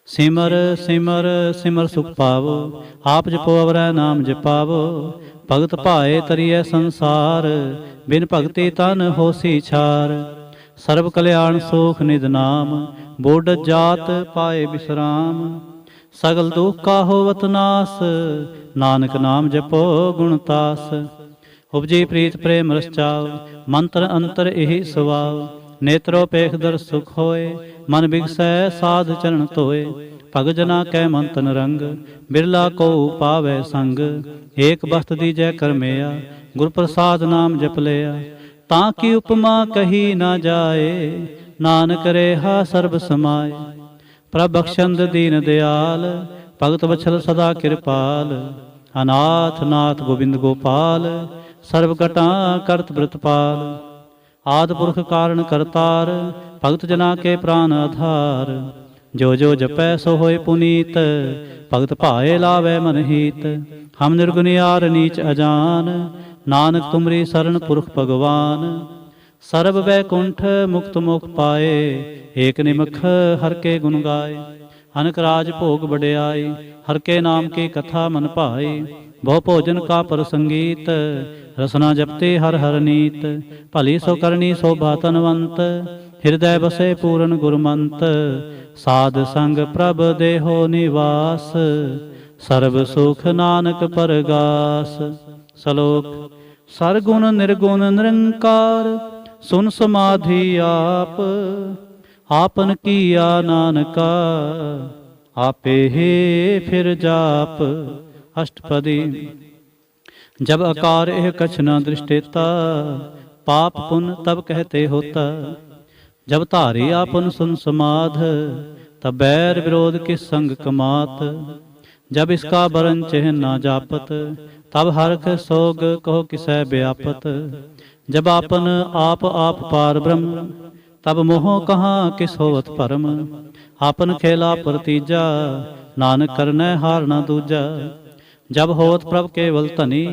ਸਿਮਰ ਸਿਮਰ ਸਿਮਰ ਸੁਖ ਪਾਵੋ, ਆਪ ਜਪੋ ਅਵਰੈ ਨਾਮ ਜਪਾਵੋ। ਭਗਤ ਭਾਏ ਤਰੀਐ ਸੰਸਾਰ, ਬਿਨ ਭਗਤੀ ਤਨ ਹੋਸੀ ਛਾਰ। ਸਰਬ ਕਲਿਆਣ ਸੋਖ ਨਿਧ ਨਾਮ, ਬੋਢ ਜਾਤ ਪਾਏ ਬਿਸਰਾਮ। ਸਗਲ ਦੁਖ ਕਾ ਹੋਵਤ ਨਾਸ, ਨਾਨਕ ਨਾਮ ਜਪੋ ਗੁਣ ਤਾਸ। ਉਪਜੀ ਪ੍ਰੀਤ ਪ੍ਰੇਮ ਰਸ ਚਾਉ, ਮੰਤਰ ਅੰਤਰ ਇਹੀ ਸੁਭਾਉ। ਨੇਤਰੋ ਪੇਖ ਦਰ ਸੁਖ ਹੋਏ, ਮਨ ਬਿਗਸੈ ਸਾਧ ਚਰਨ ਧੋਏ। ਭਗਤ ਜਨਾ ਕੈ ਮਨ ਤਨ ਰੰਗ, ਬਿਰਲਾ ਕੋ ਪਾਵੈ ਸੰਗ। ਏਕ ਬਸਤ ਦੀਜੈ ਕਰਮਿਆ, ਗੁਰ ਪ੍ਰਸਾਦ ਨਾਮ ਜਪ ਲਿਆ। ਤਾਂ ਕੀ ਉਪਮਾ ਕਹੀ ਨਾ ਜਾਏ, ਨਾਨਕ ਰੇਹਾ ਸਰਬ ਸਮਾਏ। ਪ੍ਰਭ ਬਖਸ਼ੰਦ ਦੀਨ ਦਿਆਲ, ਭਗਤ ਵਛਲ ਸਦਾ ਕਿਰਪਾਲ। ਅਨਾਥ ਨਾਥ ਗੋਬਿੰਦ ਗੋਪਾਲ, ਸਰਬ ਘਟਾਂ ਕਰਤ ਬ੍ਰਤਪਾਲ। ਆਦਿ ਪੁਰਖ ਕਾਰਨ ਕਰਤਾਰ, ਭਗਤ ਜਨਾ ਕੇ ਪ੍ਰਾਨ ਆਧਾਰ। ਜੋ ਜੋ ਜਪੈ ਸੋ ਹੋਏ ਪੁਨੀਤ, ਭਗਤ ਭਾਏ ਲਾਵੈ ਮਨ ਹੀਤ। ਹਮ ਨਿਰਗੁਨਿਆਰ ਨੀਚ ਅਜਾਨ, ਨਾਨਕ ਤੁਮਰੀ ਸਰਣ ਪੁਰਖ ਭਗਵਾਨ। ਸਰਬ ਵੈਕੁੰਠ ਮੁਕਤ ਮੋਖ ਪਾਏ, ਏਕ ਨਿਮਖ ਹਰ ਕੇ ਗੁਣ ਗਾਏ। ਅਨਕ ਰਾਜ ਭੋਗ ਵਡਿਆਈ, ਹਰ ਕੇ ਨਾਮ ਕੀ ਕਥਾ ਮਨ ਭਾਈ। ਬਹੁ ਭੋਜਨ ਕਾ ਪ੍ਰਸੰਗੀਤ, ਰਸਨਾ ਜਪਤੇ ਹਰ ਹਰ ਨੀਤ। ਭਲੀ ਸੋ ਕਰਨੀ ਸੋਭਾ ਤਨਵੰਤ, ਹਿਰਦੈ ਬਸੇ ਪੂਰਨ ਗੁਰਮੰਤ। ਸਾਧ ਸੰਗ ਪ੍ਰਭ ਦੇਹੋ ਨਿਵਾਸ, ਸਰਬ ਸੁਖ ਨਾਨਕ ਪਰਗਾਸ। ਸ਼ਲੋਕ। ਸਰਗੁਣ ਨਿਰਗੁਣ ਨਿਰੰਕਾਰ, ਸੁਨ ਸਮਾਧੀ ਆਪ। ਆਪਨ ਕੀਆ ਨਾਨਕਾ, ਆਪੇ ਹੀ ਫਿਰ ਜਾਪ। ਅਸ਼ਟਪਦੀ। जब आकार एह कछ न दृष्टेता, पाप पुन तब कहते होता। जब धारी आपन सुन समाध, तब बैर विरोध किस संग कमात। जब इसका बरन चिन्ह न जापत, तब हरख सोग कहो किसै व्यापत। जब आपन आप आप पार ब्रह्म, तब मोह कहाँ किस होवत परम। आपन खेला प्रतीजा, नानक करनै हार न दूजा। जब होत प्रभ केवल धनी,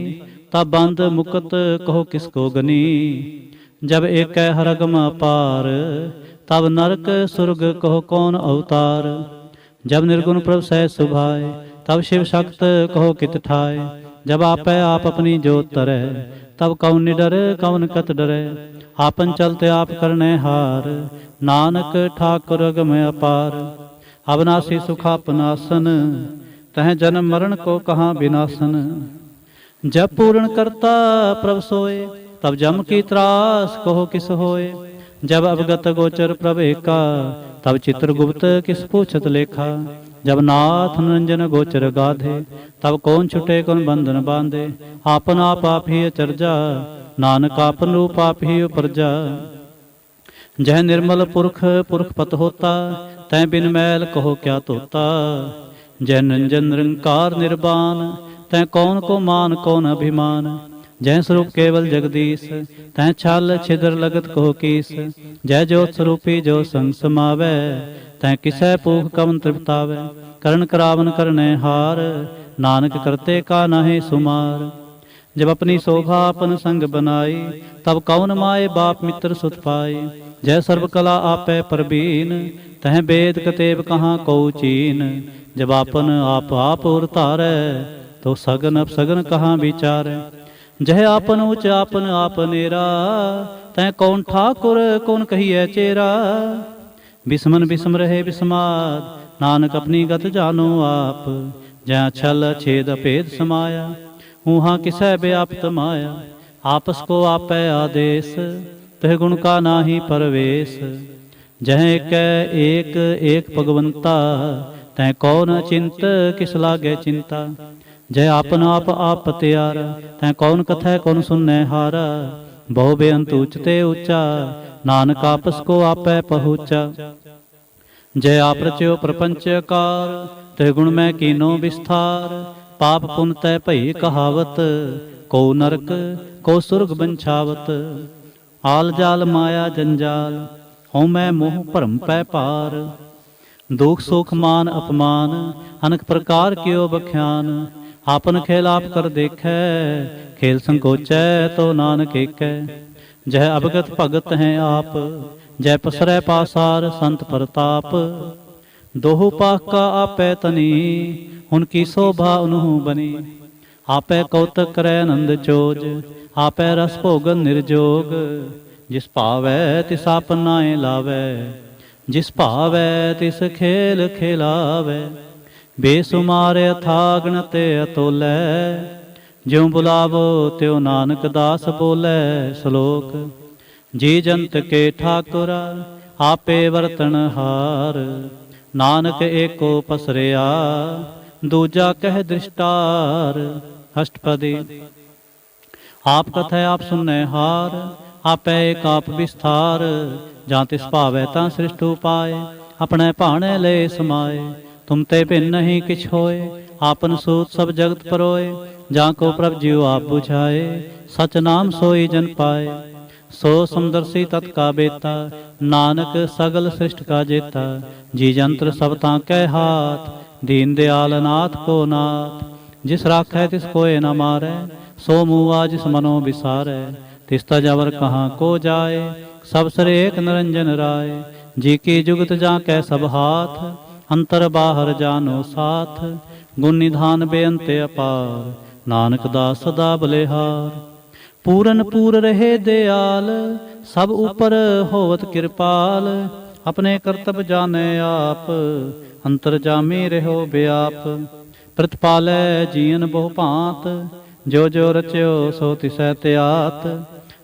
तब बंद मुकत कहो किसको गनी। जब एक हरगम अपार, तब नरक सुरग कहो कौन अवतार। जब निर्गुण प्रभ सह सुभाए, तब शिव शक्त कहो कित ठाए। जब आपै आप अपनी जोत तरै, तब कौन निडर कौन कत डरै। आपन चलते आप करनै हार, नानक ठाकुर अगम अपार। अविनाशी सुख अपनासन, तह जन्म मरण को कहाँ विनाशन। जब पूर्ण करता प्रभ सोए, तब जम की त्रास कहो किस होए। जब अवगत गोचर प्रभ एका, तब चित्रगुप्त किस पूछत लेखा। जब नाथ निरंजन गोचर गाधे, तब कौन छुटे कौन बंधन बांधे। आपन आप ही अचरजा, नानक आपन रूप आप ही उपरजा। जह निर्मल पुरख पुरख पत होता, तै बिन मैल कहो क्या तोता। जय निरंजन निरंकार निर्वाण, तै कौन को मान कौन अभिमान। जय स्वरूप केवल जगदीश, तै छल छिद्र लगत कहो कीस। जय ज्योत स्वरूपी जो संग समावै, तै किसै पूख कवन तृप्तावै। करण करावन करने हार, नानक करते का नाहि सुमार। जब अपनी शोभा अपन संग बनाई, तब कौन माए बाप मित्र सुत पाई। जय सर्व कला आपै परबीन, तह वेद कतेब कहाँ को चीन। जब आपन आप उरतारै, तो सगन अपसगन कहाँ विचारै। जह आपन उच आपन आपनेरा, तै कौन ठाकुर कौन कहिए चेरा। बिस्मन बिस्म रहे बिस्माद, नानक अपनी गत जानो आप। जहाँ छल छेद अपेद समाया, ऊहाँ किसै व्याप्त माया। आपस को आपै आदेश, तह गुण का नाहि परवेश। जह एक एक भगवंता, तै कौन चिंत किस लागे चिंता। जय आपन आप त्यारा, तै कौन कथै कौन सुनै हारा। बहु बेअंत उचते ऊंचा, नानक आपस को आपै पहुँचा। जय आप रच्यो प्रपंचकार, तह गुण मैं कीनो विस्तार। पाप पुन तै भई कहावत, को नरक को सुरग बंछावत। आल जाल माया जंजाल, हों मैं मोह भरम पै पार। दुख सुख मान अपमान, अनक प्रकार कियो बख्यान। आपन खेल आप कर देखै, खेल संकोचै तो नानक एकै। जह अवगत भगत हैं आप, जय पसरै पासार संत प्रताप। दोहु पाख का आपै तनी, उनकी शोभा उन्हु बनी। आपै कौतक करै नंद चोज, आपै रस भोगन निर्जोग। जिस भावै तिस आपन नाए लावै, जिस भावै तिस खेल खेलावै। बेसुमार अथागण ते अतोलै, ज्यों बुलावो त्यों नानक दास बोलै। श्लोक जी जंत के ठाकुरा, आपे वर्तन हार। नानक एको पसरिया, दूजा कह दृष्टार। अष्टपदी आप कथै आप सुनै हार, आपै एक आप विस्तार। जां तिस भावै तां सृष्ट उपाय, अपने भाणे ले समाए। तुम ते भिन्न नहीं किछ होए, आपन सूत सब जगत परोए। जां को प्रभ जीव आप बुझाए, सच नाम सोई जन पाए। सो समदर्शी तत् का बेता, नानक सगल सृष्ट का जेता। जी जंत्र सब तांकै हाथ, दीन दयाल नाथ को नाथ। जिस राखै तिस कोय न मारै, सो मुआ जिस मनो विसारै। तिस तजवर कहाँ को जाए, सब सर एक निरंजन राय। जी की जुगत जांकै सब हाथ, अंतर बाहर जानो साथ। गुण निधान बेअंत अपार, नानक दास सदा बलिहार। पूरन पूर रहे दयाल, सब ऊपर होवत कृपाल। अपने कर्तव्य जाने आप, अंतर जामी रहो व्याप। प्रतिपालै जीवन बहु भांत, जो जो रच्यो सो तिसै त्यात।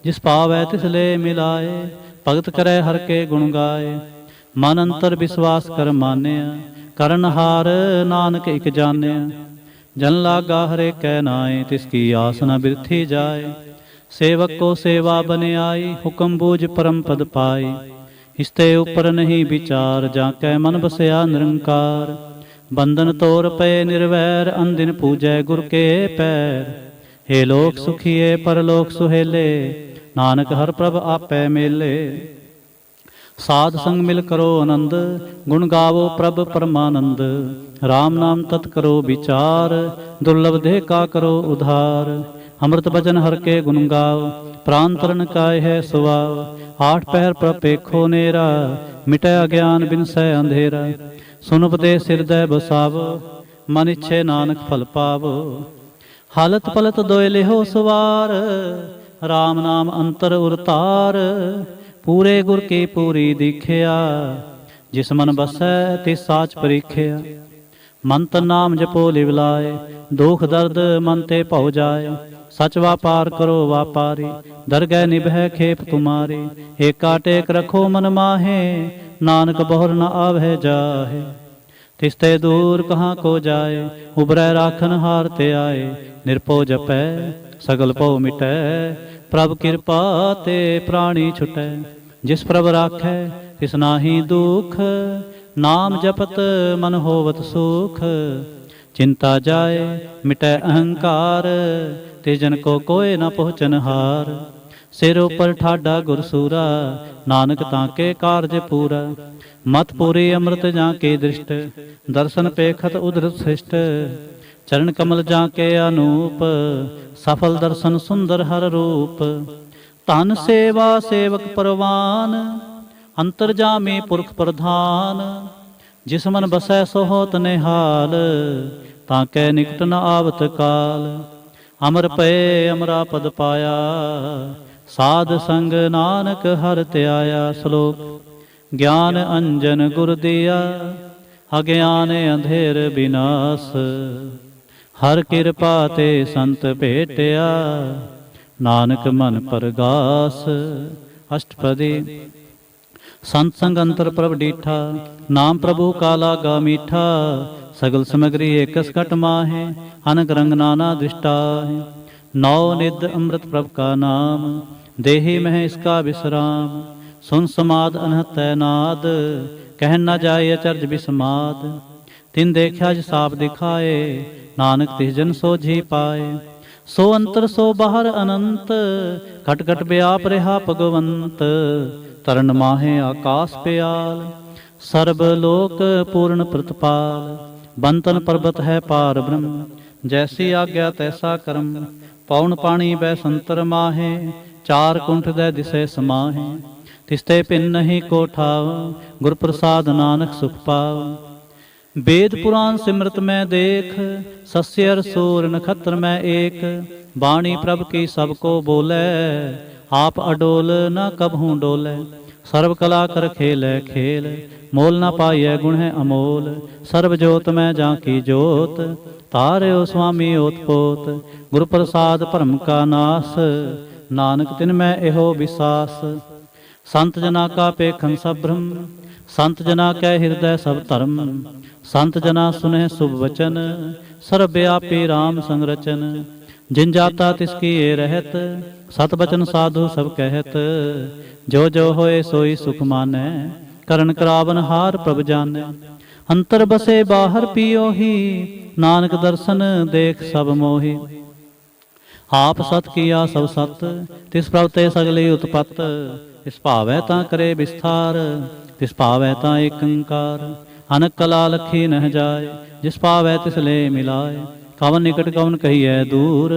जिस पावै तिस ले मिलाए, भगत करे हर के गुण गाए। मन अंतर विश्वास कर मानिया, करन हार नानक इक जानिया। जन लागा हरे कै नाए, तिसकी आस न बिरथी जाए। सेवक को सेवा बने आई, हुक्म बूझ परम पद पाई। इसते ऊपर नहीं विचार, जाकै मन बसया निरंकार। बंधन तोर पे निर्वैर, अनदिन पूजै गुर के पैर। हे लोक सुखिए परलोक सुहेले, नानक हर प्रभ आपै मेले। साध संग मिल करो आनंद, गुण गावो प्रभ परमानंद। राम नाम तत् करो विचार, दुर्लभ देह का करो उधार। अमृत भजन हर के गुण गाओ, प्राण तरण काय है सुवाओ। आठ पहर प्रपेखो नेरा, मिटै अज्ञान बिनसै अंधेरा। सुन उपदेश हृदय बसावो, मन इच्छे नानक फल पावो। हालत पलत दोय लेहो सवार, राम नाम अंतर उरतार। पूरे गुर की पूरी दीखिया, जिस मन बसै तिस साच परीखिया। मन तन नाम जपो लिवलाए, दुख दर्द मन ते भौ जाए। सच व्यापार करो व्यापारी, दरगह निभै खेप तुम्हारी। एका टेक रखो मन माहे, नानक बहुर न आवै जाहे। तिसते दूर कहाँ को जाए, उबरै राखन हार ते आए। निरपो जपै सगल पौ मिटै, प्रभ कृपा ते प्राणी छुटै। जिस प्रभ राखै तिस नाहि दुख, नाम जपत मन होवत सुख। चिंता जाए मिटै अहंकार, ते जन को कोय न पहुँचन हार। सिर उपर ठाडा गुरसूरा, नानक ताके कारज पूरा। मत पूरी अमृत जाके दृष्ट, दर्शन पेखत उदरत श्रेष्ठ। चरण कमल जाके अनूप, सफल दर्शन सुंदर हर रूप। धन सेवा सेवक परवान, अंतर जामे पुरख प्रधान। जिस मन बसै सो होत निहाल, ताकै निकट न आवत काल। अमर पए अमरा पद पाया, साध संग नानक हर त्याया। श्लोक ज्ञान अंजन गुर दिया, अज्ञान अंधेर विनाश। हर कृपा ते संत भेटिया, नानक मन परगास। अष्टपदी। संत संग अंतर प्रभ डीठा, नाम प्रभु का लागा मीठा। सगल समग्री एकस घट माहे, अनक रंग नाना दृष्टा है। नौ निध अमृत प्रभ का नाम, देहि मह इसका विश्राम। सुन समाद अनहत नाद, कह न जाए अचरज विस्माद। तिन देखा साप दिखाए, नानक तिस जन सोझी पाए। सो अंतर सो बाहर अनंत, खट खट व्याप रहा भगवंत। तरन माहे आकाश प्याल, सर्ब लोक पूर्ण प्रतपाल। बंतन पर्वत है पार ब्रह्म, जैसी आज्ञा तैसा कर्म। पौन पानी बै संतर माहे, चार कुंठ दै दिसे समाहे। तिस्ते पिन नहीं को ठाव, गुर प्रसाद नानक सुख पाव। वेद पुराण सिमरत में देख, सस्यर सूर नक्षत्र में एक। बाणी प्रभ की सबको बोले, आप अडोल न कबहूँ डोले। सर्व कला कर खेलै खेल, मोल न पाइय गुण है अमोल। सर्व जोत में जाकी जोत, तार्यो स्वामी ओतपोत। गुरु प्रसाद भरम का नास, नानक तिन में एहो विसास। संत जना का पेखन सब ब्रह्म, संत जना कै हृदय सब धर्म। संत जना सुने शुभ वचन, सर्वव्यापी राम संरचन। जिन जाता तिसकी ये रहत, सत बचन साधु सब कहत। जो जो होए सोई सुख मानै, करण करावन हार प्रभ जानै। अंतर बसे बाहर पियो ही, नानक दर्शन देख सब मोहि। आप सत किया सब सत, तिस प्रभ ते सगली उत्पत। तिस भावै तां करे विस्तार, तिस भावै तां एकंकार। अनक कला लखी नह जाय, जिस भावै तिस ले मिलाय। कवन निकट कवन कहिए दूर,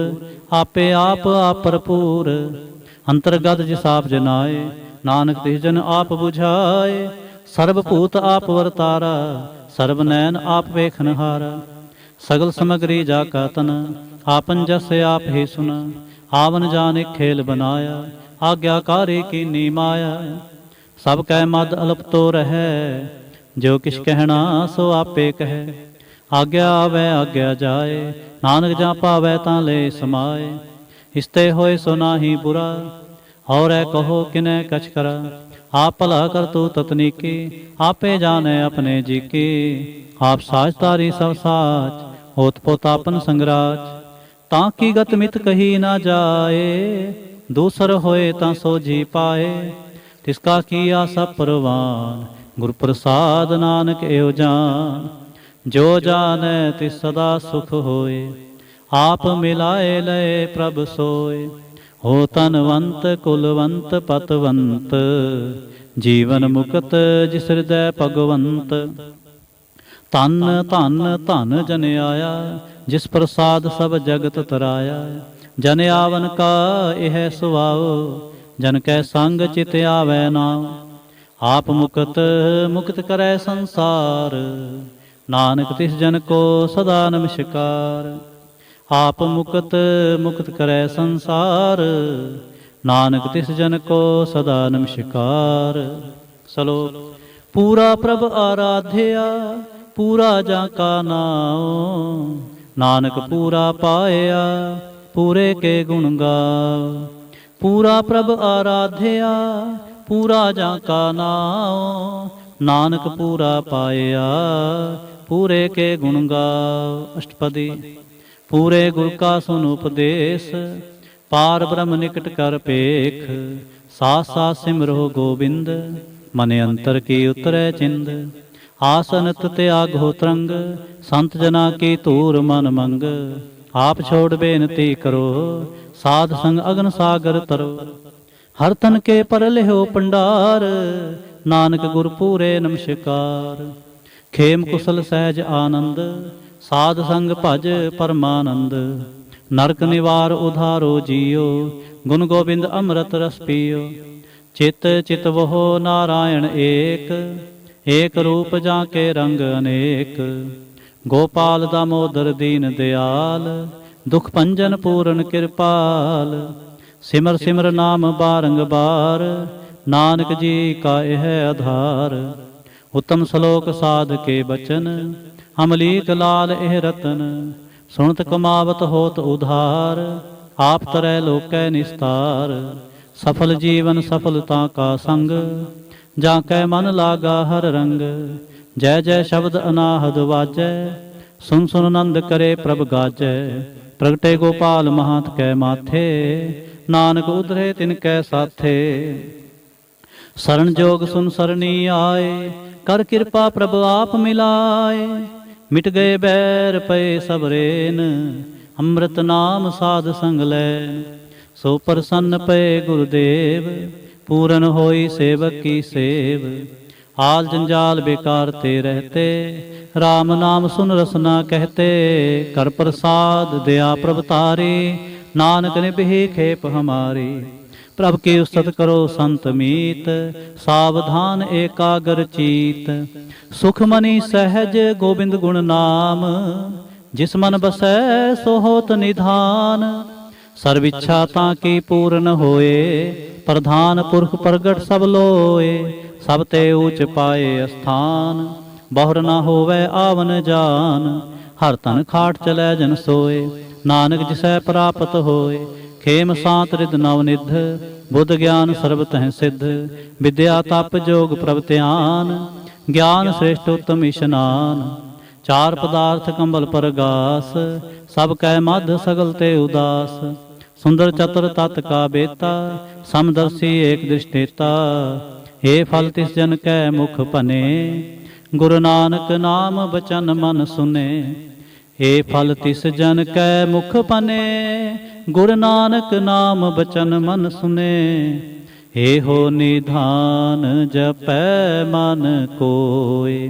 आपे आप भरपूर। अंतर्गत जिस आप जनाए, नानक तिस जन आप बुझाए। सर्वभूत आप वर्तारा, सर्व नैन आप वेखनहारा। सगल समग्री जाका तन, आपन जस आप ही सुना। आवन जान एक खेल बनाया, आज्ञाकारी की नी माया। सब कै मद अल्प तो रहे, जो किछ कहना सो आपे कहे। आज्ञा आवे आज्ञा जाए, नानक जा पावै तां ले समाए। इसते होए सो नाहि बुरा, और कहो किनै कछ करा। आप भला कर तू ततनीकी, आपे जाने अपने जी की। आप साच तारी सब साच, होत पोत आपन संगराज। ताकि गत मित कही ना जाए, दूसर होए तां सो जी पाए। तिसका किया सब परवान, गुर प्रसाद नानक एहो जान। जो जाने तिस सदा सुख होए, आप मिलाए लय प्रभ सोए। हो तनवंत कुलवंत पतवंत, जीवन मुक्त जिस हृदय भगवंत। धन धन धन जन आया, जिस प्रसाद सब जगत तराया। जन आवन का यह सुभाओ, जन कै संग चित आवै नाम। आप मुक्त मुक्त करै संसार, नानक तिस जन को सदा नमस्कार। आप मुक्त मुक्त करै संसार, नानक तिस जन को सदा नमस्कार। श्लोक पूरा प्रभ आराध्या, पूरा जाका नाओ। नानक पूरा पाया, पूरे के गुण गाओ। पूरा प्रभ आराध्या पूरा जाका नाओ, नानक पूरा पाया पूरे के गुण गाओ। अष्टपदी। पूरे गुर का सुन उपदेश, पार ब्रह्म निकट कर पेख। साथ साथ सिमरो गोबिंद, मने अंतर की उतरै चिंद। आसनत त्यागो तरंग, संत जना की तूर मन मंग। आप छोड़ बेनती करो, साध संग अगन सागर तरो। हर तन के पर लिहो पंडार, नानक गुर पूरे नमस्कार। खेम कुशल सहज आनंद, साध संग भज परमानंद। नरक निवार उधारो जियो, गुण गोबिंद अमृत रस पियो। चित चित वहो नारायण एक, एक रूप जाके रंग अनेक। गोपाल दामोदर दीन दयाल, दुख भंजन पूर्ण कृपाल। सिमर सिमर नाम बारंबार, नानक जी का यह आधार। उत्तम श्लोक साध के बचन, अमलीक लाल एह रतन। सुनत कमावत होत उधार, आप तरै लोकै निस्तार। सफल जीवन सफलता का संग, जाकै मन लागा हर रंग। जय जय शब्द अनाहद वाजै, सुन सुन नंद करे प्रभ गाजै। प्रगटे गोपाल महांत कै माथे, नानक उधरे तिनकै साथे। शरण जोग सुन सरनी आए, कर कृपा प्रभ आप मिलाए। मिट गए बैर पए सब रेन, अमृत नाम साध संग लैन। सो प्रसन्न पए गुरुदेव, पूरन होई सेवक की सेव। आल जंजाल बेकार ते रहते, राम नाम सुन रसना कहते। कर प्रसाद दया प्रभ तारी, नानक निभि खेप हमारी। प्रभ की उस्तत करो संत मीत, सावधान एकाग्र चीत। सुख मनी सहज गोबिंद गुण नाम, जिस मन बसै सो होत निधान। सर्व इच्छा ताकी पूर्ण होए, प्रधान पुरख प्रगट सब लोए। सब ते ऊच पाए स्थान, बहुर न होवै आवन जान। हर तन खाट चलै जन सोए, नानक जिसै प्राप्त होए। खेम सांत रिद नवनिध, बुद्ध ज्ञान सर्व तह सिद्ध। विद्या तप जोग प्रभ ध्यान, ज्ञान श्रेष्ठ उत्तम इशनान। चार पदार्थ कंबल पर गास, सब कै मध सगल ते उदास। सुंदर चतुर तत् का बेता, समदर्शी एक दृष्टेता। हे फल तिस जन कै मुख भने, गुरु नानक नाम बचन मन सुने। हे फल तिस जन कै मुख भने, गुरु नानक नाम बचन मन सुने। हे हो निधान जपै मन कोय,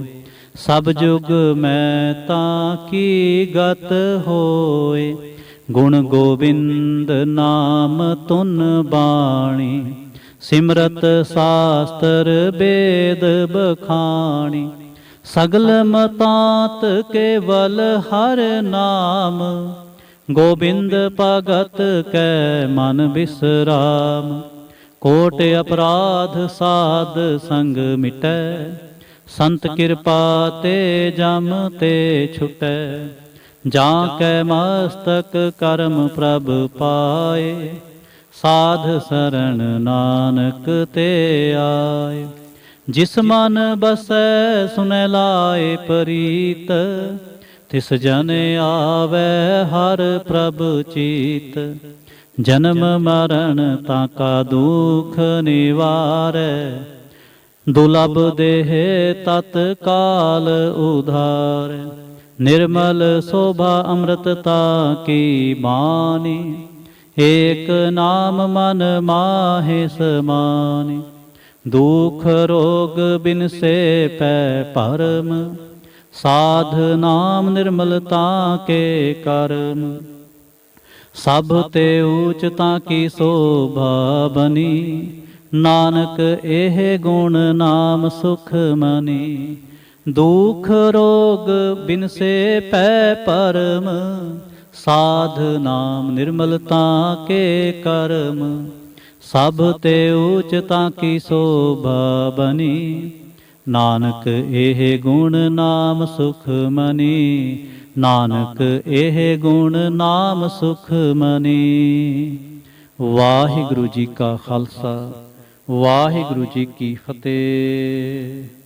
सब जुग मैं ताकी गत होय। गुण गोविंद नाम तुन बाणी, सिमरत शास्त्र वेद बखाणी। सगल मतांत केवल हर नाम, गोबिंद भगत कै मन विश्राम। कोट अपराध साध संग मिटै, संत कृपा ते जम ते छुटै। जाकै मस्तक कर्म प्रभ पाए, साध शरण नानक ते आए। जिस मन बसै सुनै लाए परीत, तिस जन आवे हर प्रभ चीत। जन्म मरण ताका दुख निवारै, दुर्लभ देह तत्काल उधार। निर्मल शोभा अमृतता की बानी, एक नाम मन माहे समानी। दुख रोग बिन से पै परम, साध नाम निर्मलता के कर्म। सब ते ऊचता की शोभा बनी, नानक एह गुण नाम सुख मनी। दुख रोग बिन से पै परम, साध नाम निर्मलता के कर्म। सब ते ऊचता की शोभा बनी, नानक एह गुण नाम सुख मनी। ਨਾਨਕ ਇਹ ਗੁਣ ਨਾਮ ਸੁਖ ਮਨੀ। ਵਾਹਿਗੁਰੂ ਜੀ ਕਾ ਖਾਲਸਾ, ਵਾਹਿਗੁਰੂ ਜੀ ਕੀ ਫਤਿਹ।